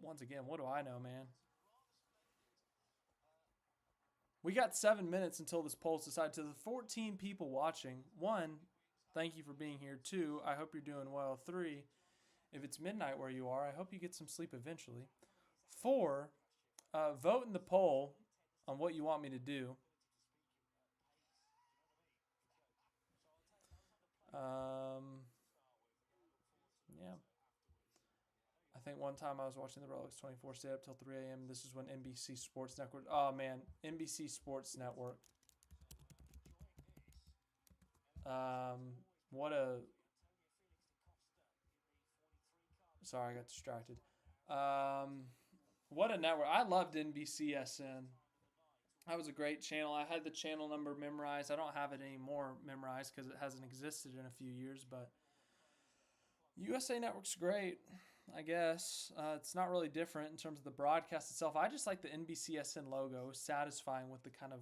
once again, what do I know, man? We got 7 minutes until this poll's decided. To the 14 people watching, 1, thank you for being here. 2, I hope you're doing well. 3, if it's midnight where you are, I hope you get some sleep eventually. 4, vote in the poll on what you want me to do. Yeah. I think one time I was watching the Rolex 24 stay up till 3 a.m. This is when NBC Sports Network. Oh, man. NBC Sports Network. What a... Sorry, I got distracted. What a network. I loved NBCSN. That was a great channel. I had the channel number memorized. I don't have it anymore memorized because it hasn't existed in a few years, but USA Network's great, I guess. It's not really different in terms of the broadcast itself. I just like the NBCSN logo. It was satisfying with the kind of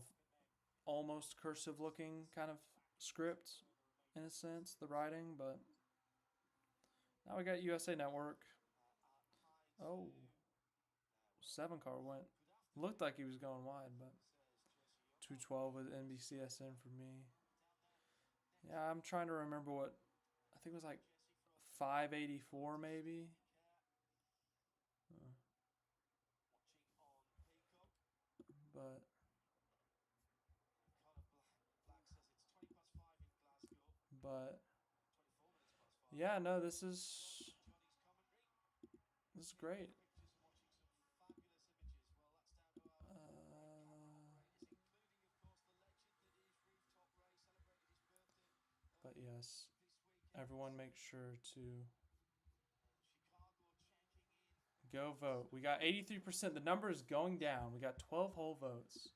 almost cursive looking kind of script in a sense, the writing, but now we got USA Network. Oh, 7 car went. Looked like he was going wide, but 212 with NBCSN for me. Yeah, I'm trying to remember what, I think it was like 584 maybe. But yeah, no, this is great. But yes, everyone make sure to go vote. We got 83%. The number is going down. We got 12 whole votes.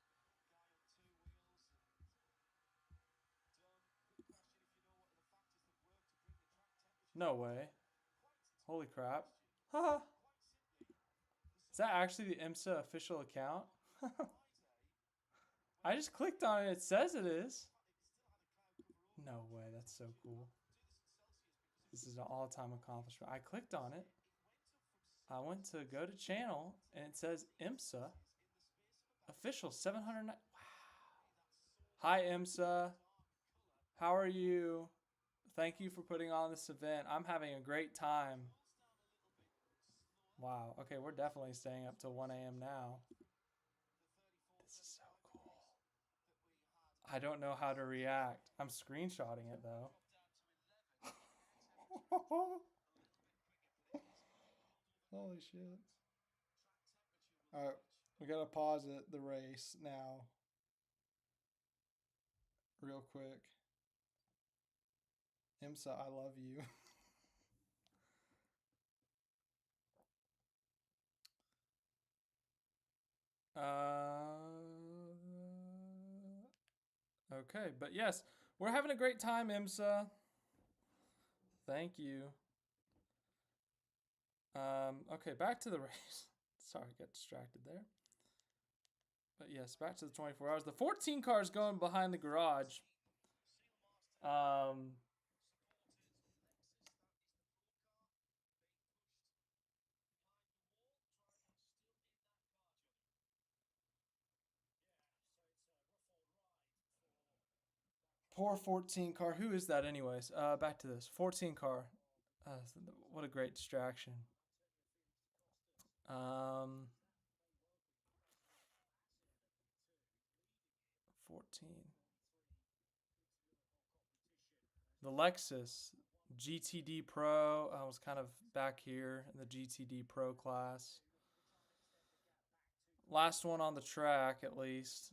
No way. Holy crap. Haha. Is that actually the IMSA official account? I just clicked on it. It says it is. No way. That's so cool. This is an all-time accomplishment. I clicked on it. I went to go to channel, and it says IMSA official 709. Wow. Hi, IMSA. How are you? Thank you for putting on this event. I'm having a great time. Wow. Okay, we're definitely staying up till 1 a.m. now. This is so cool. I don't know how to react. I'm screenshotting it, though. Holy shit. Alright, we gotta pause it, the race now. Real quick. IMSA, I love you. Okay, but yes, we're having a great time, IMSA. Thank you. Okay, back to the race. Sorry, I got distracted there. But yes, back to the 24 hours. The 14 cars going behind the garage. Poor 14 car. Who is that anyways? Back to this. 14 car. What a great distraction. 14. The Lexus GTD Pro. I was kind of back here in the GTD Pro class. Last one on the track, at least.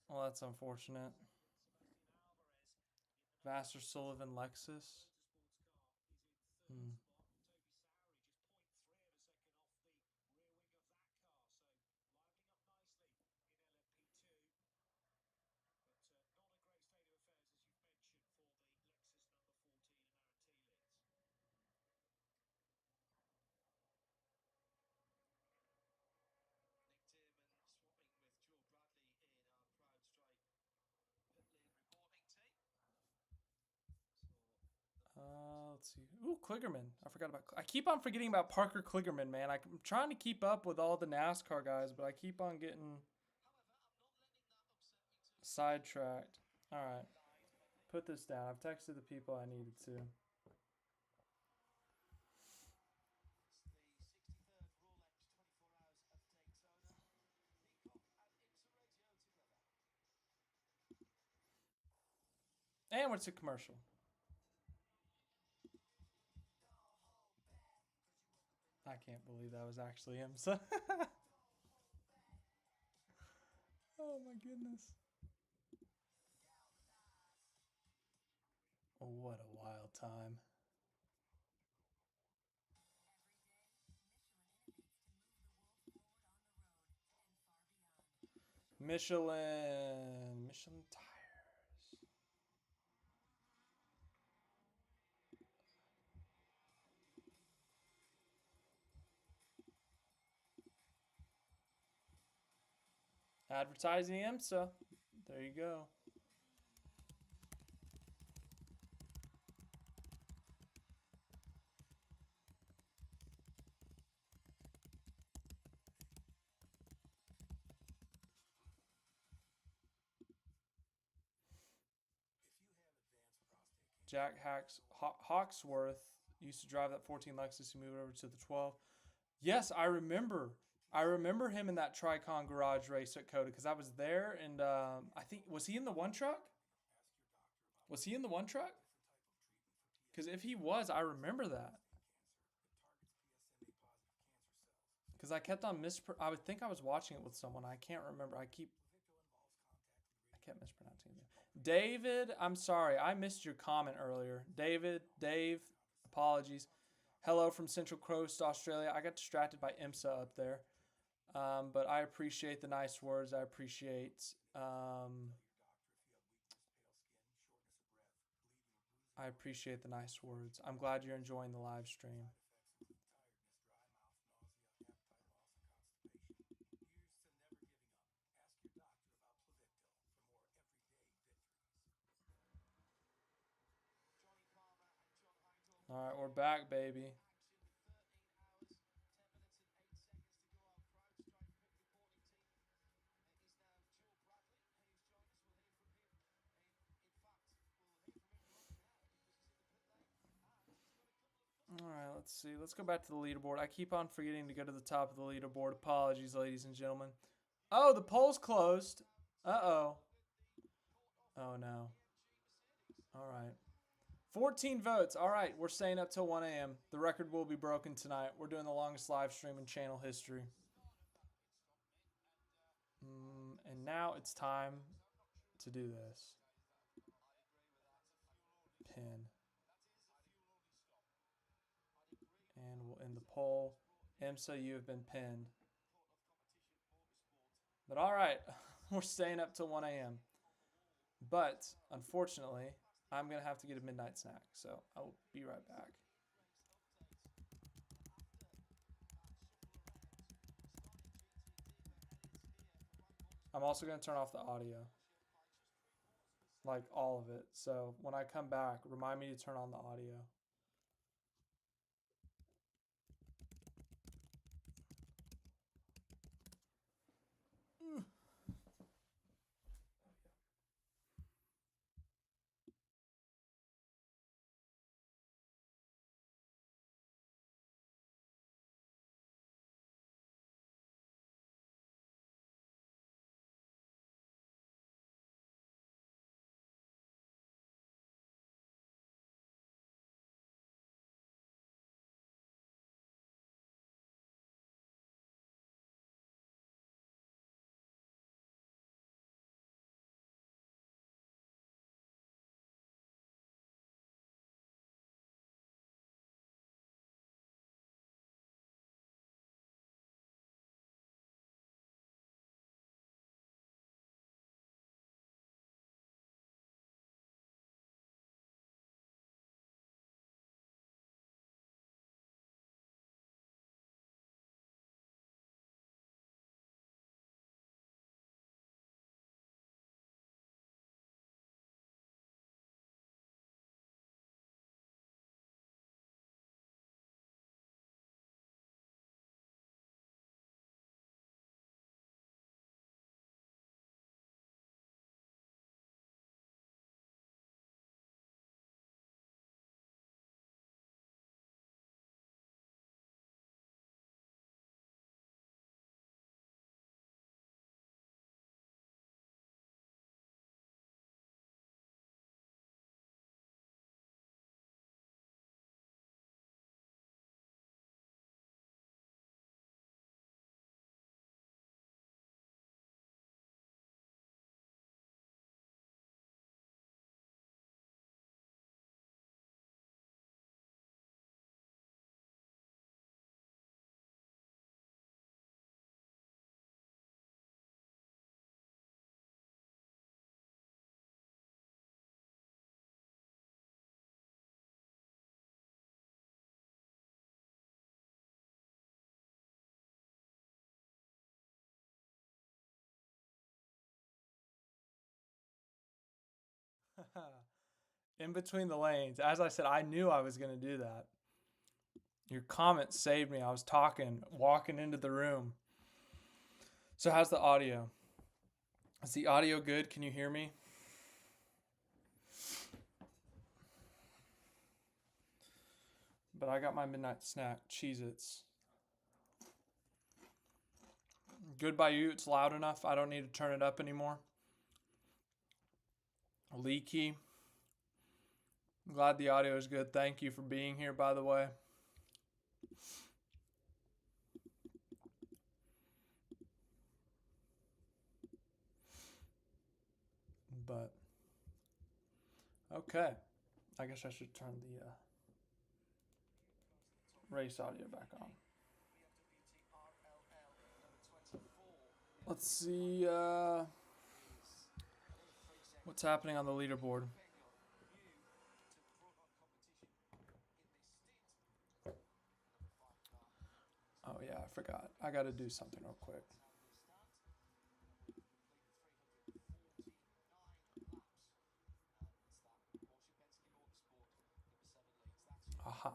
Well, that's unfortunate. Vassar Sullivan Lexus. Let's see. Ooh, Kligerman. I forgot about. I keep on forgetting about Parker Kligerman, man. I'm trying to keep up with all the NASCAR guys, but I keep on getting sidetracked. All right, put this down. I've texted the people I needed to. And we're to commercial. I can't believe that was actually him. So oh my goodness. What a wild time. Michelin tires. Advertising IMSA. There you go. Jack Hawksworth used to drive that 14 Lexus. He moved over to the 12. Yes, I remember. I remember him in that Tricon garage race at Coda because I was there, and I think, was he in the one truck? Was he in the one truck? Because if he was, I remember that. Because I kept on I would think I was watching it with someone. I can't remember. I kept mispronouncing it. David, I'm sorry. I missed your comment earlier. Dave, apologies. Hello from Central Coast, Australia. I got distracted by IMSA up there. But I appreciate the nice words. I appreciate the nice words. I'm glad you're enjoying the live stream. All right, we're back, baby. All right, let's see. Let's go back to the leaderboard. I keep on forgetting to go to the top of the leaderboard. Apologies, ladies and gentlemen. Oh, the poll's closed. Uh-oh. Oh, no. All right. 14 votes. All right, we're staying up till 1 a.m. The record will be broken tonight. We're doing the longest live stream in channel history. And now it's time to do this. Pin. And we'll end the poll. IMSA, you have been pinned. But all right, we're staying up till 1 a.m. But unfortunately, I'm going to have to get a midnight snack. So I'll be right back. I'm also going to turn off the audio. Like all of it. So when I come back, remind me to turn on the audio. In between the lanes. As I said, I knew I was going to do that. Your comment saved me. I was talking, walking into the room. So how's the audio? Is the audio good? Can you hear me? But I got my midnight snack, Cheez-Its. Good by you. It's loud enough. I don't need to turn it up anymore. Leaky. I'm glad the audio is good. Thank you for being here, by the way. But, okay. I guess I should turn the race audio back on. Let's see what's happening on the leaderboard. Oh yeah, I forgot. I got to do something real quick. Aha.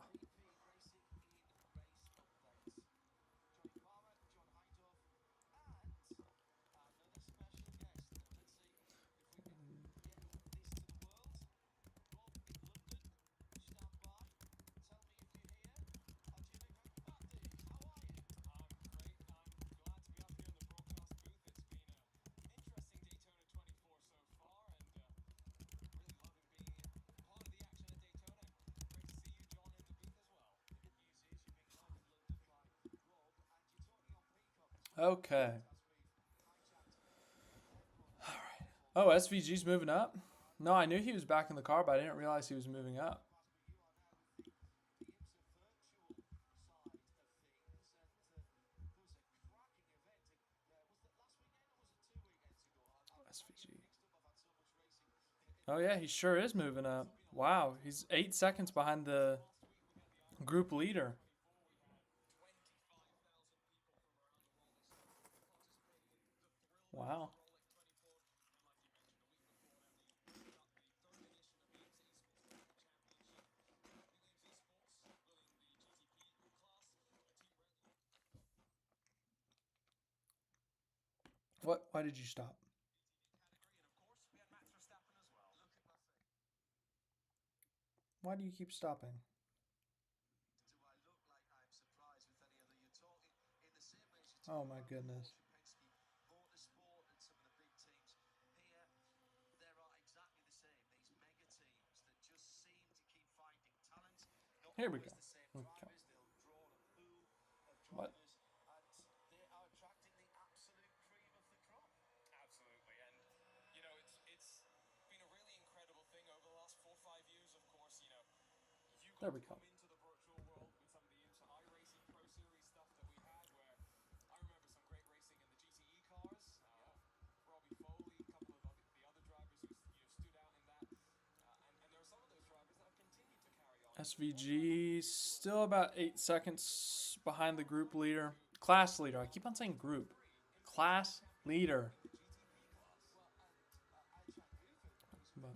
Okay. All right. Oh, SVG's moving up? No, I knew he was back in the car, but I didn't realize he was moving up. SVG. Oh, yeah, he sure is moving up. Wow, he's 8 seconds behind the group leader. Wow. What? Why did you stop? Why do you keep stopping? Oh my goodness. Here we go. Okay. What? Absolutely, and you know it's been a really incredible thing over the last 4 or 5 years. Of course, you know you There got we to go. come into the virtual world with some of the IMSA iRacing Pro Series stuff that we had, where I remember some great racing in the GTE cars. Robbie Foley, a couple of the other drivers who stood out in that, and there are some of those drivers that have continued to carry on. SVG still about 8 seconds behind the group leader. Class leader. I keep on saying group. Class leader. But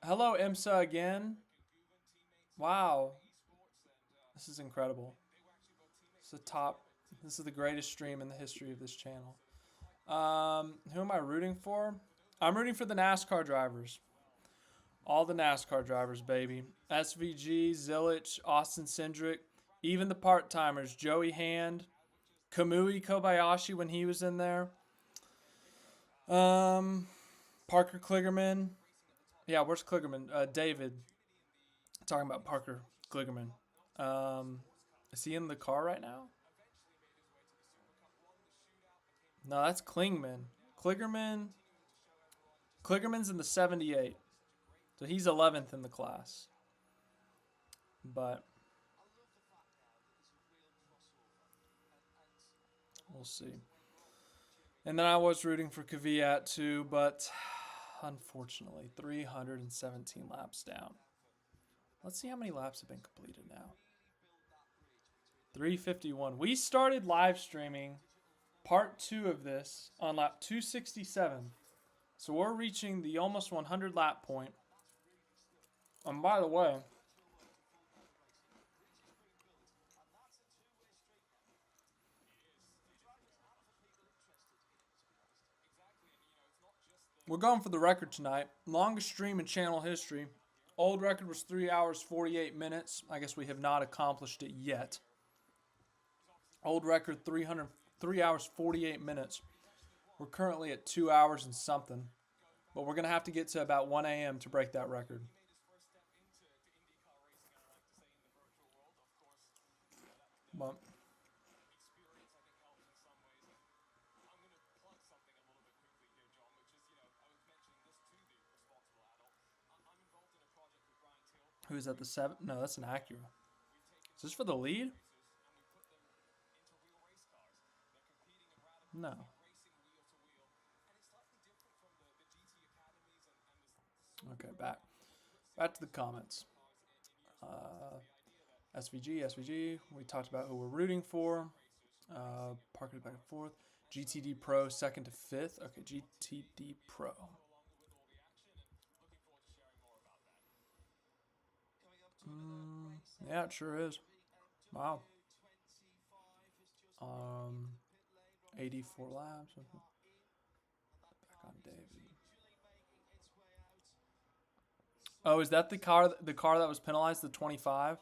hello, IMSA again. Wow. This is incredible. This is the greatest stream in the history of this channel. Who am I rooting for? I'm rooting for the NASCAR drivers. All the NASCAR drivers, baby. SVG, Zilich, Austin Cindric, even the part-timers, Joey Hand, Kamui Kobayashi when he was in there. Parker Kligerman. Yeah, where's Kligerman? David. Talking about Parker Kligerman. Is he in the car right now? No, that's Klingman. Kligerman's in the 78. So he's 11th in the class. But we'll see. And then I was rooting for Kvyat too, but unfortunately, 317 laps down. Let's see how many laps have been completed now. 351. We started live streaming part 2 of this on lap 267 So we're reaching the almost 100 lap point. And by the way, we're going for the record tonight. Longest stream in channel history. Old record was 3 hours 48 minutes. I guess we have not accomplished it yet. Old record 3 hours 48 minutes. We're currently at 2 hours and something. But we're going to have to get to about 1 a.m. to break that record. But who's at the 7? No, that's an Acura. Is this for the lead? No. Okay, back to the comments. SVG. We talked about who we're rooting for. Parking it back and forth. GTD Pro 2nd to 5th. Okay, GTD Pro. Yeah, it sure is. Wow. 84 laps. Back on David. Oh, is that the car that was penalized, the 25?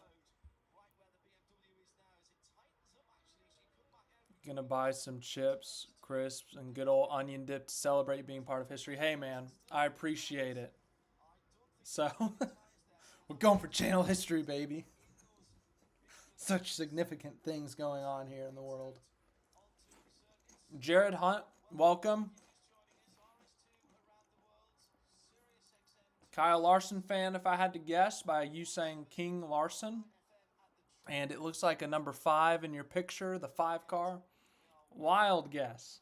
Gonna buy some chips, crisps, and good old onion dip to celebrate being part of history. Hey, man, I appreciate it. So, we're going for channel history, baby. Such significant things going on here in the world. Jared Hunt, welcome. Kyle Larson fan, if I had to guess, by you saying King Larson. And it looks like a number 5 in your picture, the 5 car. Wild guess.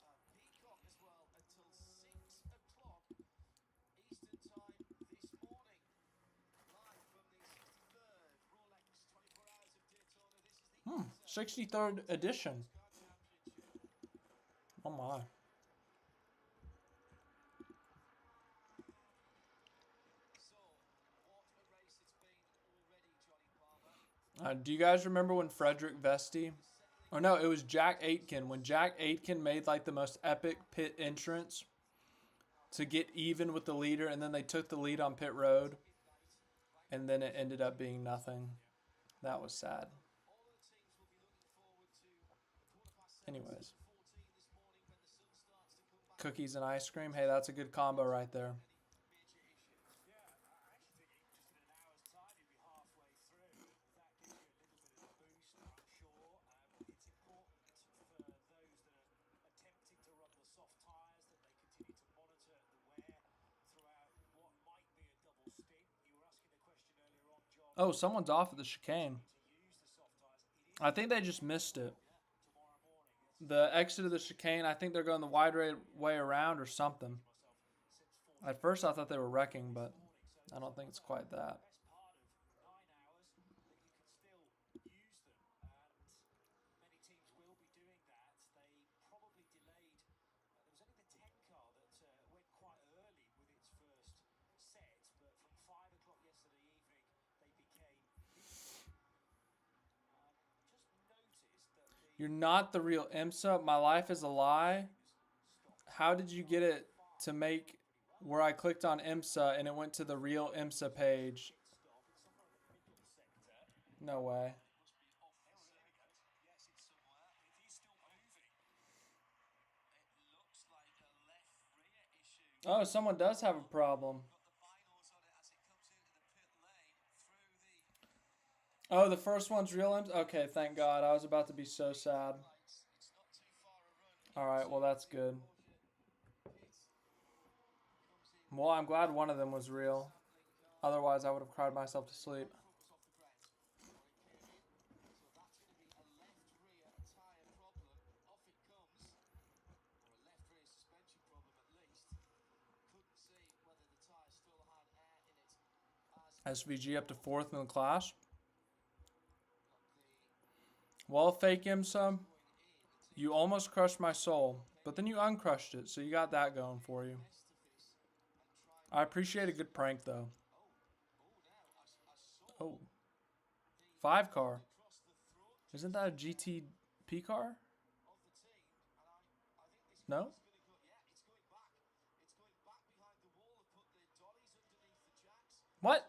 Hmm, 63rd edition. Oh my. Do you guys remember when Frederick Vesti? Oh no, it was Jack Aitken. When Jack Aitken made like the most epic pit entrance to get even with the leader, and then they took the lead on pit road, and then it ended up being nothing. That was sad. Anyways. Cookies and ice cream. Hey, that's a good combo right there. Oh, someone's off at the chicane. I think they just missed it. The exit of the chicane, I think they're going the wide way around or something. At first I thought they were wrecking, but I don't think it's quite that. You're not the real IMSA. My life is a lie. How did you get it to make where I clicked on IMSA and it went to the real IMSA page? No way. Oh, someone does have a problem. Oh, the first one's real IMSA? Okay, thank God. I was about to be so sad. Alright, well that's good. Well, I'm glad one of them was real. Otherwise, I would have cried myself to sleep. SVG up to 4th in the class. Well, fake IMSA, you almost crushed my soul, but then you uncrushed it, so you got that going for you. I appreciate a good prank though. Oh, 5 car. Isn't that a GTP car? No? What?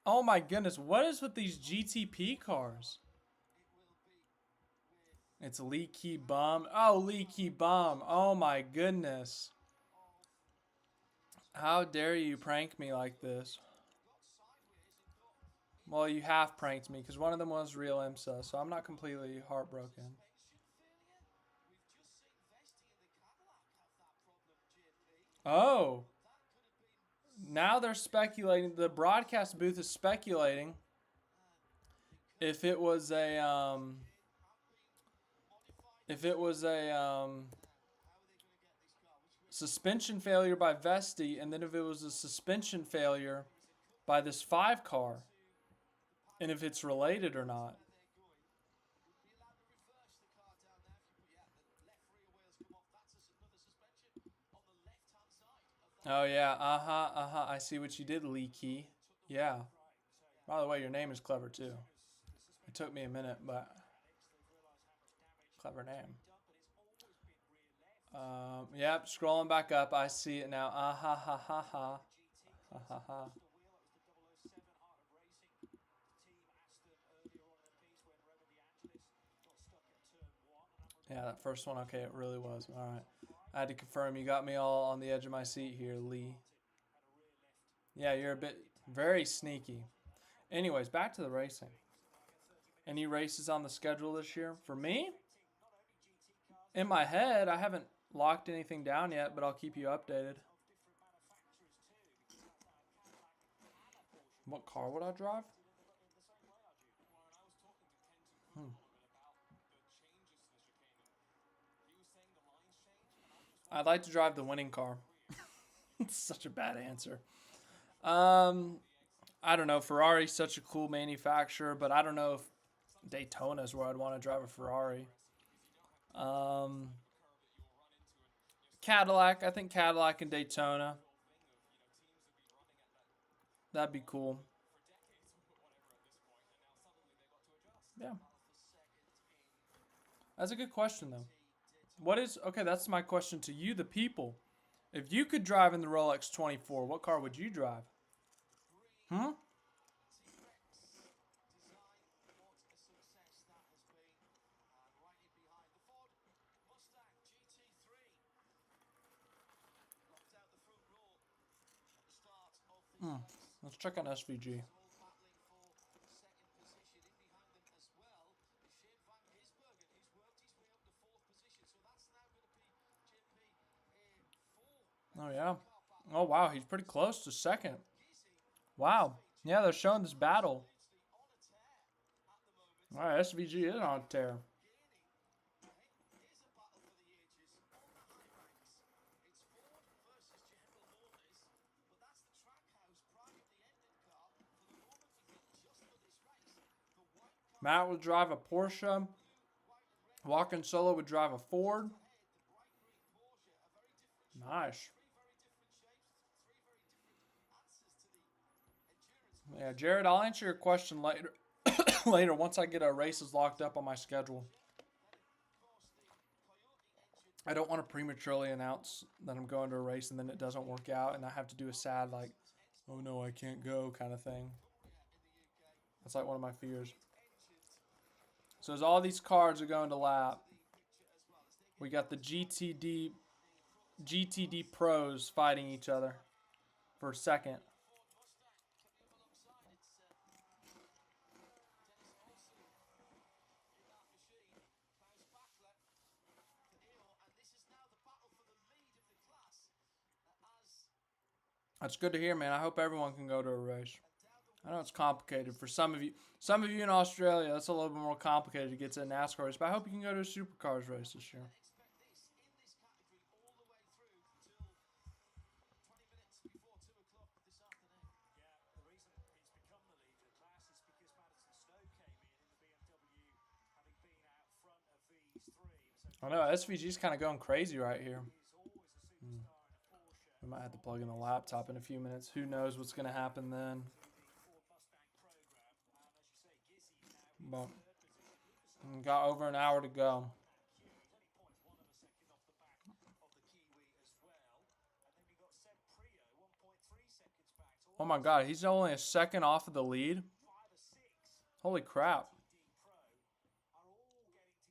Oh my goodness, what is with these GTP cars? It's leaky bum. Oh, leaky bum. Oh my goodness. How dare you prank me like this? Well, you half pranked me because one of them was real IMSA, so I'm not completely heartbroken. Oh, now they're speculating. The broadcast booth is speculating if it was a suspension failure by Vesti, and then if it was a suspension failure by this 5 car, and if it's related or not. Oh yeah, I see what you did, Leaky. Yeah. By the way, your name is clever too. It took me a minute, but clever name. Yep, scrolling back up, I see it now. Ah ha ha ha ha. Ha ha ha. Yeah, that first one, okay, it really was. Alright. I had to confirm you got me all on the edge of my seat here, Lee. Yeah, you're a bit very sneaky. Anyways, back to the racing. Any races on the schedule this year? For me? In my head, I haven't locked anything down yet, but I'll keep you updated. What car would I drive? I'd like to drive the winning car. It's such a bad answer. I don't know. Ferrari's such a cool manufacturer, but I don't know if Daytona is where I'd want to drive a Ferrari. Cadillac. I think Cadillac and Daytona. That'd be cool. Yeah. That's a good question, though. What is... Okay, that's my question to you, the people. If you could drive in the Rolex 24, what car would you drive? Hmm? Let's check on SVG. Oh, yeah. Oh, wow. He's pretty close to second. Wow. Yeah, they're showing this battle. All right, SVG is on tear. Matt would drive a Porsche. Walking Solo would drive a Ford. Nice. Yeah, Jared, I'll answer your question later. Later, once I get our races locked up on my schedule. I don't want to prematurely announce that I'm going to a race and then it doesn't work out and I have to do a sad, like, oh no, I can't go kind of thing. That's like one of my fears. So as all these cars are going to lap, we got the GTD pros fighting each other for second. That's good to hear, man. I hope everyone can go to a race. I know it's complicated for some of you. Some of you in Australia, that's a little bit more complicated to get to a NASCAR race. But I hope you can go to a supercars race this year. I know SVG's kind of going crazy right here. might have to plug in the laptop in a few minutes. Who knows what's going to happen then. But got over an hour to go. Oh my god, he's only a second off of the lead? Holy crap.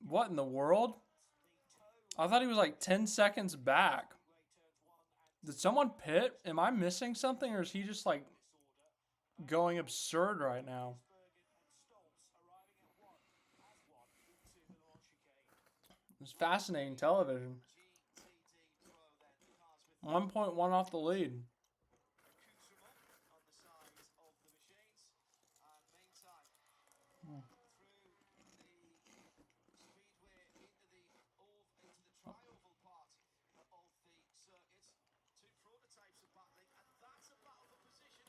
What in the world? I thought he was like 10 seconds back. Did someone pit? Am I missing something, or is he just like going absurd right now? It's fascinating television. 1.1 off the lead.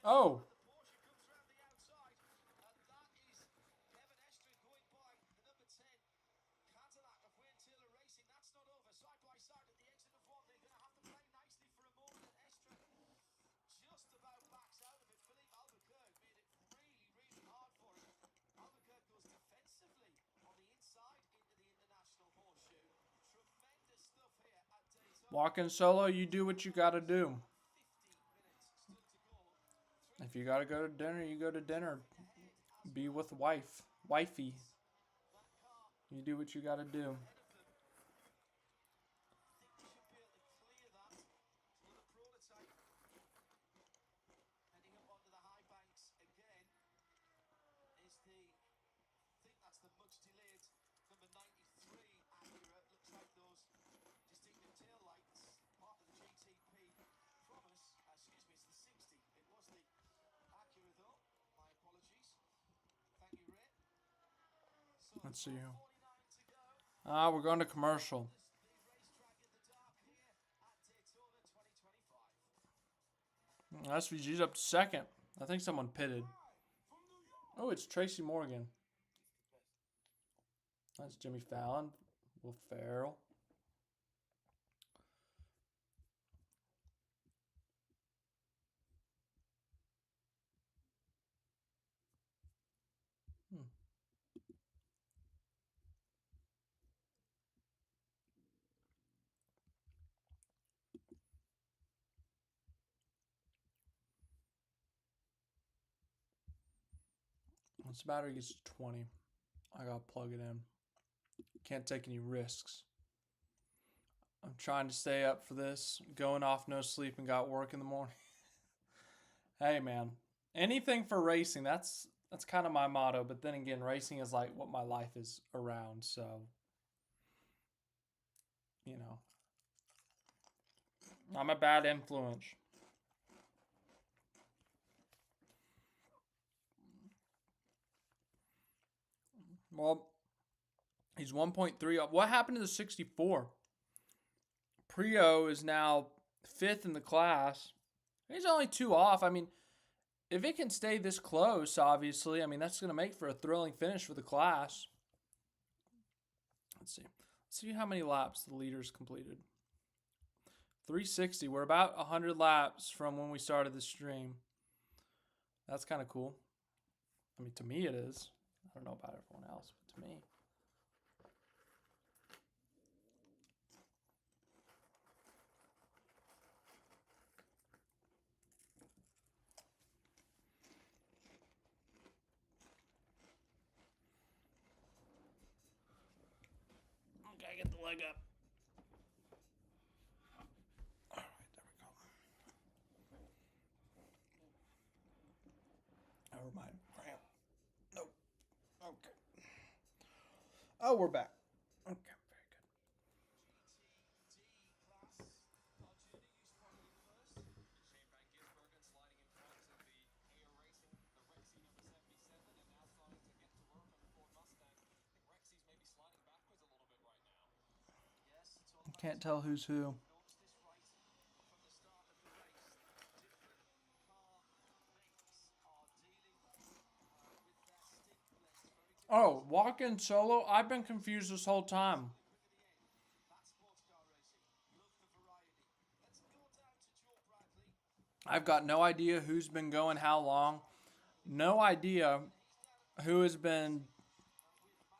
Oh. Walking solo, you do what you gotta do. If you gotta go to dinner, you go to dinner. Be with wifey. You do what you gotta do. Let's see here. We're going to commercial. SVG's up to second. I think someone pitted. Oh, it's Tracy Morgan. That's Jimmy Fallon. Will Ferrell. This battery gets 20. I gotta plug it in. Can't take any risks. I'm trying to stay up for this. Going off no sleep and got work in the morning. Hey man, anything for racing. That's kind of my motto. But then again, racing is like what my life is around. So, you know, I'm a bad influence. Well, he's 1.3 up. What happened to the 64? Prio is now 5th in the class. He's only 2 off. I mean, if it can stay this close, obviously, I mean, that's going to make for a thrilling finish for the class. Let's see. Let's see how many laps the leaders completed. 360. We're about 100 laps from when we started the stream. That's kind of cool. I mean, to me it is. I don't know about everyone else, but to me. Okay, get the leg up. All right, there we go. Never mind. Cramp. Nope. Okay. Oh, we're back. Okay, very good. Can't tell who's who. Oh, walk-in solo? I've been confused this whole time. I've got no idea who's been going how long. No idea who has been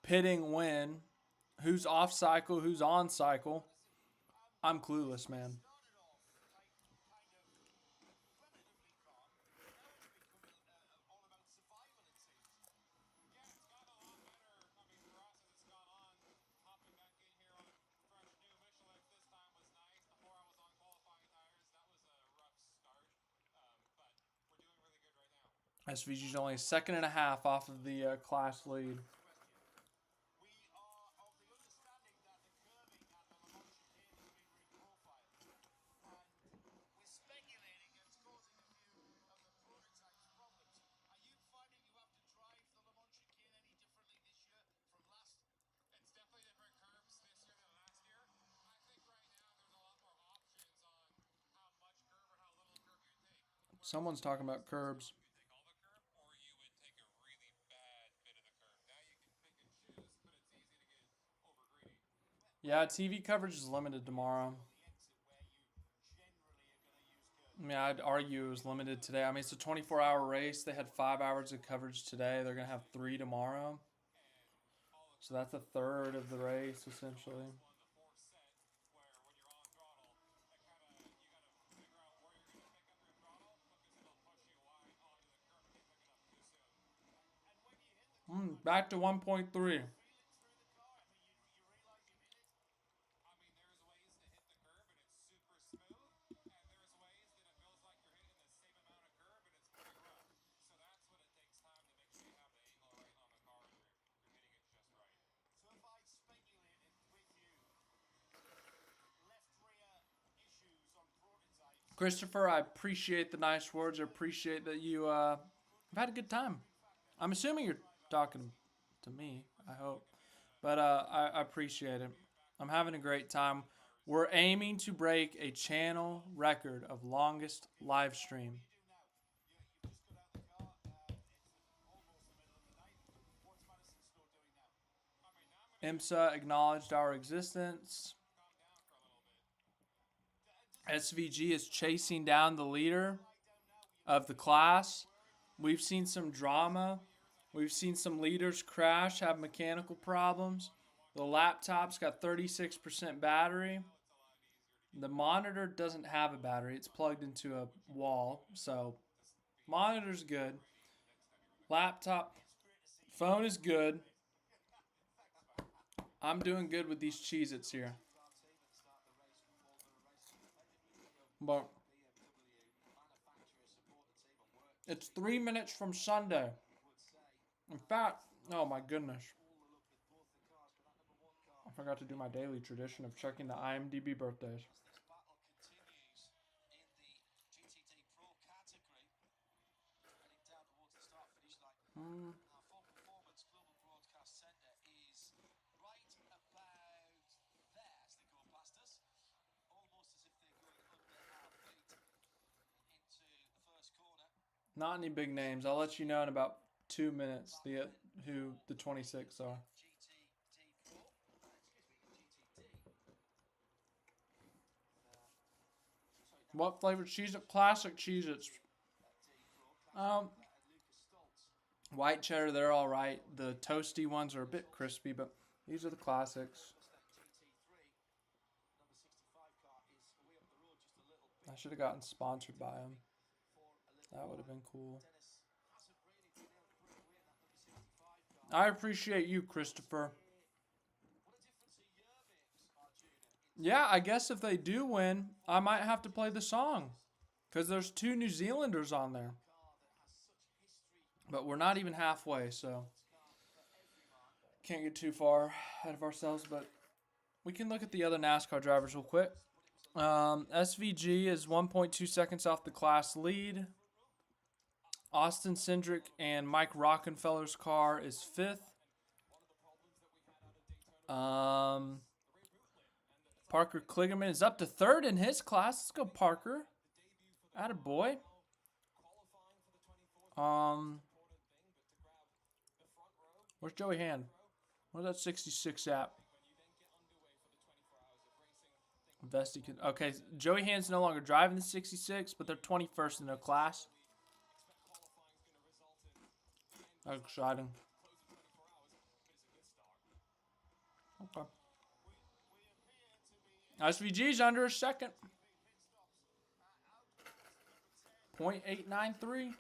pitting when, who's off cycle, who's on cycle. I'm clueless, man. Started off like kind of relatively calm. Now it's becoming all about survival, it seems. Yeah, it's gotten a lot better. I mean, for us, as it's gone on, hopping back in here on fresh new Michelin's this time was nice. Before I was on qualifying tires, that was a rough start. But we're doing really good right now. SVG's only a second and a half off of the class lead. We are of the understanding that the curving at the Le Mans chicane has been reprofiled. And we're speculating it's causing a few of the prototypes problems. Are you finding you have to drive the Le Mans chicane any differently this year from last? It's definitely different curbs this year than last year. I think right now there's a lot more options on how much curb or how little curb you take. Someone's talking about curbs. You take all the curb, or you would take a really bad bit of the curb. Now you can pick and choose, but it's easy to get over greedy. Yeah, TV coverage is limited tomorrow. On the exit where you generally are going to use curves. I mean, I'd argue it was limited today. I mean, it's a 24-hour race. They had 5 hours of coverage today. They're going to have 3 tomorrow. So that's a third of the race, essentially. On the fourth set, where when you're on throttle, that kind of you got to figure out where you're going to pick up your throttle because it'll push you wide onto the curb if you pick it up too soon. And when you hit the Back to 1.3. feel it through the car, I mean, you realize you've hit it. I mean, there's ways to hit the curb and it's super smooth, and there's ways that it feels like you're hitting the same amount of curb and it's very rough. So that's what it takes time to make sure you have the angle right on the car and you're hitting it just right. So if I speculated with you, left rear issues on prototypes. Christopher, I appreciate the nice words. I appreciate that you have had a good time. I'm assuming you're talking to me, I hope. But I appreciate it. I'm having a great time. We're aiming to break a channel record of longest live stream. You've just got out the car. It's almost the middle of the night. What's Madison Snow doing now? I mean, now I'm going to IMSA acknowledged our existence. calm down for a little bit. SVG is chasing down the leader of the class. We've seen some drama. We've seen some leaders crash, have mechanical problems. The laptop's got 36% battery. The monitor doesn't have a battery. It's plugged into a wall. So, monitor's good. Laptop, phone is good. I'm doing good with these Cheez-Its here. But it's 3 minutes from Sunday. In fact, oh my goodness. I forgot to do my daily tradition of checking the IMDb birthdays. This battle continues in the GTD Pro category. Heading down towards the start finish line. Our full performance global broadcast center is right about there as they go past us. Almost as if they're going under our feet into the first corner. Not any big names. I'll let you know in about 2 minutes who the 26 are. GTD Pro. GTD. What flavor Cheez-It? Classic Cheez-Its. White cheddar, they're all right. The toasty ones are a bit crispy, but these are the classics. I should have gotten sponsored by them. That would have been cool. I appreciate you, Christopher. Yeah, I guess if they do win, I might have to play the song. Because there's 2 New Zealanders on there. But we're not even halfway, so can't get too far ahead of ourselves. But we can look at the other NASCAR drivers real quick. SVG is 1.2 seconds off the class lead. Austin Cindric and Mike Rockenfeller's car is 5th. Parker Kligerman is up to 3rd in his class. Let's go, Parker. Attaboy. Where's Joey Hand? Where's that 66 at? Vesti can. Okay, Joey Hand's no longer driving the 66, but they're 21st in their class. That's exciting. Okay. SVG's under a second. 0.893.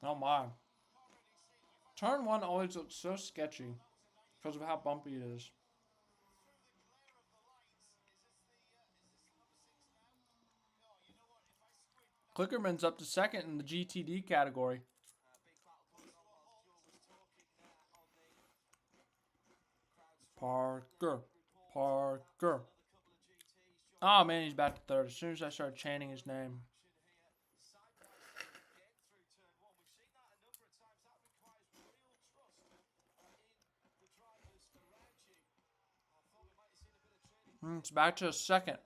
Oh my. Turn 1 always looks so sketchy because of how bumpy it is. Clickerman's up to second in the GTD category. Parker. Oh man, he's back to third as soon as I started chanting his name. It's back to a second.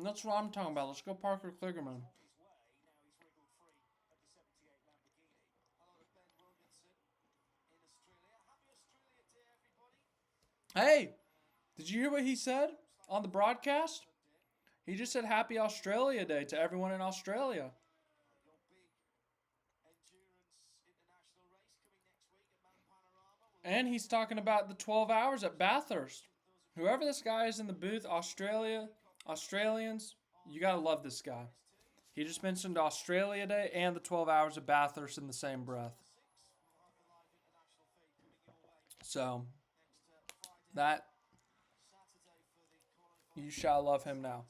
That's what I'm talking about. Let's go Parker Kligerman. Hey, did you hear what he said on the broadcast? He just said Happy Australia Day to everyone in Australia. And he's talking about the 12 hours at Bathurst. Whoever this guy is in the booth, Australians, you gotta love this guy. He just mentioned Australia Day and the 12 hours of Bathurst in the same breath. So, that, you shall love him now.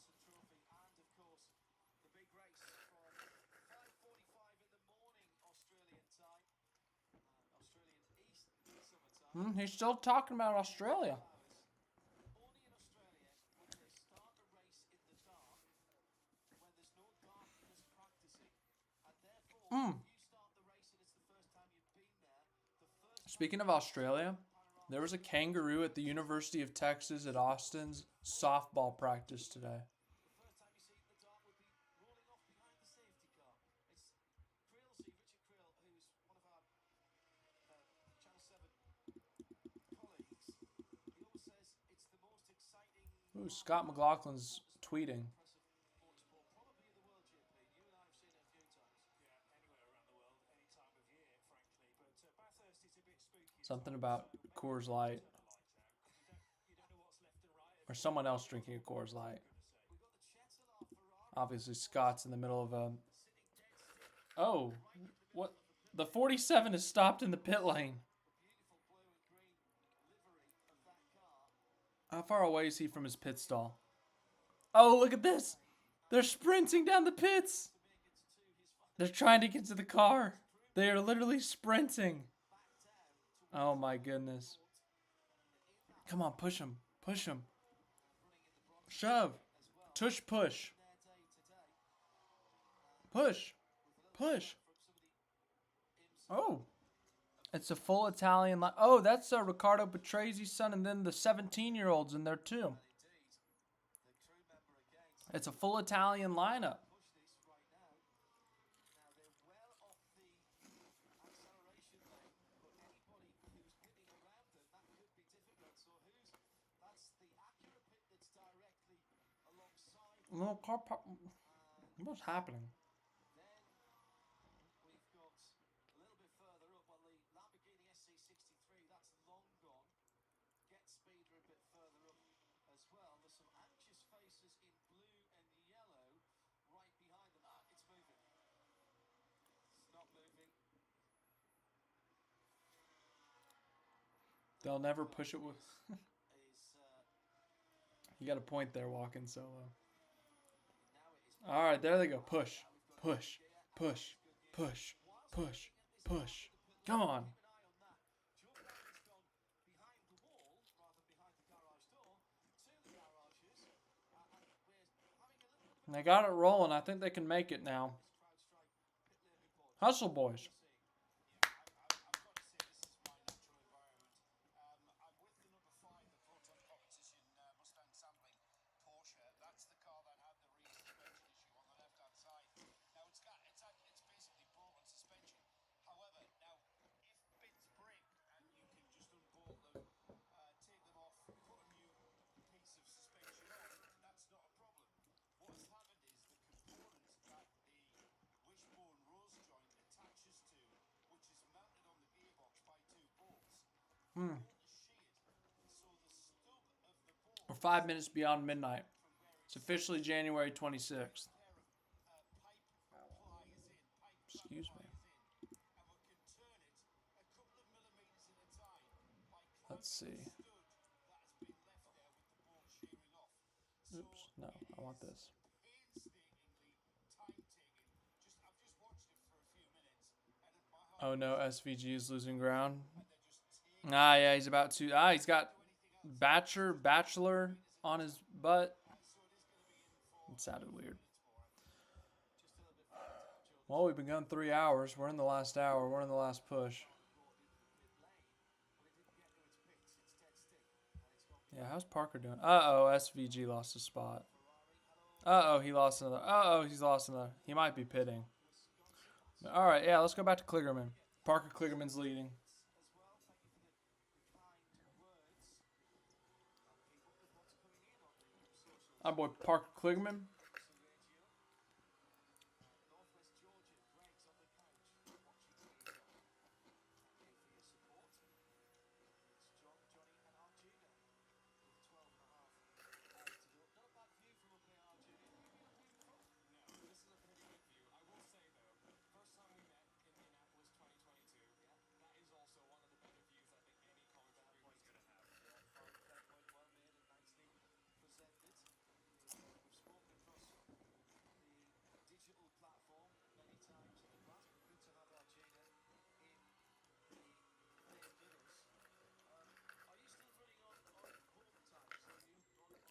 He's still talking about Australia. Speaking of Australia, there was a kangaroo at the University of Texas at Austin's softball practice today. Ooh, Scott McLaughlin's tweeting. Something about Coors Light. Or someone else drinking a Coors Light. Obviously, Scott's in the middle of a... Oh, what? The 47 is stopped in the pit lane. How far away is he from his pit stall? Oh, look at this. They're sprinting down the pits. They're trying to get to the car. They are literally sprinting. Oh my goodness. Come on, push him. Push him. Shove. Tush push. Push. Push. Oh. It's a full Italian line. Oh, that's Riccardo Patrese' son, and then the 17-year-olds in there too. It's a full Italian lineup. No car pop. What's happening? They'll never push it with. You got a point there, walking solo. All right, there they go. Push, push, push, push, push, push. Come on. And they got it rolling. I think they can make it now. Hustle, boys. We're 5 minutes beyond midnight. It's officially January 26th. Excuse me. Let's see. Oops, no, I want this. Oh no, SVG is losing ground. Ah, yeah, he's about to. Ah, he's got Bachelor on his butt. It sounded weird. Well, we've been going 3 hours. We're in the last hour. We're in the last push. Yeah, how's Parker doing? Uh-oh, SVG lost a spot. Uh-oh, he lost another. Uh-oh, he's lost another. He might be pitting. All right, yeah, let's go back to Kligerman. Parker Kligerman's leading. Our boy Parker Kligerman.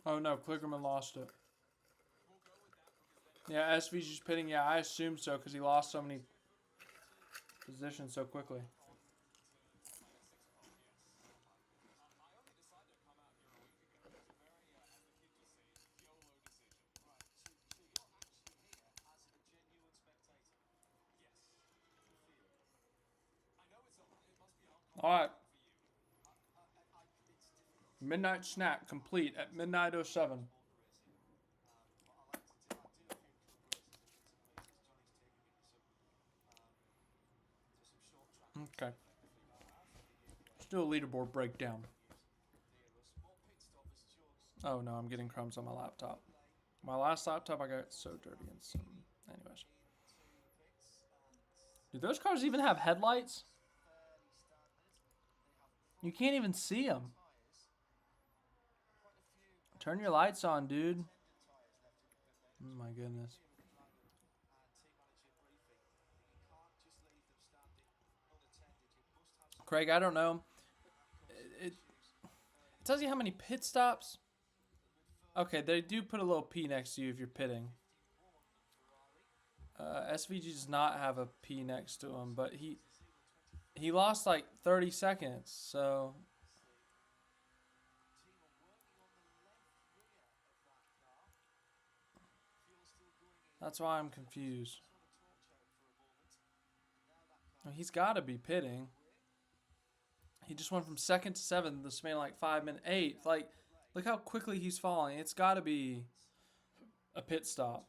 Oh no, Kligerman lost it. Yeah, SVG's pitting. Yeah, I assume so because he lost so many positions so quickly. All right. Midnight snack complete at midnight 07. Okay. Let's do a leaderboard breakdown. Oh no, I'm getting crumbs on my laptop. My last laptop I got so dirty and some. Anyways. Do those cars even have headlights? You can't even see them. Turn your lights on, dude. Oh my goodness. Craig, I don't know. It tells you how many pit stops. Okay, they do put a little P next to you if you're pitting. SVG does not have a P next to him, but he lost like 30 seconds, so that's why I'm confused. He's got to be pitting. He just went from second to seventh. This man like 5 minutes, eighth. Like, look how quickly he's falling. It's got to be a pit stop.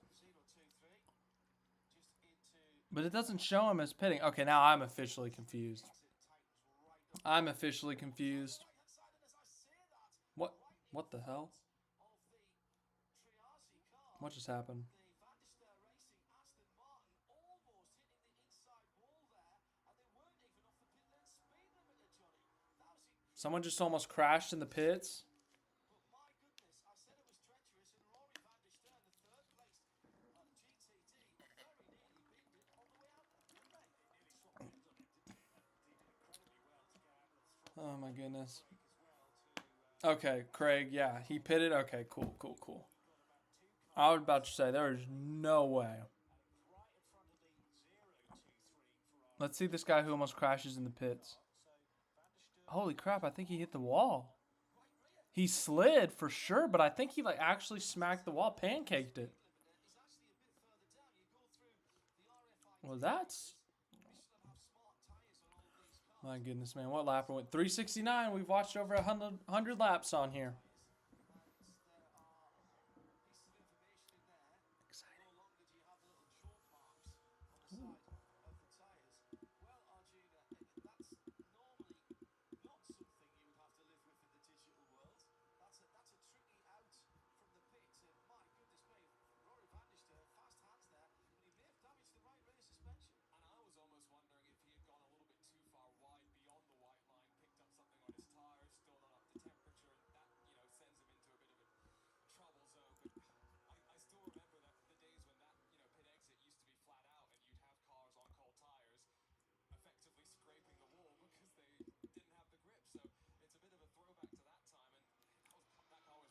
But it doesn't show him as pitting. Okay, now I'm officially confused. I'm officially confused. What the hell? What just happened? Someone just almost crashed in the pits. But my goodness, I said it was treacherous, and Rory van der Steen, the third place GTD, very nearly binned it on the way out of the pit lane. It nearly swapped lanes on him, didn't it? And he did incredibly well to get out of the throttle. Oh my goodness. Break as well to Okay, Craig, yeah, he pitted. Okay, cool, cool, cool. he got about 2 cars. I was about to say, there is no way. And it was right in front of the 0-2-3 Ferrari. Let's see this guy who almost crashes in the pits. So van der Steen Holy crap, I think he hit the wall. He slid for sure, but I think he like actually smacked the wall, pancaked it. is actually a bit further down. You go through the RFI. Well, that's... Michelin have smart tyres on all of these cars. My goodness, man. What lap went? 369. We've watched over 100 laps on here. And there are pieces of information in there. Exciting. No longer do you have the little chalk marks on the side of the tyres. Well, Arjuna, that's normally not something you would have to live with in the digital world. That's a tricky out from the pit. My goodness me, Rory van der Steen, fast hands there, but he may have damaged the right rear suspension. And I was almost wondering if he had gone a little bit too far wide beyond the white line, picked up something on his tires, still not up to temperature, and that, sends him into a bit of a trouble zone. But I still remember that the days when that, pit exit used to be flat out and you'd have cars on cold tires effectively scraping the wall because they didn't have the grip. So it's a bit of a throwback to that time, and that car was running quite well.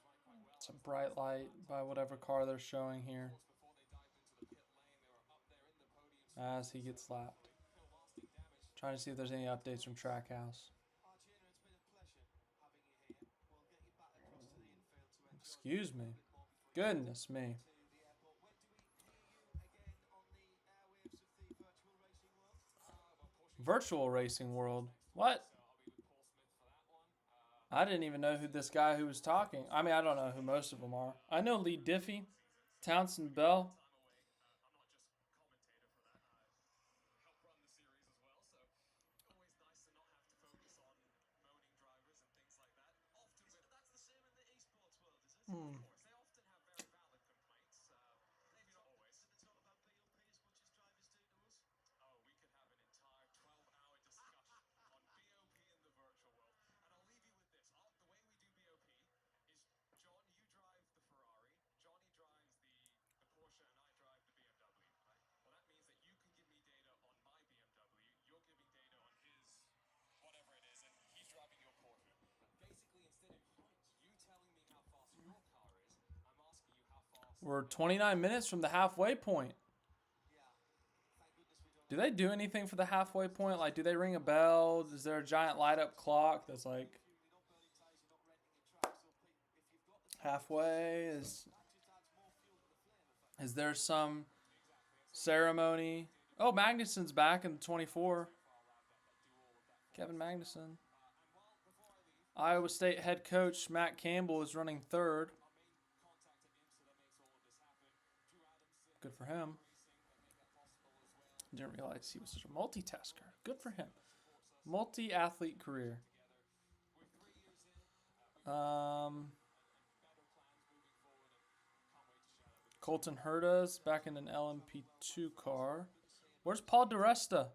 It's a bright light by whatever car they're showing here Before they dived into the pit lane, they were up there in the podium. as he gets lapped. Lasting damage. Trying to see if there's any updates from Trackhouse. Arjuna, it's been a pleasure having you here. We'll get you back across to the infield to enjoy Excuse a me. bit more before you Goodness me. to the airport. When do we hear you again on the airwaves of the virtual racing world? Virtual racing world. What? I didn't even know who this guy who was talking. I mean, I don't know who most of them are. I know Lee Diffie, Townsend Bell. Hmm. They often have very valid complaints. Maybe not always. It's all about BOP as much as drivers do to us. Oh, we could have an entire 12-hour discussion on BOP in the virtual world. And I'll leave you with this. The way we do BOP is, John, you drive the Ferrari, Johnny drives the Porsche, and I drive the BMW. Right? Well, that means that you can give me data on my BMW, you're giving data on his whatever it is, and he's driving your Porsche. Basically, instead of you telling me how fast your car is, I'm asking you how fast... We're 29 minutes from the halfway point. Yeah. Thank goodness we don't Do they do anything for the halfway point? Like, do they ring a bell? Is there a giant light up clock that's like you're not burning tyres, you're not renting a track. So if you've got the halfway? that just adds more fuel to the flame effect. Is there some ceremony? Oh, Magnuson's back in 24. Kevin Magnuson. Iowa State head coach Matt Campbell is running third. Good for him. Didn't realize he was such a multitasker. Good for him. Multi-athlete career. Colton Herta's back in an LMP2 car. Where's Paul DeResta?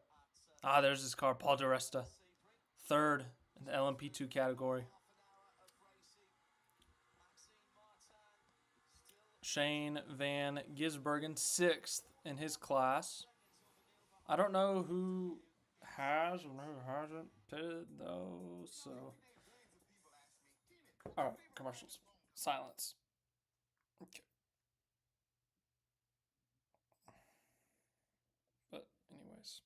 Ah, there's his car, Paul DeResta. Third in the LMP2 category. Shane Van Gisbergen, sixth in his class. I don't know who has or who hasn't pitted though, so. Alright, commercials. Silence. Okay. But, anyways.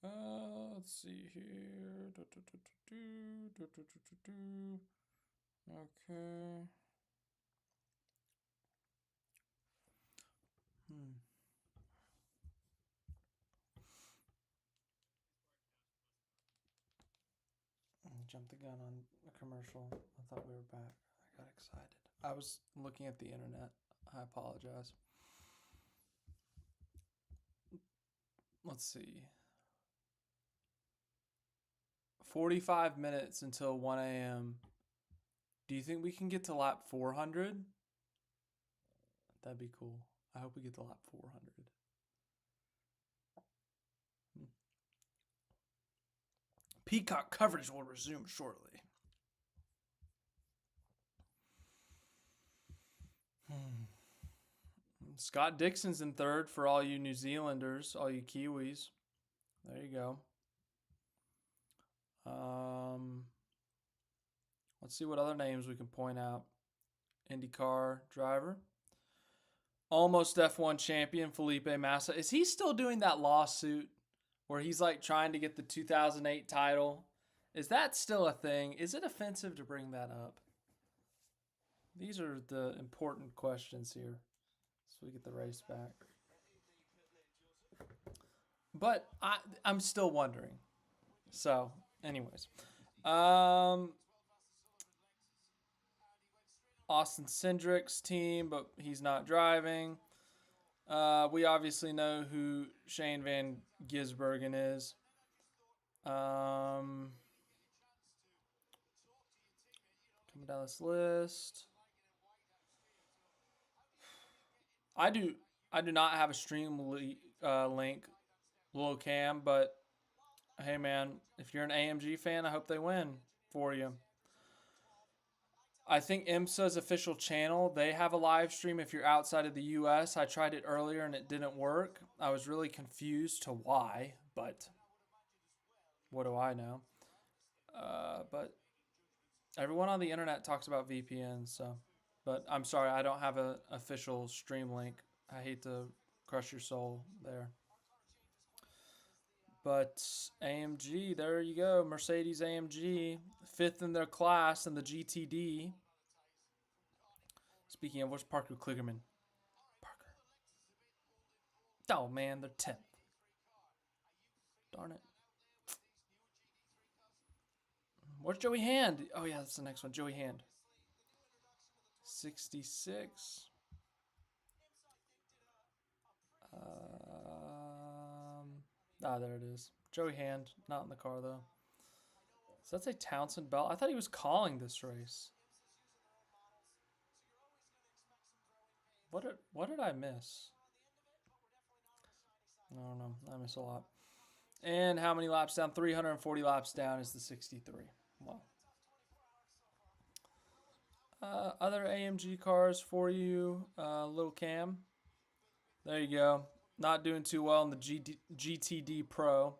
But let's see here. Okay. Jumped the gun on a commercial. I thought we were back. I got excited. I was looking at the internet. I apologize. Let's see. 45 minutes until 1 a.m. Do you think we can get to lap 400? That'd be cool. I hope we get to lap 400. Peacock coverage will resume shortly. Scott Dixon's in third for all you New Zealanders, all you Kiwis. There you go. Let's see what other names we can point out. IndyCar driver. Almost F1 champion Felipe Massa. Is he still doing that lawsuit where he's like trying to get the 2008 title? Is that still a thing? Is it offensive to bring that up? These are the important questions here. So we get the race back. But I'm still wondering. So, anyways. Austin Cindric's team, but he's not driving. We obviously know who Shane Van Gisbergen is. Coming down this list. I do not have a stream link, Lil Cam, but hey man, if you're an AMG fan, I hope they win for you. I think IMSA's official channel, they have a live stream if you're outside of the US. I tried it earlier and it didn't work. I was really confused to why, but what do I know? But everyone on the internet talks about VPNs, so. But I'm sorry, I don't have an official stream link. I hate to crush your soul there. But AMG, there you go. Mercedes AMG, 5th in their class in the GTD. Speaking of, where's Parker Kligerman? Parker. Oh, man, they're 10th. Darn it. Where's Joey Hand? Oh, yeah, that's the next one. Joey Hand. 66. There it is. Joey Hand, not in the car, though. Does that say Townsend Bell? I thought he was calling this race. What did I miss? I don't know. I miss a lot. And how many laps down? 340 laps down is the 63. Wow. Other AMG cars for you, Lil Cam. There you go. Not doing too well in the GTD Pro.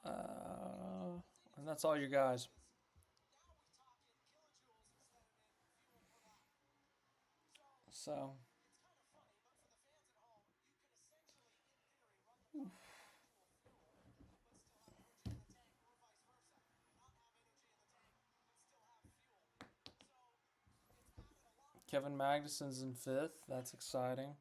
And that's all your guys. So. Kevin Magnuson's in 5th. That's exciting.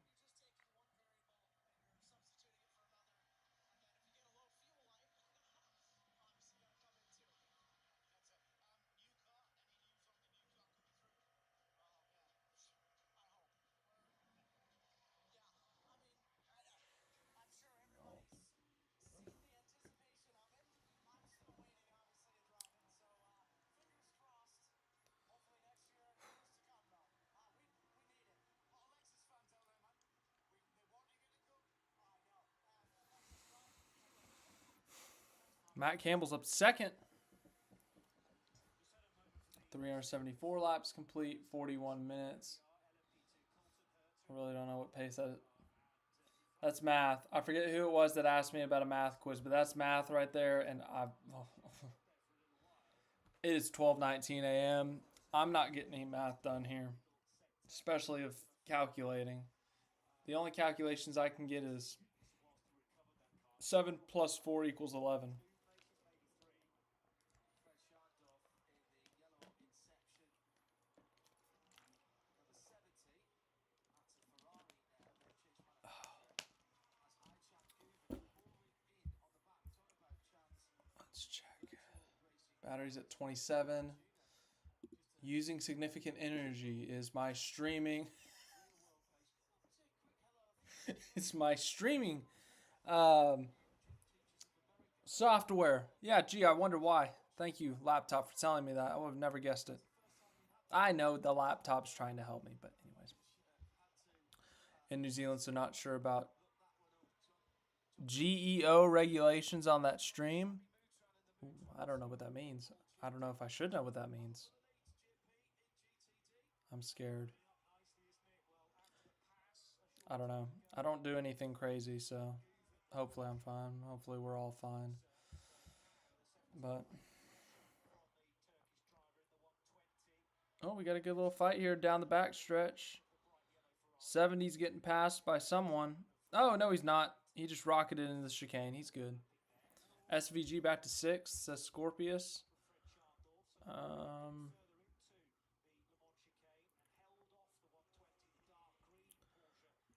Matt Campbell's up 2nd. 374 laps complete, 41 minutes. I really don't know what pace that is. That's math. I forget who it was that asked me about a math quiz, but that's math right there. And it is 12:19 a.m. I'm not getting any math done here, especially of calculating. The only calculations I can get is 7 plus 4 equals 11. Battery's at 27. Using significant energy is my streaming. It's my streaming software. Yeah, gee, I wonder why. Thank you, laptop, for telling me that. I would have never guessed it. I know the laptop's trying to help me, but anyways. In New Zealand, so not sure about GEO regulations on that stream. Ooh, I don't know what that means. I don't know if I should know what that means. I'm scared. I don't know. I don't do anything crazy, so hopefully I'm fine. Hopefully we're all fine. But oh, we got a good little fight here down the back stretch. 70's getting passed by someone. Oh, no, he's not. He just rocketed into the chicane. He's good. SVG back to 6th, says Scorpius.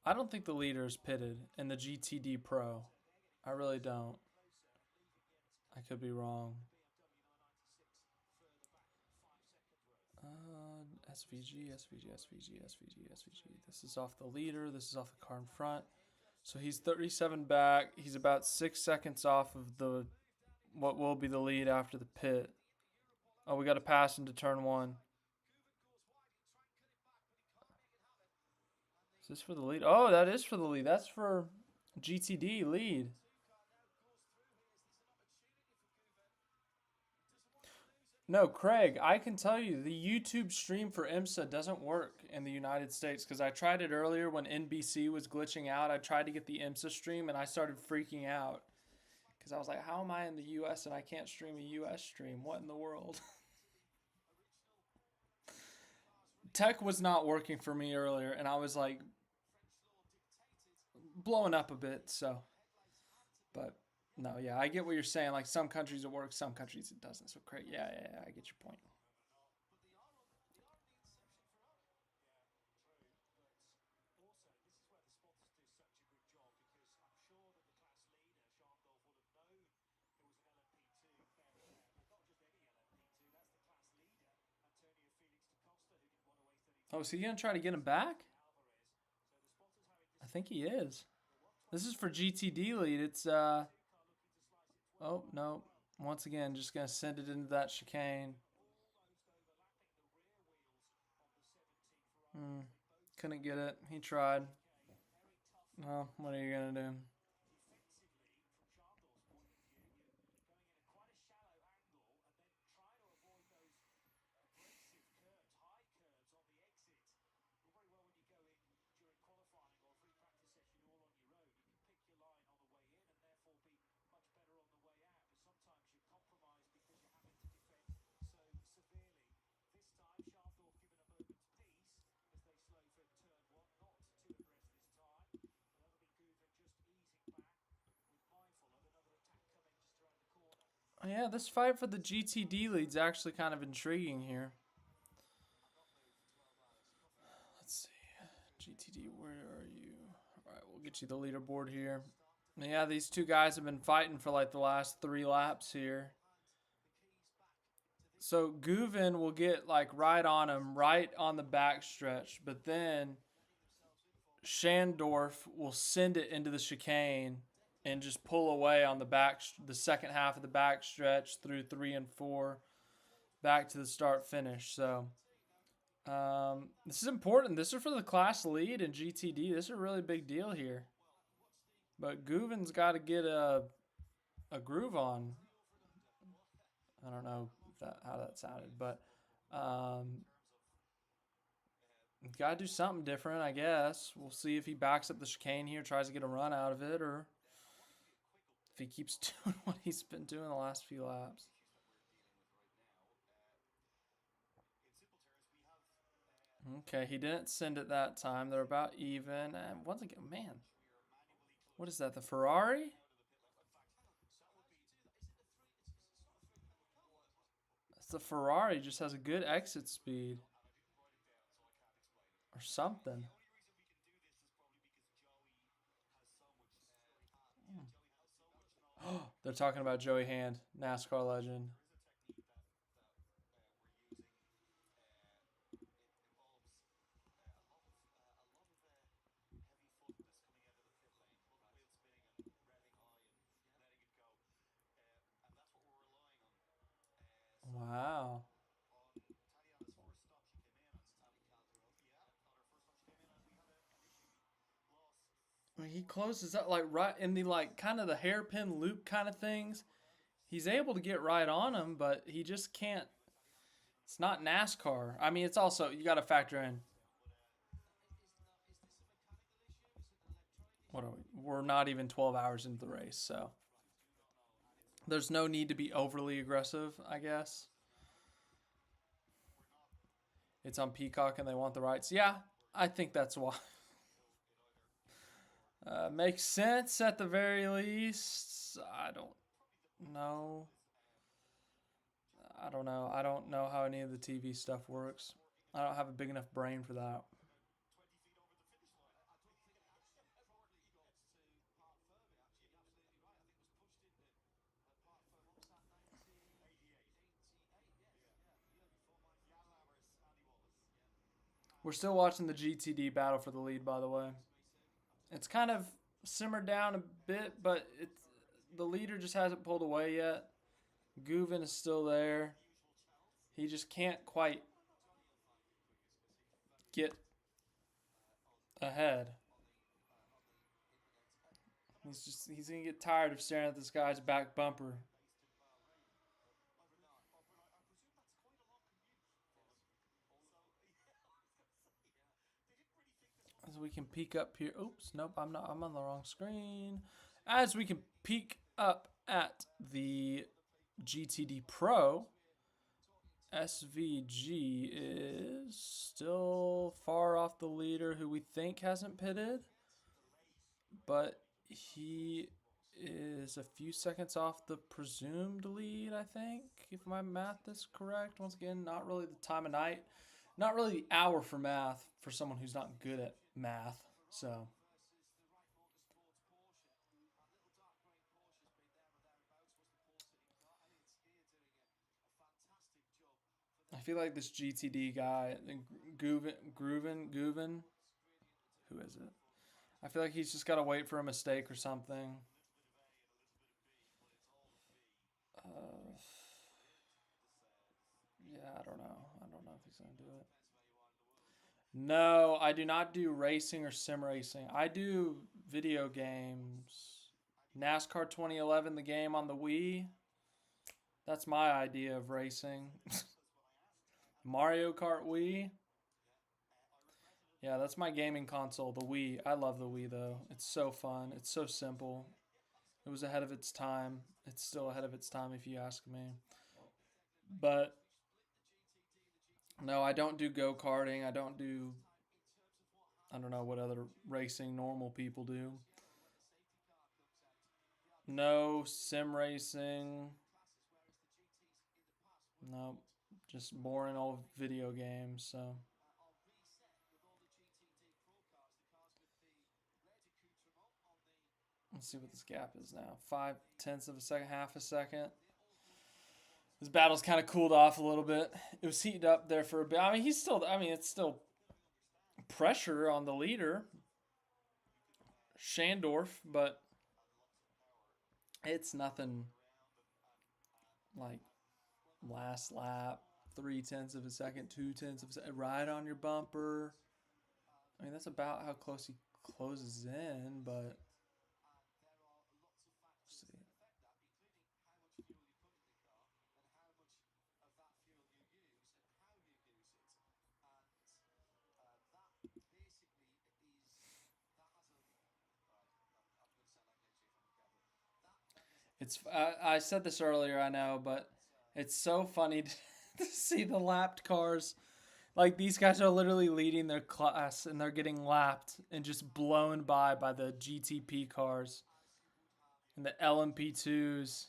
I don't think the leader is pitted in the GTD Pro. I really don't. I could be wrong. SVG, SVG, SVG, SVG, SVG. This is off the leader. This is off the car in front. So he's 37 back. He's about 6 seconds off of the what will be the lead after the pit. Oh, we got to pass into turn 1. Is this for the lead? Oh, that is for the lead. That's for GTD lead. No, Craig, I can tell you the YouTube stream for IMSA doesn't work in the United States because I tried it earlier when NBC was glitching out. I tried to get the IMSA stream and I started freaking out because I was like, how am I in the US and I can't stream a US stream? What in the world? Tech was not working for me earlier and I was like blowing up a bit, so. But no, yeah, I get what you're saying. Like some countries it works, some countries it doesn't. So Craig, yeah, I get your point. Oh, is he gonna try to get him back? I think he is. This is for GTD lead. It's oh no. Once again, just gonna send it into that chicane. Couldn't get it. He tried. Well, what are you gonna do? Yeah, this fight for the GTD lead's actually kind of intriguing here. Let's see. GTD, where are you? All right, we'll get you the leaderboard here. Yeah, these two guys have been fighting for like the last 3 laps here. So Guven will get like right on him, right on the back stretch, but then Shandorf will send it into the chicane and just pull away on the second half of the back stretch through 3 and 4, back to the start finish. So this is important. This is for the class lead in GTD. This is a really big deal here. But Guven's got to get a groove on. I don't know how that sounded, but got to do something different, I guess. We'll see if he backs up the chicane here, tries to get a run out of it, or if he keeps doing what he's been doing the last few laps. Okay, he didn't send it that time. They're about even. And once again, man, what is that, the Ferrari? It's the Ferrari, just has a good exit speed. Or something. They're talking about Joey Hand, NASCAR legend. he closes up like right in the like kind of the hairpin loop kind of things. He's able to get right on him, but he just can't. It's not NASCAR. I mean, it's also you got to factor in. What are we? We're not even 12 hours into the race, so there's no need to be overly aggressive, I guess. It's on Peacock and they want the rights. Yeah, I think that's why. Makes sense at the very least. I don't know. I don't know. I don't know how any of the TV stuff works. I don't have a big enough brain for that. We're still watching the GTD battle for the lead, by the way. It's kind of simmered down a bit, but the leader just hasn't pulled away yet. Guven is still there. He just can't quite get ahead. He's gonna get tired of staring at this guy's back bumper. As we can peek up here. Oops, nope, I'm not. I'm on the wrong screen. As we can peek up at the GTD Pro, SVG is still far off the leader, who we think hasn't pitted, but he is a few seconds off the presumed lead, I think, if my math is correct. Once again, not really the time of night, not really the hour for math for someone who's not good at math. So I feel like this GTD guy, Grooven, who is it? I feel like he's just got to wait for a mistake or something. Yeah, I don't know. I don't know if he's going to do it. No, I do not do racing or sim racing. I do video games. NASCAR 2011, the game on the Wii. That's my idea of racing. Mario Kart Wii. Yeah, that's my gaming console, the Wii. I love the Wii, though. It's so fun. It's so simple. It was ahead of its time. It's still ahead of its time, if you ask me. But no, I don't do go-karting. I don't know what other racing normal people do. No sim racing. No, just boring old video games. So let's see what this gap is now. 5/10 of a second, half a second. This battle's kind of cooled off a little bit. It was heated up there for a bit. I mean, it's still pressure on the leader, Shandorf, but it's nothing like last lap, 3/10 of a second, 2/10 of a second, right on your bumper. I mean, that's about how close he closes in, but let's see. I said this earlier, I know, but it's so funny to see the lapped cars. Like, these guys are literally leading their class and they're getting lapped and just blown by the GTP cars and the LMP2s.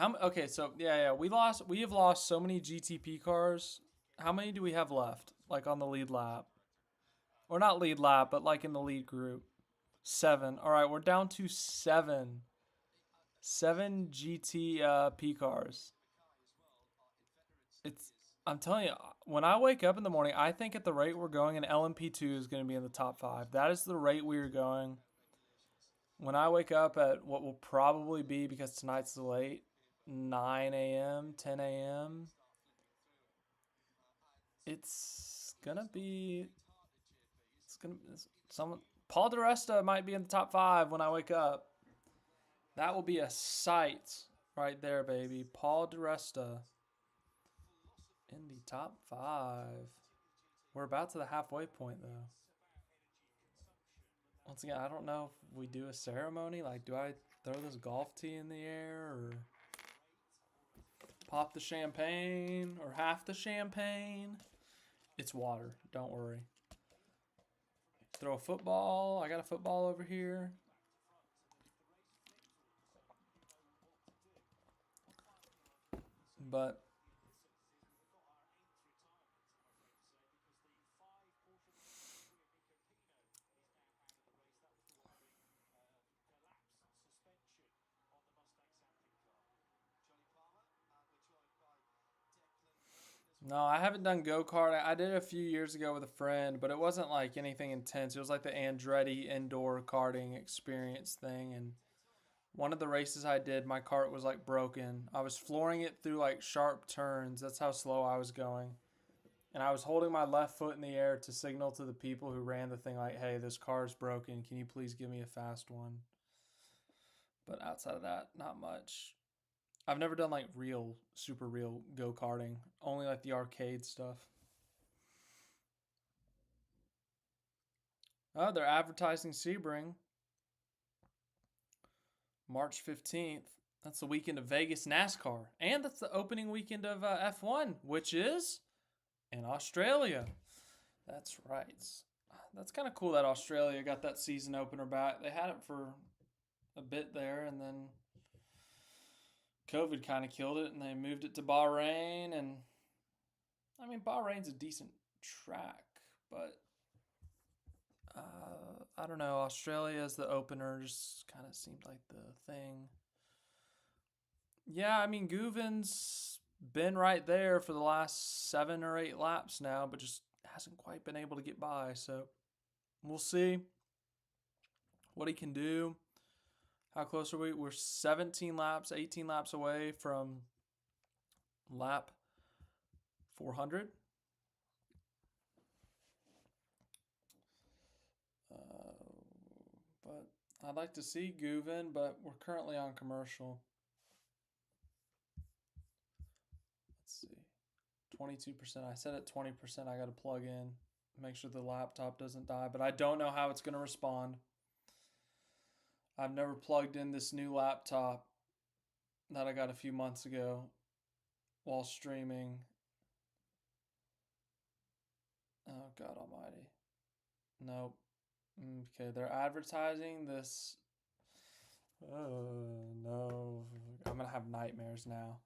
Okay, so yeah, we have lost so many GTP cars. How many do we have left? Like on the lead lap. Or not lead lap, but like in the lead group. 7. All right, we're down to 7. 7 GTP cars. I'm telling you, when I wake up in the morning, I think at the rate we're going, an LMP2 is going to be in the top 5. That is the rate we are going. When I wake up at what will probably be, because tonight's late, 9 a.m., 10 a.m., it's going to be someone. Paul DeResta might be in the top 5 when I wake up. That will be a sight right there, baby. Paul DeResta in the top 5. We're about to the halfway point, though. Once again, I don't know if we do a ceremony. Like, do I throw this golf tee in the air or pop the champagne or half the champagne? It's water. Don't worry. Throw a football. I got a football over here. But no, I haven't done go-kart. I did it a few years ago with a friend, but it wasn't like anything intense. It was like the Andretti indoor karting experience thing. And one of the races I did, my kart was like broken. I was flooring it through like sharp turns. That's how slow I was going. And I was holding my left foot in the air to signal to the people who ran the thing like, hey, this car's broken. Can you please give me a fast one? But outside of that, not much. I've never done like real, super real go-karting. Only like the arcade stuff. Oh, they're advertising Sebring. March 15th. That's the weekend of Vegas NASCAR. And that's the opening weekend of F1, which is in Australia. That's right. That's kind of cool that Australia got that season opener back. They had it for a bit there, and then COVID kind of killed it, and they moved it to Bahrain. And I mean, Bahrain's a decent track, but I don't know. Australia as the opener just kind of seemed like the thing. Yeah, I mean, Guven's been right there for the last 7 or 8 laps now, but just hasn't quite been able to get by. So we'll see what he can do. How close are we? We're 17 laps, 18 laps away from lap 400. But I'd like to see Guven, but we're currently on commercial. Let's see. 22%. I said at 20%, I got to plug in, make sure the laptop doesn't die, but I don't know how it's going to respond. I've never plugged in this new laptop that I got a few months ago while streaming. Oh, God almighty. Nope. Okay, they're advertising this. No. I'm going to have nightmares now.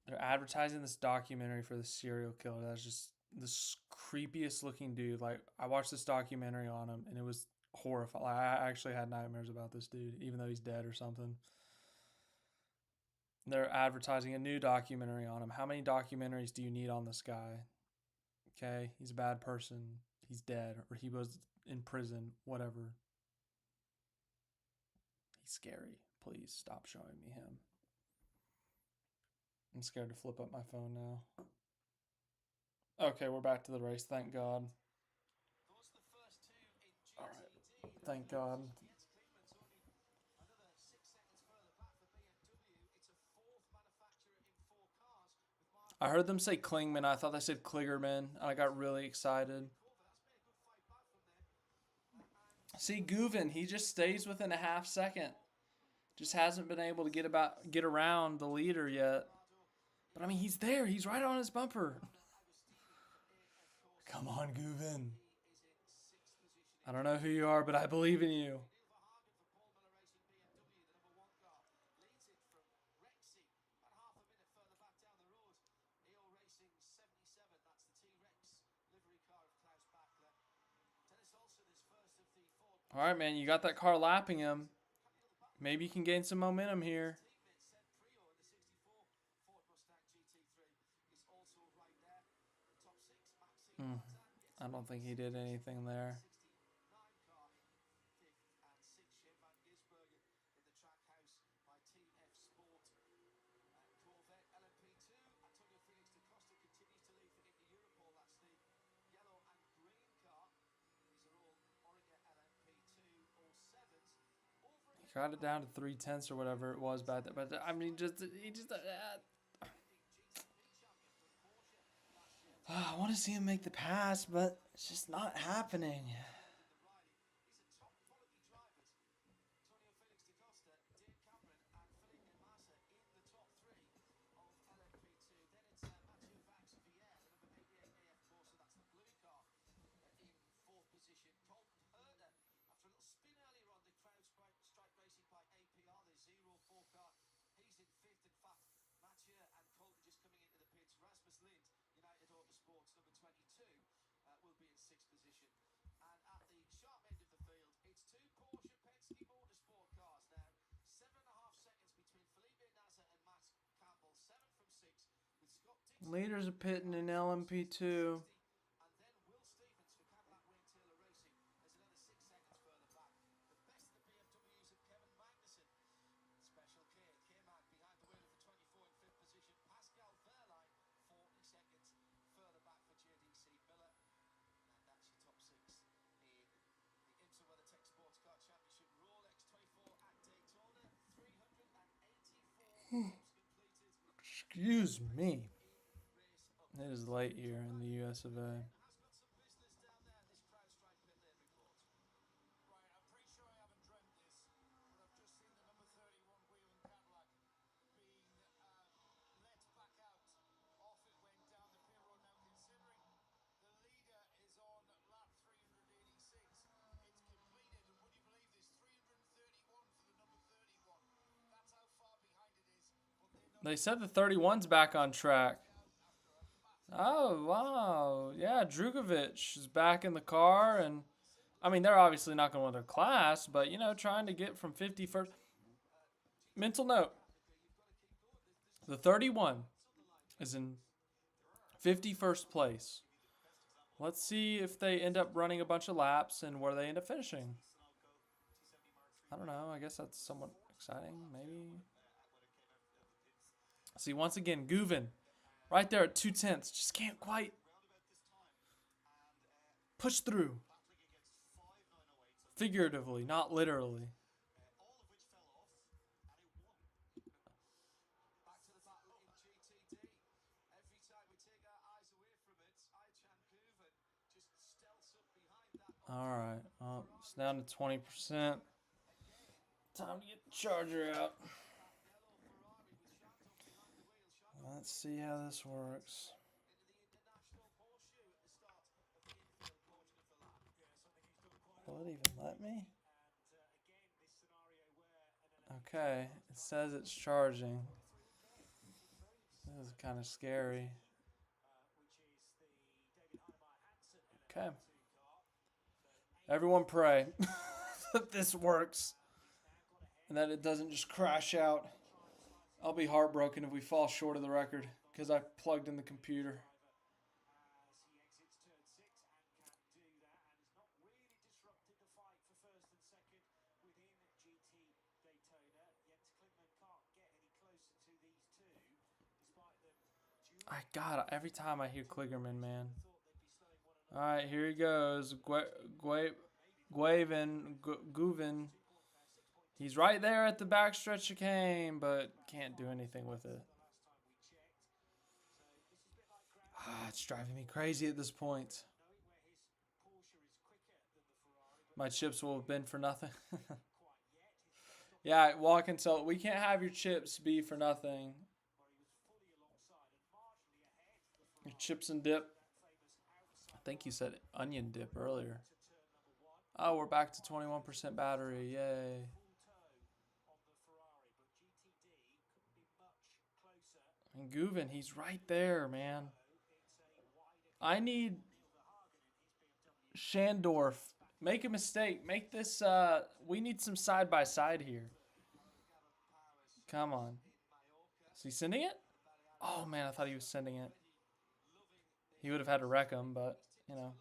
They're advertising this documentary for the serial killer. That's just the creepiest looking dude. Like, I watched this documentary on him, and it was horrifying. Like, I actually had nightmares about this dude, even though he's dead or something. They're advertising a new documentary on him. How many documentaries do you need on this guy? Okay, he's a bad person. He's dead, or he was in prison, whatever. He's scary. Please stop showing me him. I'm scared to flip up my phone now. Okay, we're back to the race. Thank God. All right. Thank God. I heard them say Klingman. I thought they said Kligerman, and I got really excited. See, Guven, he just stays within a half second. Just hasn't been able to get around the leader yet. But I mean, he's there. He's right on his bumper. Come on, Guven. I don't know who you are, but I believe in you. All right, man, you got that car lapping him. Maybe you can gain some momentum here. I don't think he did anything there. Got it down to 3/10 or whatever it was back then. But I mean, he just. I want to see him make the pass, but it's just not happening. Leaders are pitting in LMP2. Excuse me. It is late here in the US of A. Right, I'm pretty sure I haven't dreamt this, but I've just seen the number 31 Wheel and Cadillac being let back out. Off it went down the pit road. Now, considering the leader is on lap 386, it's completed, and would you believe this, 331 for the number 31. That's how far behind it is. But They said the 31's back on track. Oh, wow. Yeah, Drugovich is back in the car. And, I mean, they're obviously not going to win their class, but, you know, trying to get from 51st. Mental note. The 31 is in 51st place. Let's see if they end up running a bunch of laps and where they end up finishing. I don't know. I guess that's somewhat exciting, maybe. See, once again, Guven. Right there at 2/10. Just can't quite push through. Figuratively, not literally. Alright. Well, it's down to 20%. Time to get the charger out. Let's see how this works. Will it even let me? Okay, it says it's charging. This is kind of scary. Okay. Everyone pray that this works and that it doesn't just crash out. I'll be heartbroken if we fall short of the record because I plugged in the computer. God, every time I hear Kligerman, man. All right, here he goes. Guven. He's right there at the backstretch chicane, but can't do anything with it. It's driving me crazy at this point. My chips will have been for nothing. Yeah, walk and sell. We can't have your chips be for nothing. Your chips and dip. I think you said onion dip earlier. Oh, we're back to 21% battery. Yay. And Guven, he's right there, man. I need Shandorf. Make a mistake. Make this, we need some side-by-side here. Come on. Is he sending it? Oh, man, I thought he was sending it. He would have had to wreck him, but, you know.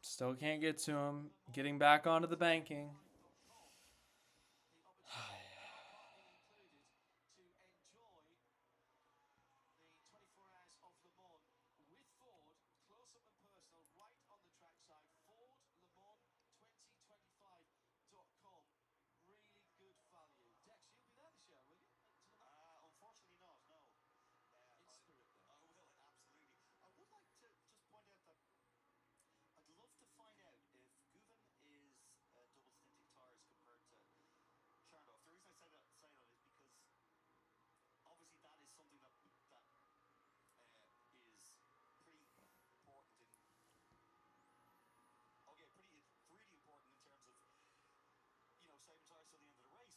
Still can't get to him. Getting back onto the banking. Unfortunately not, no. In spirit, then. I will, absolutely. I would like to just point out that I'd love to find out if Guven is double stinting tires compared to Charnoff. The reason I say that is because obviously that is something that is pretty important in. Okay, it's really important in terms of saving tires till the end of the race. But we also just don't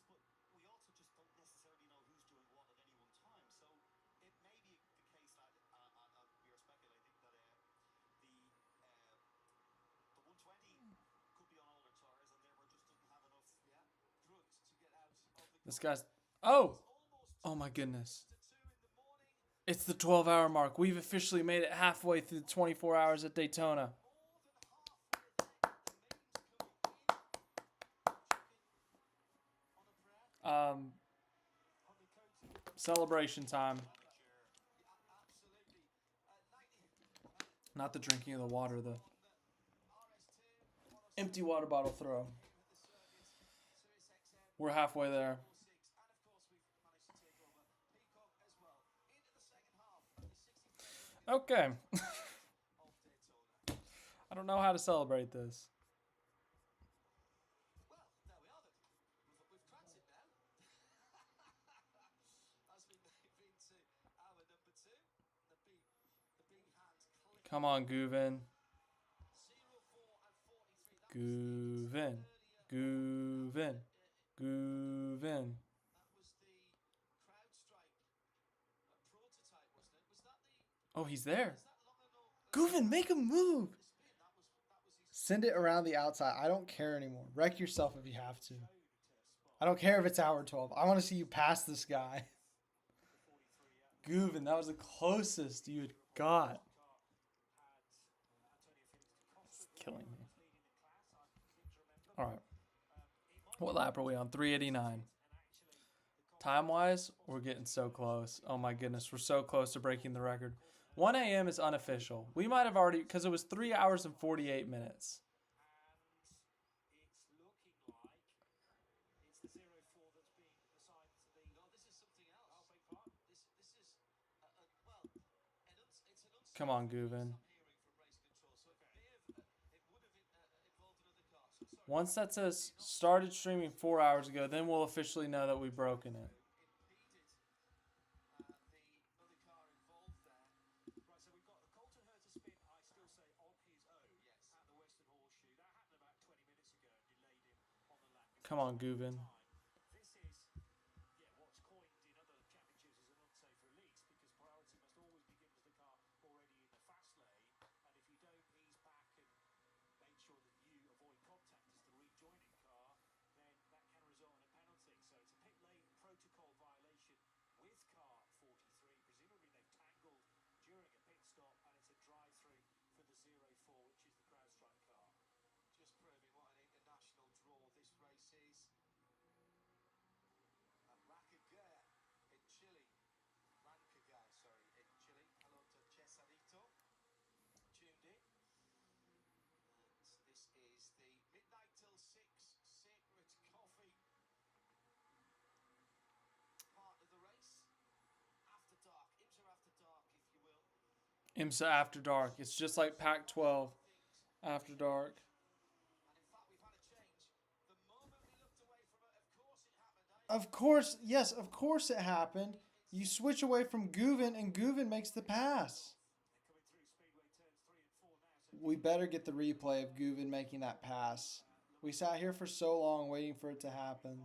necessarily know who's doing what at any one time. So it may be the case that we are speculating that the 120 could be on older tires and therefore just doesn't have enough grunt to get out of the. This guy's... Oh! Oh my goodness. It's the 12-hour mark. We've officially made it halfway through the 24 hours at Daytona. Celebration time. Not the drinking of the water, the empty water bottle throw. We're halfway there. Okay. I don't know how to celebrate this. Come on, Guven. Guven. Guven. Guven. Oh, he's there. Guven, make him move. Send it around the outside. I don't care anymore. Wreck yourself if you have to. I don't care if it's hour 12. I want to see you pass this guy. Guven, that was the closest you had got. It's killing me. All right. What lap are we on? 389. Time-wise, we're getting so close. Oh my goodness, we're so close to breaking the record. 1 a.m. is unofficial. We might have already, because it was 3 hours and 48 minutes. Come on, Guven. Once that says started streaming 4 hours ago, then we'll officially know that we've broken it. Come on, Guven. IMSA After Dark. It's just like Pac-12 After Dark. Of course, yes, of course it happened. You switch away from Guven, and Guven makes the pass. We better get the replay of Guven making that pass. We sat here for so long waiting for it to happen.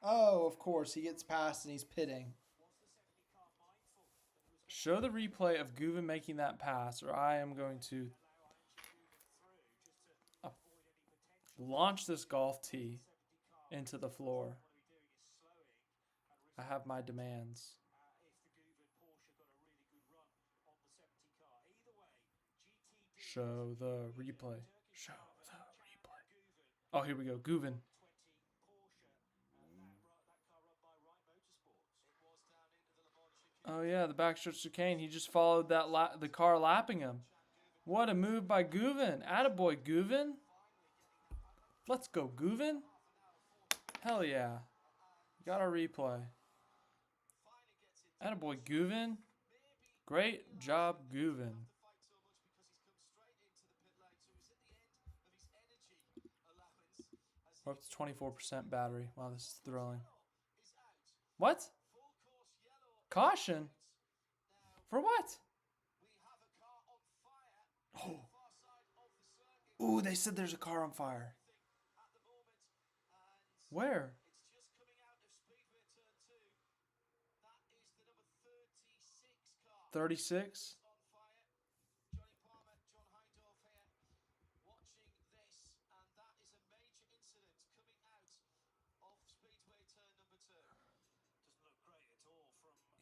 Oh, of course, he gets past and he's pitting. Show the replay of Guven making that pass, or I am going to launch this golf tee into the floor. I have my demands. Show the replay. Show the replay. Oh, here we go. Guven. Oh yeah, the backstretch chicane. He just followed that the car lapping him. What a move by Guven. Attaboy, Guven. Let's go, Guven. Hell yeah. Got our replay. Attaboy, Guven. Great job, Guven. We're up to 24% battery. Wow, this is thrilling. What? Caution? For what? Oh. Ooh, they said there's a car on fire. Where? 36?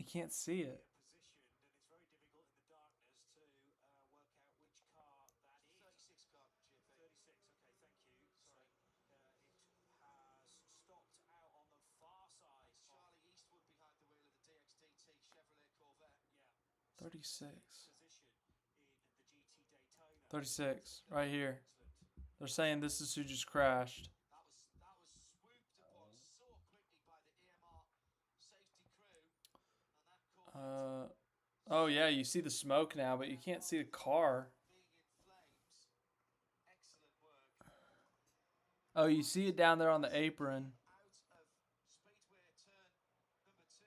You can't see it. Yeah. 36. 36, right here. They're saying this is who just crashed. That was swooped upon so quickly by the EMR safety crew, and that caused Oh yeah, you see the smoke now, but you can't see the car. being in flames. Excellent work. Oh, you see it down there on the apron. Out of Speedway turn number 2, there was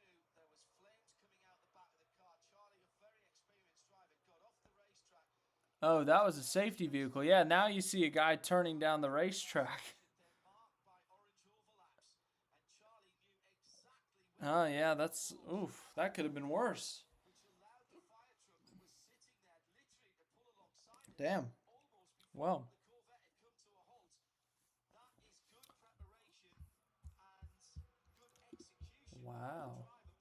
flames coming out the back of the car. Charlie, a very experienced driver, got off the racetrack. Oh, that was a safety vehicle. Yeah, now you see a guy turning down the racetrack. They're marked by orange overlaps, and Charlie knew exactly where Oh yeah, that's oof. That could have been worse. which allowed the fire truck that was sitting there literally to pull alongside him Damn. almost before Well. the Corvette had come to a halt. That is good preparation and good execution by Wow. the driver.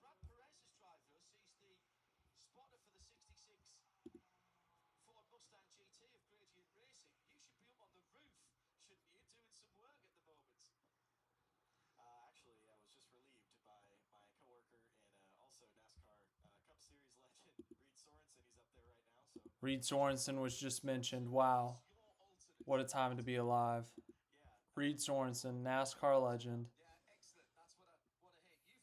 Brad Perez's drive, though, sees the spotter for the 66 Ford Mustang GT of Gradient Racing. You should be up on the roof, shouldn't you, doing some work at the moment? Actually, I was just relieved by my coworker and also NASCAR Cup Series legend Reed Sorensen. He's up there right now. So Reed Sorensen was just mentioned. Wow. What a time to be alive. yeah, Reed Sorensen, NASCAR legend. Yeah, excellent. That's what I want to hear. You've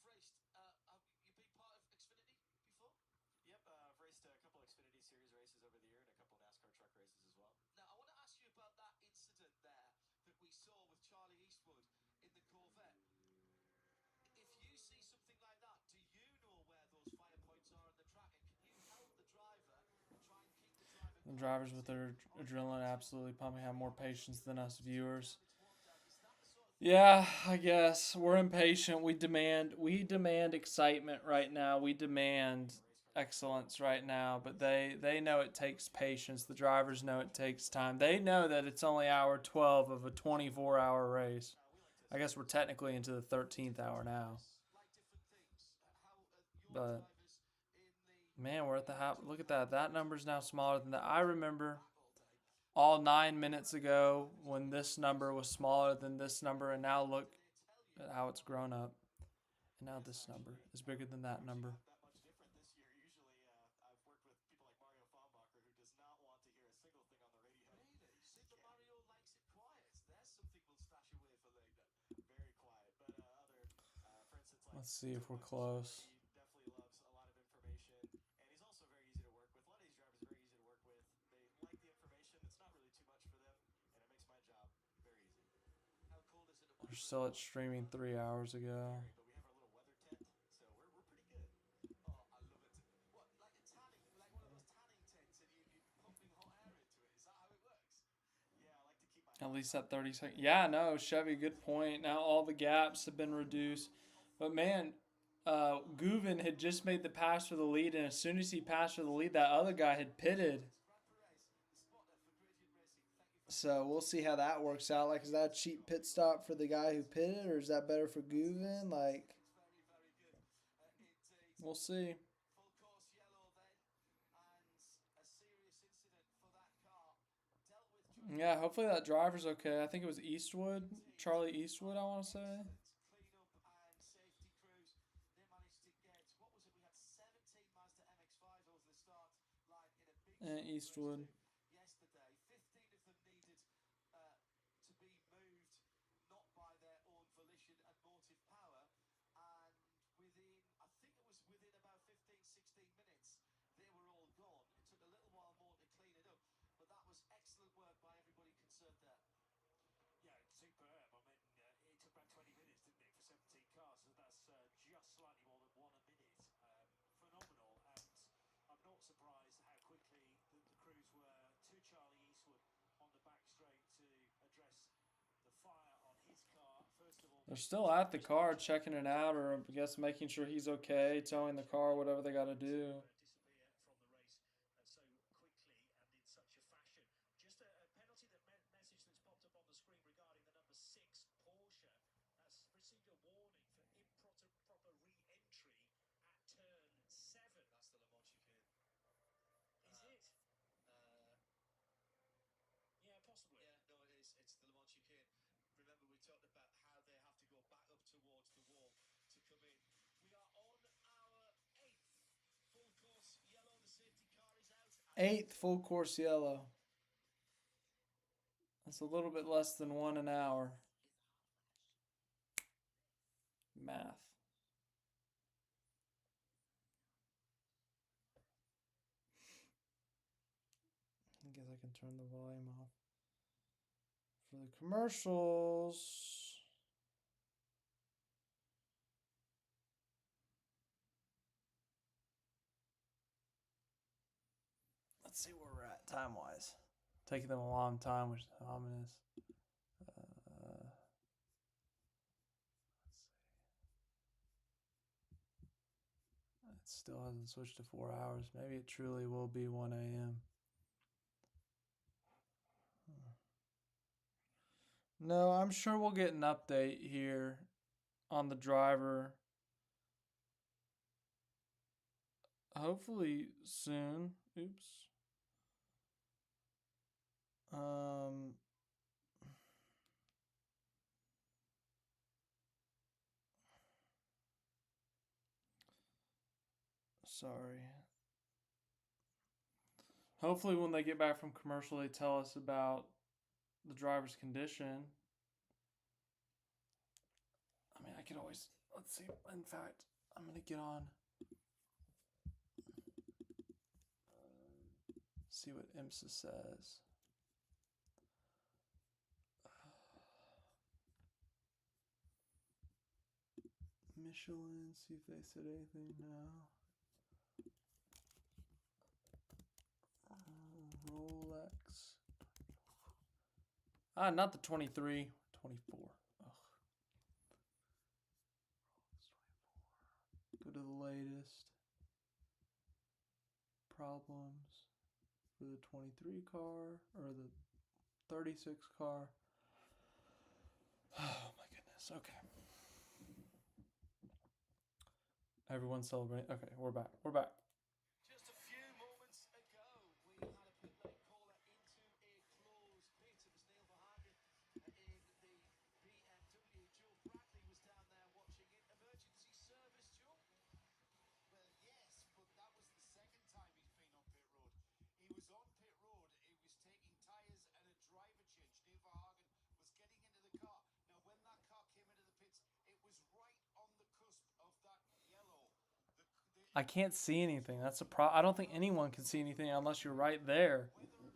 raced, you've been part of Xfinity before? yep. I've raced a couple Xfinity Series races over the year and a couple NASCAR truck races as well. Now, I want to ask you about that incident there that we saw with Charlie Eastwood in the Corvette. If you see something like that, do you know where those fire points are on the track? And can you help the driver try and keep the driver The drivers with their adrenaline absolutely pumping have more patience than us viewers. Yeah, I guess we're impatient. We demand excitement right now. We demand excellence right now, but they know it takes patience. The drivers know it takes time. They know that it's only hour 12 of a 24-hour race. I guess we're technically into the 13th hour now. But man, we're at the half. Look at that. That number's now smaller than that. I remember all 9 minutes ago when this number was smaller than this number, and now look at how it's grown up. And now this number is bigger than that number. That much different this year. Usually, I've worked with people like Mario Fahnbacher, who does not want to hear a single thing on the radio. Really? Super Mario likes it quiet. There's something we'll stash away for later. Very quiet, but for instance, like Let's see if we're close. he definitely loves a lot of information, and he's also very easy to work with. A lot of these drivers are very easy to work with. They like the information. It's not really too much for them, and it makes my job very easy. How cold is it at We're still at streaming 3 hours ago. But we have our little weather tent, so we're pretty good. Oh, I love it. What, like a tanning, like one of those tanning tents, and you're pumping hot air into it? Is that how it works? Yeah, I like to keep my At least that 30 seconds. Yeah, no, Chevy, good point. Now all the gaps have been reduced. But man, Guven had just made the pass for the lead, and as soon as he passed for the lead, that other guy had pitted. Brad Perez, the spotter for Gradient Racing. Thank you for So we'll see how that works out. Like, is that a cheap pit stop for the guy who pitted, or is that better for Guven? Like, very, very good. Indeed. We'll see. Full course yellow then, and a serious incident for that car. Dealt with Yeah, hopefully that driver's okay. I think it was Eastwood, Charlie Eastwood, I want to say. Excellent cleanup and safety crews. They managed to get, what was it? We had 17 Mazda MX-5s over the start line in a big And short Eastwood. race yesterday. 15 of them needed to be moved, not by their own volition and motive power. And within, I think it was within about 15, 16 minutes, they were all gone. It took a little while more to clean it up, but that was excellent work by everybody concerned there. Yeah, superb. I mean, it took about 20 minutes, didn't it, for 17 cars? So that's just slightly more than 1 a minute. Phenomenal. And I'm not surprised how quickly the crews were to Charlie Eastwood on the back straight to address the fire on his car. First of all, They're still at the car, checking it out, or I guess making sure he's okay, telling the car whatever they got to do. disappear from the race so quickly and in such a fashion. Just a penalty message that's popped up on the screen regarding the number 6 Porsche. That's received a warning for improper re-entry at turn 7. That's the Le Mans chicane. Is it? Yeah, possibly. Yeah, no, it is. It's the Le Mans chicane. Remember, we talked about how they have to go back up towards the wall to come in. We are on our 8th full course yellow. The safety car is out. 8th full course yellow. That's a little bit less than 1 an hour. Math. I guess I can turn the volume off. For the commercials. Let's see where we're at time-wise. Taking them a long time, which is ominous. Let's see. It still hasn't switched to 4 hours. Maybe it truly will be 1 a.m. No, I'm sure we'll get an update here on the driver. Hopefully soon. Oops. Sorry. Hopefully when they get back from commercial, they tell us about the driver's condition. I mean, I could always, let's see. In fact, I'm going to get on. See what IMSA says. Michelin, see if they said anything now. Rolex. Not the 23, 24. Ugh. Go to the latest. Problems for the 23 car or the 36 car. Oh my goodness. Okay. Everyone's celebrating. Okay, we're back. We're back. Just a few moments ago, we had a pit lane caller into a closed pit. It was Neil Verhagen in the BMW. Joe Bradley was down there watching it. Emergency service, Joe? Well, yes, but that was the second time he's been on pit road. He was on pit road. He was taking tyres and a driver change. Neil Verhagen was getting into the car. Now, when that car came into the pits, it was right on the cusp of that yellow. I can't see anything. That's a problem. I don't think anyone can see anything unless you're right there. Whether or not he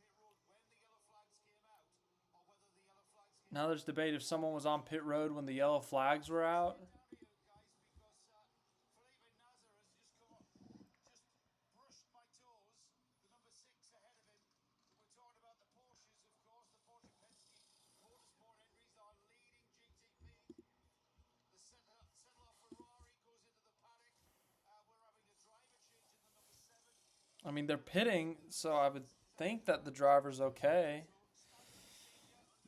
was on pit road when the yellow flags came out, or whether the yellow flags came Now there's debate if someone was on pit road when the yellow flags were out. down to you guys, because Felipe Nasser has just come up, just brushed my toes. The number 6 ahead of him. We're talking about the Porsches, of course. The Porsche Penske Motorsport entries are leading GTP. The Settle Ferrari goes into the paddock. We're having a driver change in the number 7. I mean, they're pitting, so I would think that the driver's okay.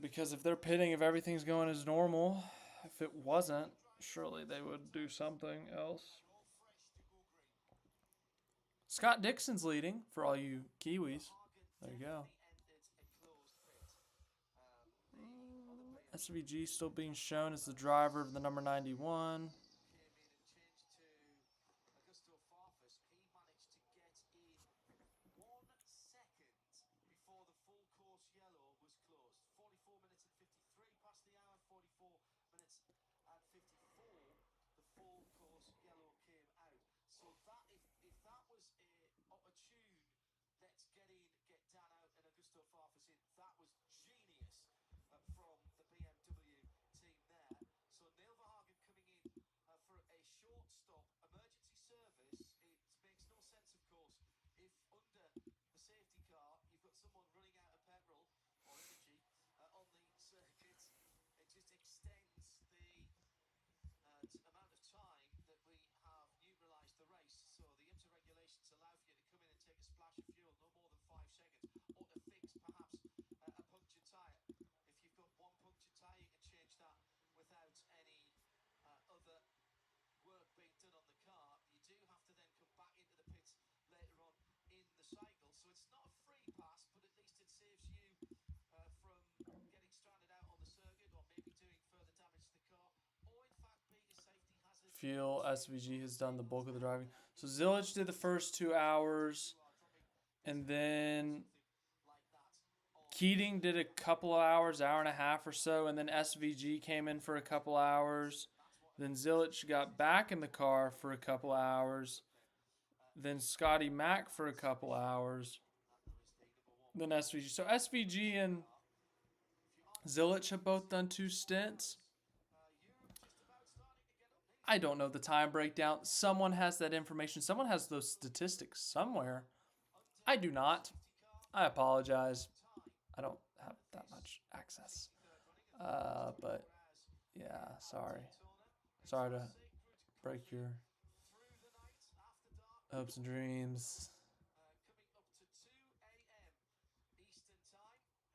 Because if they're pitting, if everything's going as normal, if it wasn't, surely they would do something else. All fresh to go green. Scott Dixon's leading for all you Kiwis. There you go. Definitely entered a SVG still being shown as the driver of the number 91. came in and changed to Augusto Farfus. He managed to get in 1 second before the full course yellow was closed. 44 minutes and 53 past the hour, 44 minutes and 54, the full course yellow came out. So that if that was a opportune, let's get in, get Dan out and Augusto Farfus in, that was genius from the BMW team there. So Neil Verhagen coming in for a short stop, emergency service. It makes no sense, of course, if under the safety car you've got someone running out of petrol or energy on the circuit. It just extends the amount of time that we have neutralised the race. So the IMSA regulations allow for you to come in and take a splash of fuel, no more than 5 seconds, or to fix perhaps a punctured tyre. If you've got one punctured tyre, you can change that without any other work being done on the car. You do have to then come back into the pits later on in the cycle. So it's not a free pass, but at least it saves you from getting stranded out on the circuit or maybe doing further damage to the car, or in fact being a safety hazard. Feel SVG has done the bulk of the driving. So Zilic did the first 2 hours, and then Keating did a couple of hours, hour and a half or so, and then SVG came in for a couple hours. Then Zilic got back in the car for a couple hours. Then Scotty Mack for a couple hours. Then SVG. So SVG and Zilic have both done 2 stints. I don't know the time breakdown. Someone has that information. Someone has those statistics somewhere. I do not. I apologize. I don't have that much access. But yeah, sorry. Sorry to break your hopes and dreams.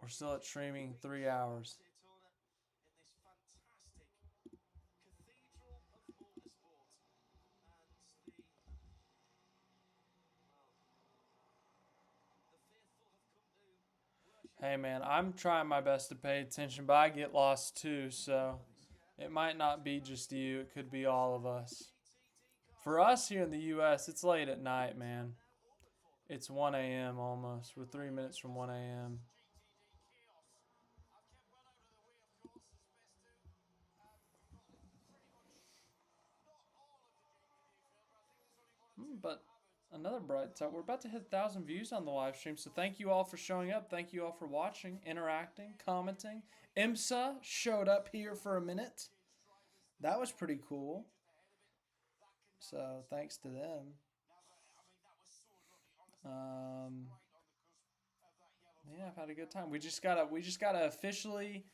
We're still at streaming 3 hours. Hey man, I'm trying my best to pay attention, but I get lost too, so it might not be just you, it could be all of us. For us here in the US, it's late at night, man. It's 1 a.m. almost. We're 3 minutes from 1 a.m. But another bright side, we're about to hit 1,000 views on the live stream, so thank you all for showing up. Thank you all for watching, interacting, commenting. IMSA showed up here for a minute. That was pretty cool. So thanks to them. Yeah, I've had a good time. We just gotta officially.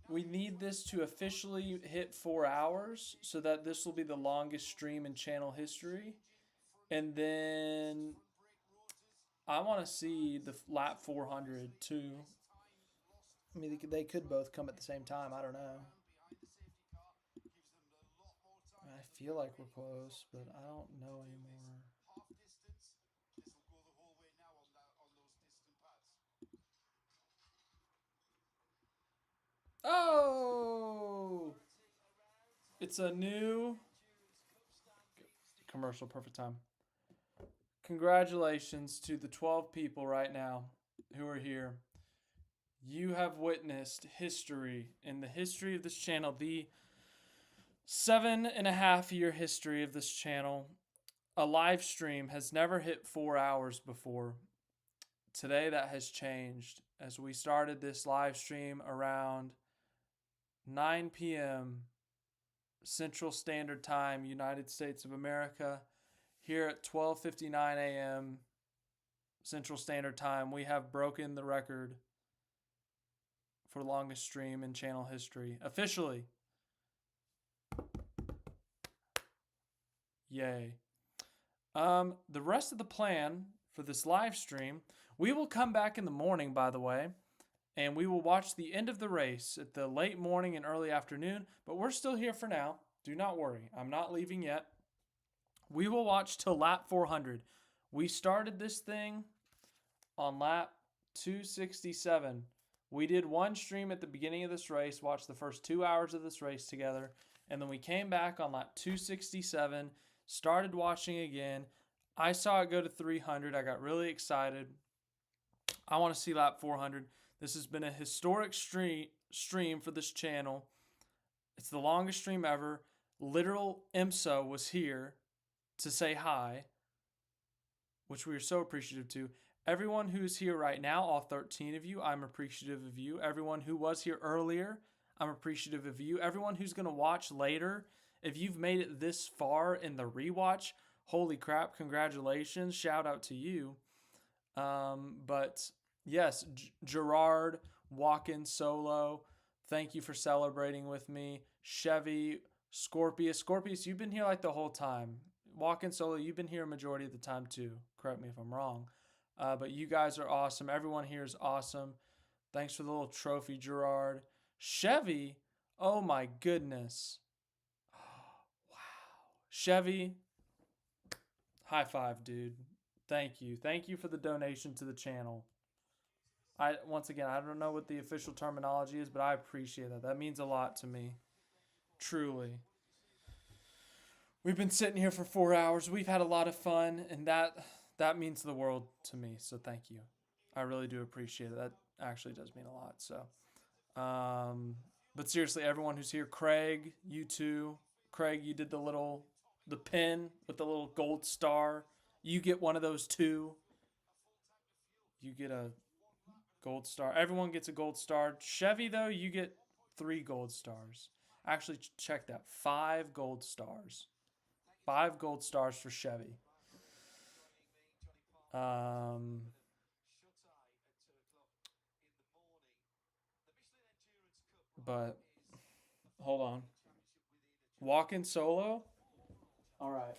We need this to officially hit 4 hours, so that this will be the longest stream in channel history. And then I want to see the lap 400 too. I mean, they could both come at the same time. I don't know. I feel like we're close, but I don't know anymore. Oh! It's a new commercial, perfect time. Congratulations to the 12 people right now who are here. You have witnessed history in the history of this channel, the 7.5-year history of this channel. A live stream has never hit 4 hours before. Today that has changed as we started this live stream around 9 p.m. Central Standard Time, United States of America. Here at 12:59 a.m. Central Standard Time, we have broken the record for longest stream in channel history. Officially. Yay. The rest of the plan for this live stream, we will come back in the morning, by the way, and we will watch the end of the race at the late morning and early afternoon, but we're still here for now. Do not worry. I'm not leaving yet. We will watch till lap 400. We started this thing on lap 267. We did one stream at the beginning of this race, watched the first 2 hours of this race together, and then we came back on lap 267, started watching again. I saw it go to 300. I got really excited. I want to see lap 400. This has been a historic stream for this channel. It's the longest stream ever. Literal IMSA was here to say hi, which we are so appreciative to. Everyone who's here right now, all 13 of you, I'm appreciative of you. Everyone who was here earlier, I'm appreciative of you. Everyone who's going to watch later, if you've made it this far in the rewatch, holy crap, congratulations. Shout out to you. But yes, Gerard, walk-in solo, thank you for celebrating with me. Chevy, Scorpius, you've been here like the whole time. Walk-in solo, you've been here a majority of the time too. Correct me if I'm wrong. But you guys are awesome. Everyone here is awesome. Thanks for the little trophy, Gerard. Chevy, oh my goodness. Wow. Chevy, high five, dude. Thank you. Thank you for the donation to the channel. Once again, I don't know what the official terminology is, but I appreciate that. That means a lot to me. Truly. We've been sitting here for 4 hours. We've had a lot of fun, and that means the world to me. So thank you. I really do appreciate it. That actually does mean a lot. So, but seriously, everyone who's here, Craig, you too. Craig, you did the pin with the little gold star. You get one of those too. You get a gold star. Everyone gets a gold star. Chevy, though, you get 3 gold stars. Actually, check that. 5 gold stars. 5 gold stars for Chevy. But hold on. Walk-in solo? All right.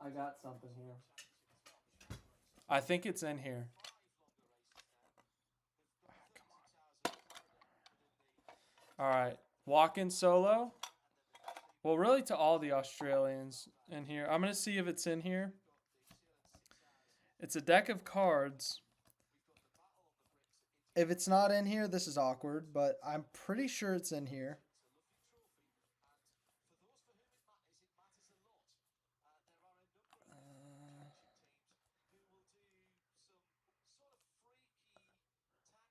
I got something here. I think it's in here. Come on. All right. Walk-in solo. Well, really to all the Australians in here. I'm going to see if it's in here. It's a deck of cards. If it's not in here, this is awkward, but I'm pretty sure it's in here.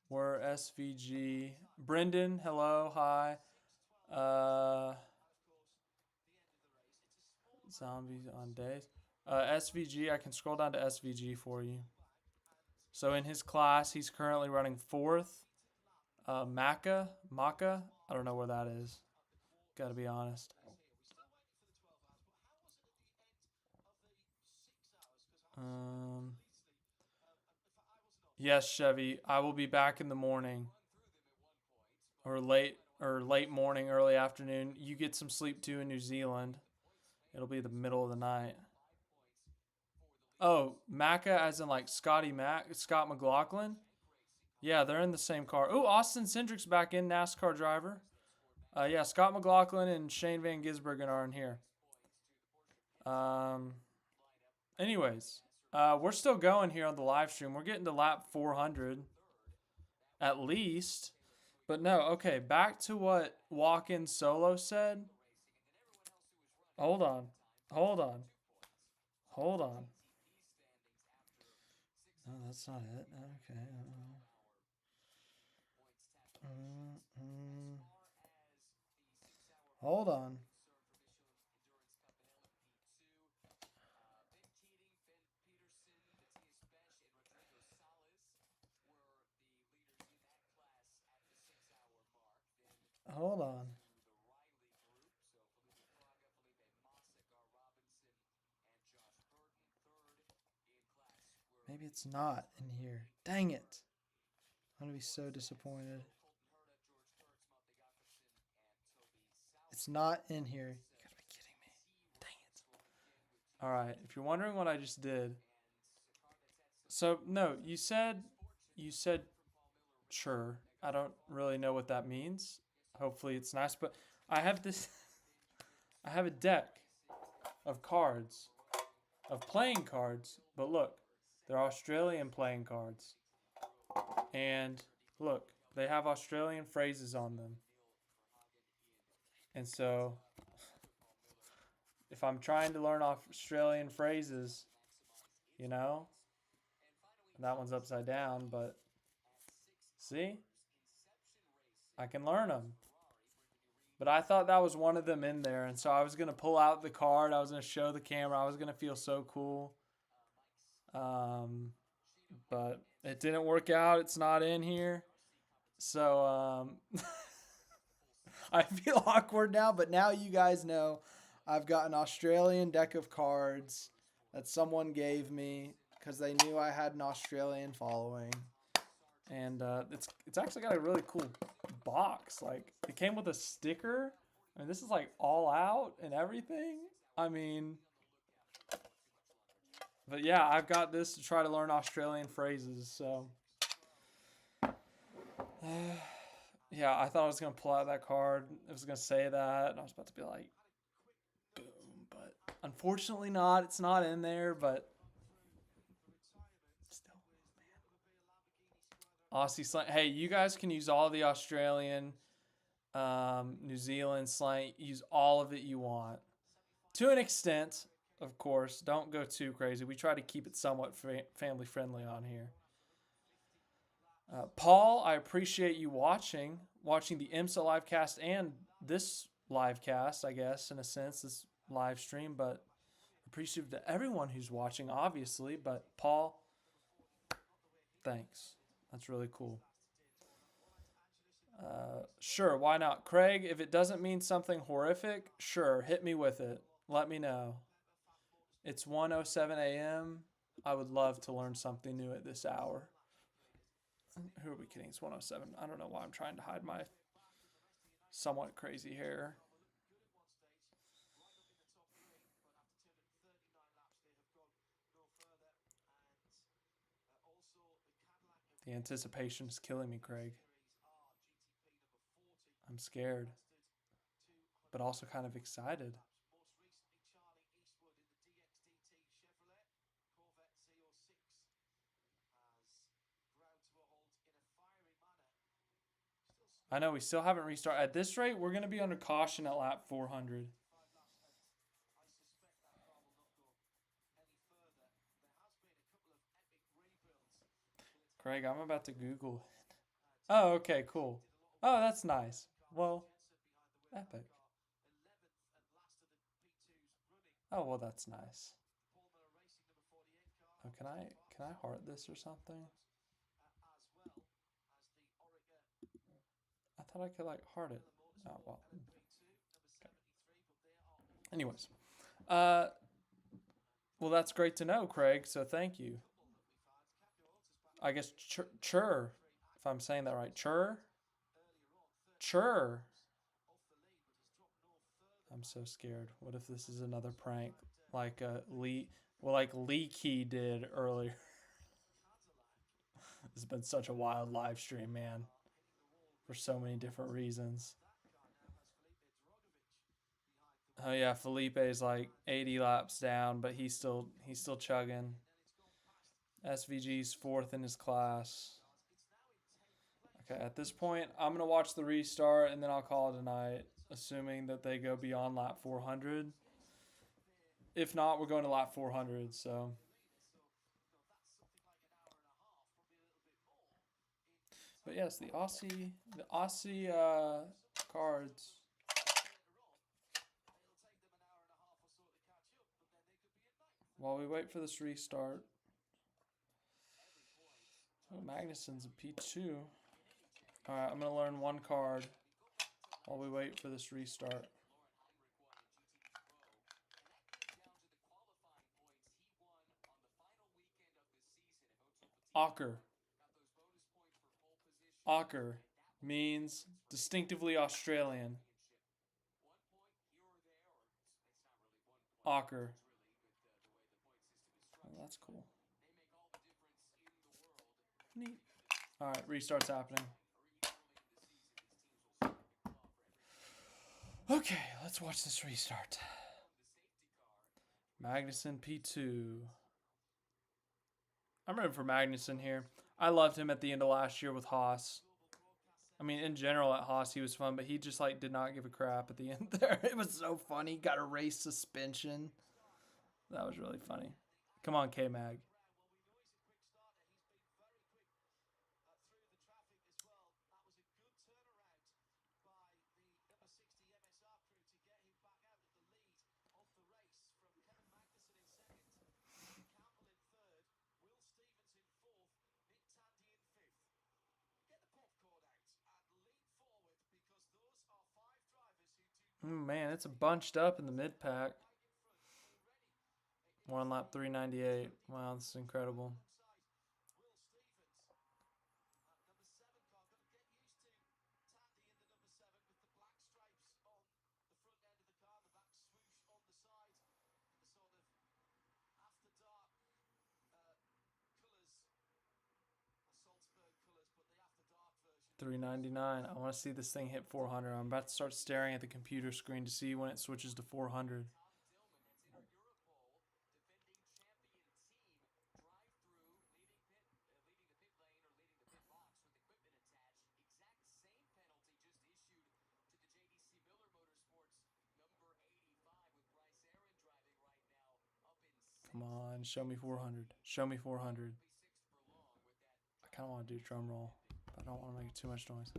We're SVG. Brendan, hello, hi. Zombies on days. SVG, I can scroll down to SVG for you. So in his class, he's currently running 4th. Maka, I don't know where that is. Gotta be honest. Yes, Chevy, I will be back in the morning. Or late morning, early afternoon. You get some sleep too in New Zealand. It'll be the middle of the night. Oh, Macca as in like Scott McLaughlin? Yeah, they're in the same car. Oh, Austin Cindric's back in, NASCAR driver. Yeah, Scott McLaughlin and Shane Van Gisbergen are in here. Anyways, we're still going here on the live stream. We're getting to lap 400 at least. But no, okay, back to what Walk-in Solo said. Hold on. No, that's not it. Okay. Hold on. Hold on. Maybe it's not in here. Dang it. I'm going to be so disappointed. It's not in here. You gotta be kidding me. Dang it. Alright, if you're wondering what I just did. So, no, you said sure. I don't really know what that means. Hopefully it's nice, but I have this I have a deck of cards, of playing cards, but look, they're Australian playing cards. And Look, they have Australian phrases on them. And so, if I'm trying to learn Australian phrases, you know, that one's upside down, but see, I can learn them. But I thought that was one of them in there, and so I was gonna pull out the card. I was gonna show the camera. I was gonna feel so cool. But it didn't work out. It's not in here. So I feel awkward now, but now you guys know I've got an Australian deck of cards that someone gave me because they knew I had an Australian following. And it's actually got a really cool box. Like, it came with a sticker. I mean, this is like all out and everything. I mean, but yeah, I've got this to try to learn Australian phrases. So yeah, I thought I was gonna pull out that card. I was gonna say that, and I was about to be like, boom. But unfortunately, not. It's not in there. But still, man. Aussie slang. Hey, you guys can use all the Australian, New Zealand slang. Use all of it you want, to an extent, of course. Don't go too crazy. We try to keep it somewhat family friendly on here. Paul, I appreciate you watching the IMSA live cast and this live cast, I guess, in a sense, this live stream, but appreciative to everyone who's watching, obviously. But Paul, thanks. That's really cool. Sure, why not? Craig, if it doesn't mean something horrific, sure, hit me with it. Let me know. It's 1:07 a.m. I would love to learn something new at this hour. Who are we kidding? It's 1:07. I don't know why I'm trying to hide my somewhat crazy hair. The anticipation is killing me, Craig. I'm scared, but also kind of excited. I know we still haven't restarted. At this rate, we're going to be under caution at lap 400. Craig, I'm about to Google it. Oh, okay, cool. Oh, that's nice. Well, epic. Oh, well, that's nice. Oh, can I heart this or something? I thought I could like heart it. Oh, well. Okay. Anyways, well, that's great to know, Craig. So thank you. I guess chur, if I'm saying that right. Chur. I'm so scared. What if this is another prank, like Lee Key did earlier? This has been such a wild live stream, man, for so many different reasons. Oh yeah, Felipe is like 80 laps down, but he's still chugging. SVG's fourth in his class. Okay, at this point, I'm gonna watch the restart and then I'll call it a night, assuming that they go beyond lap 400. If not, we're going to lap 400. So. But yes, the Aussie cards. While we wait for this restart. Oh, Magnuson's a P2. Alright, I'm going to learn one card while we wait for this restart. Ocker. Ocker means distinctively Australian. Ocker. Oh, that's cool. Neat. Alright, restart's happening. Okay, let's watch this restart. Magnuson P2. I'm ready for Magnuson here. I loved him at the end of last year with Haas. I mean, in general at Haas, he was fun, but he just like did not give a crap at the end there. It was so funny. Got a race suspension. That was really funny. Come on, K Mag. Man, it's a bunched up in the mid pack. We're on lap 398. Wow, this is incredible. $399. I want to see this thing hit 400. I'm about to start staring at the computer screen to see when it switches to 400. Come on, show me 400. Show me 400. I kind of want to do drum roll, but I don't want to make too much noise.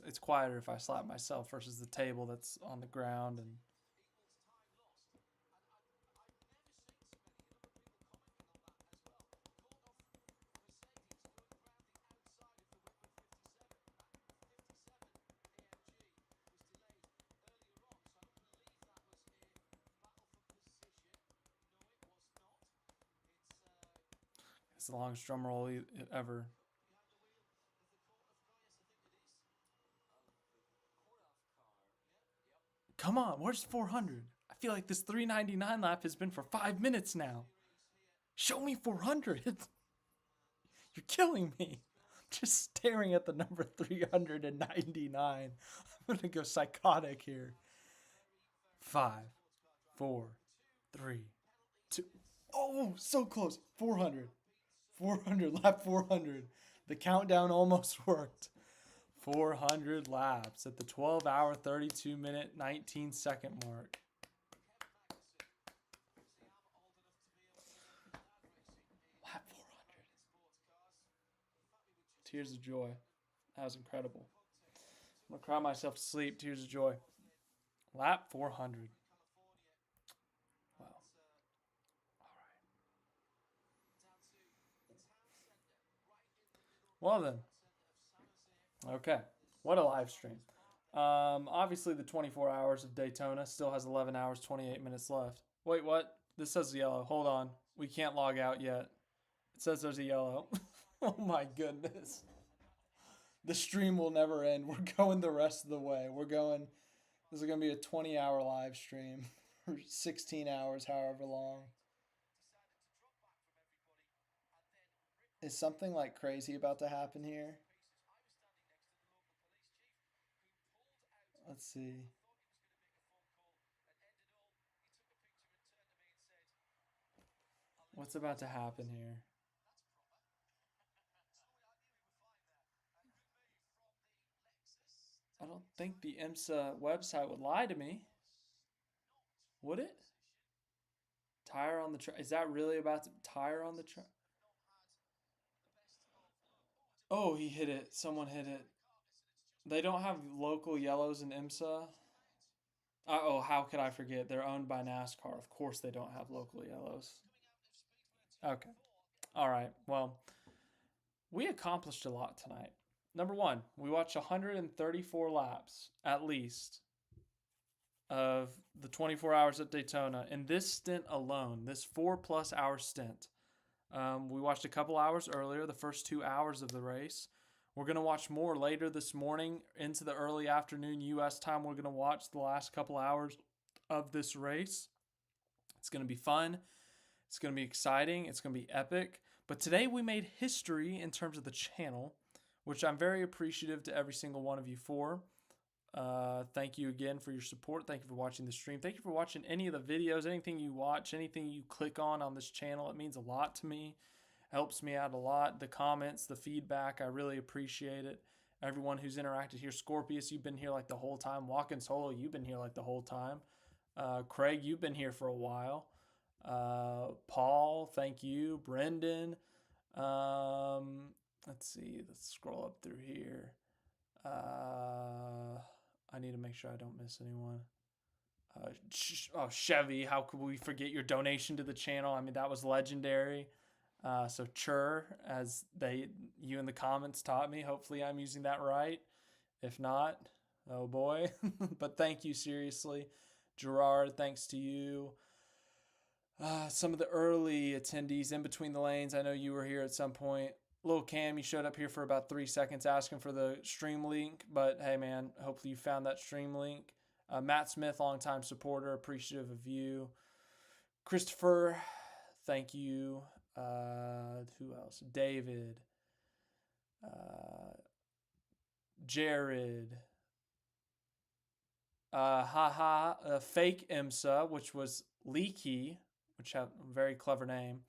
It's quieter if I slap myself versus the table that's on the ground. And it's the longest drum roll ever. Come on, where's 400? I feel like this 399 lap has been for 5 minutes now. Show me 400. You're killing me. Just staring at the number 399. I'm going to go psychotic here. 5, 4, 3, 2. Oh, so close. 400. 400, lap 400. The countdown almost worked. 400 laps at the 12-hour, 32-minute, 19-second mark. Lap 400. Tears of joy. That was incredible. I'm going to cry myself to sleep. Tears of joy. Lap 400. Wow. All right. Well then. Okay. What a live stream. Obviously the 24 hours of Daytona still has 11 hours, 28 minutes left. Wait, what? This says yellow. Hold on. We can't log out yet. It says there's a yellow. Oh my goodness. The stream will never end. We're going the rest of the way. This is going to be a 20-hour live stream. Or 16 hours, however long. Is something like crazy about to happen here? Let's see. What's about to happen here? I don't think the IMSA website would lie to me. Would it? Tire on the track. Is that really about to tire on the track? Oh, he hit it. Someone hit it. They don't have local yellows in IMSA. Oh, how could I forget? They're owned by NASCAR. Of course they don't have local yellows. Okay. All right. Well, we accomplished a lot tonight. Number one, we watched 134 laps, at least, of the 24 hours at Daytona. In this stint alone, this 4+ hour stint, we watched a couple hours earlier, the first 2 hours of the race. We're going to watch more later this morning into the early afternoon U.S. time. We're going to watch the last couple hours of this race. It's going to be fun. It's going to be exciting. It's going to be epic. But today we made history in terms of the channel, which I'm very appreciative to every single one of you for. Thank you again for your support. Thank you for watching the stream. Thank you for watching any of the videos, anything you watch, anything you click on this channel. It means a lot to me. Helps me out a lot. The comments, the feedback, I really appreciate it. Everyone who's interacted here. Scorpius, you've been here like the whole time. Walking Solo, you've been here like the whole time. Craig, you've been here for a while. Paul, thank you. Brendan. Let's see. Let's scroll up through here. I need to make sure I don't miss anyone. Chevy, how could we forget your donation to the channel? I mean, that was legendary. So Chur, as you in the comments taught me. Hopefully I'm using that right. If not, oh boy. But thank you, seriously. Gerard, thanks to you. Some of the early attendees in between the lanes. I know you were here at some point. Little Cam, you showed up here for about 3 seconds asking for the stream link. But hey, man, hopefully you found that stream link. Matt Smith, longtime supporter, appreciative of you. Christopher, thank you. Who else? David. Jared. Fake IMSA, which was Leaky, which had a very clever name.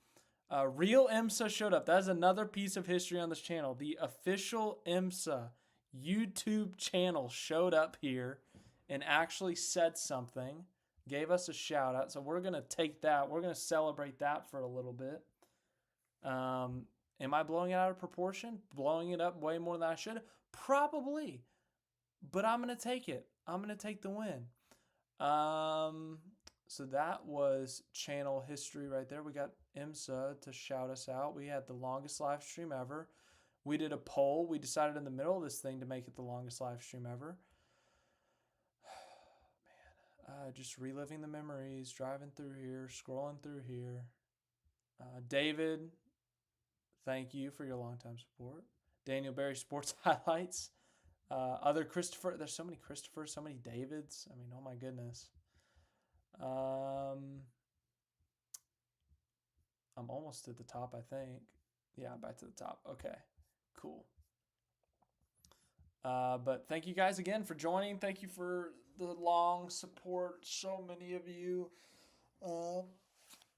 Real IMSA showed up. That is another piece of history on this channel. The official IMSA YouTube channel showed up here and actually said something, gave us a shout out. So we're going to take that. We're going to celebrate that for a little bit. Am I blowing it out of proportion? Blowing it up way more than I should? Probably. But I'm going to take it. I'm going to take the win. So that was channel history right there. We got IMSA to shout us out. We had the longest live stream ever. We did a poll. We decided in the middle of this thing to make it the longest live stream ever. Man, just reliving the memories, driving through here, scrolling through here. David, thank you for your longtime support. Daniel Berry Sports Highlights. Other Christopher. There's so many Christophers, so many Davids. I mean, oh my goodness. I'm almost at the top, I think. Yeah, I'm back to the top. Okay, cool. But thank you guys again for joining. Thank you for the long support. So many of you.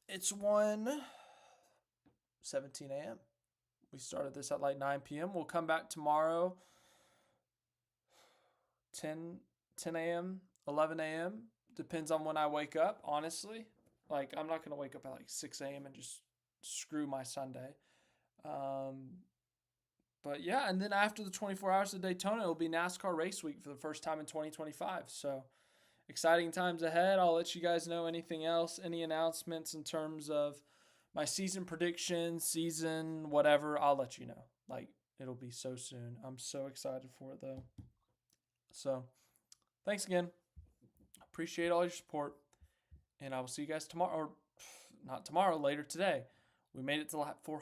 It's 1:17 a.m. We started this at like 9 p.m. We'll come back tomorrow. 10 a.m., 11 a.m. Depends on when I wake up, honestly. Like, I'm not going to wake up at like 6 a.m. and just screw my Sunday. But yeah, and then after the 24 hours of Daytona, it'll be NASCAR race week for the first time in 2025. So exciting times ahead. I'll let you guys know anything else, any announcements in terms of my season predictions, season, whatever. I'll let you know. Like, it'll be so soon. I'm so excited for it, though. So thanks again. Appreciate all your support. And I will see you guys tomorrow. Or not tomorrow, later today. We made it to lap 400.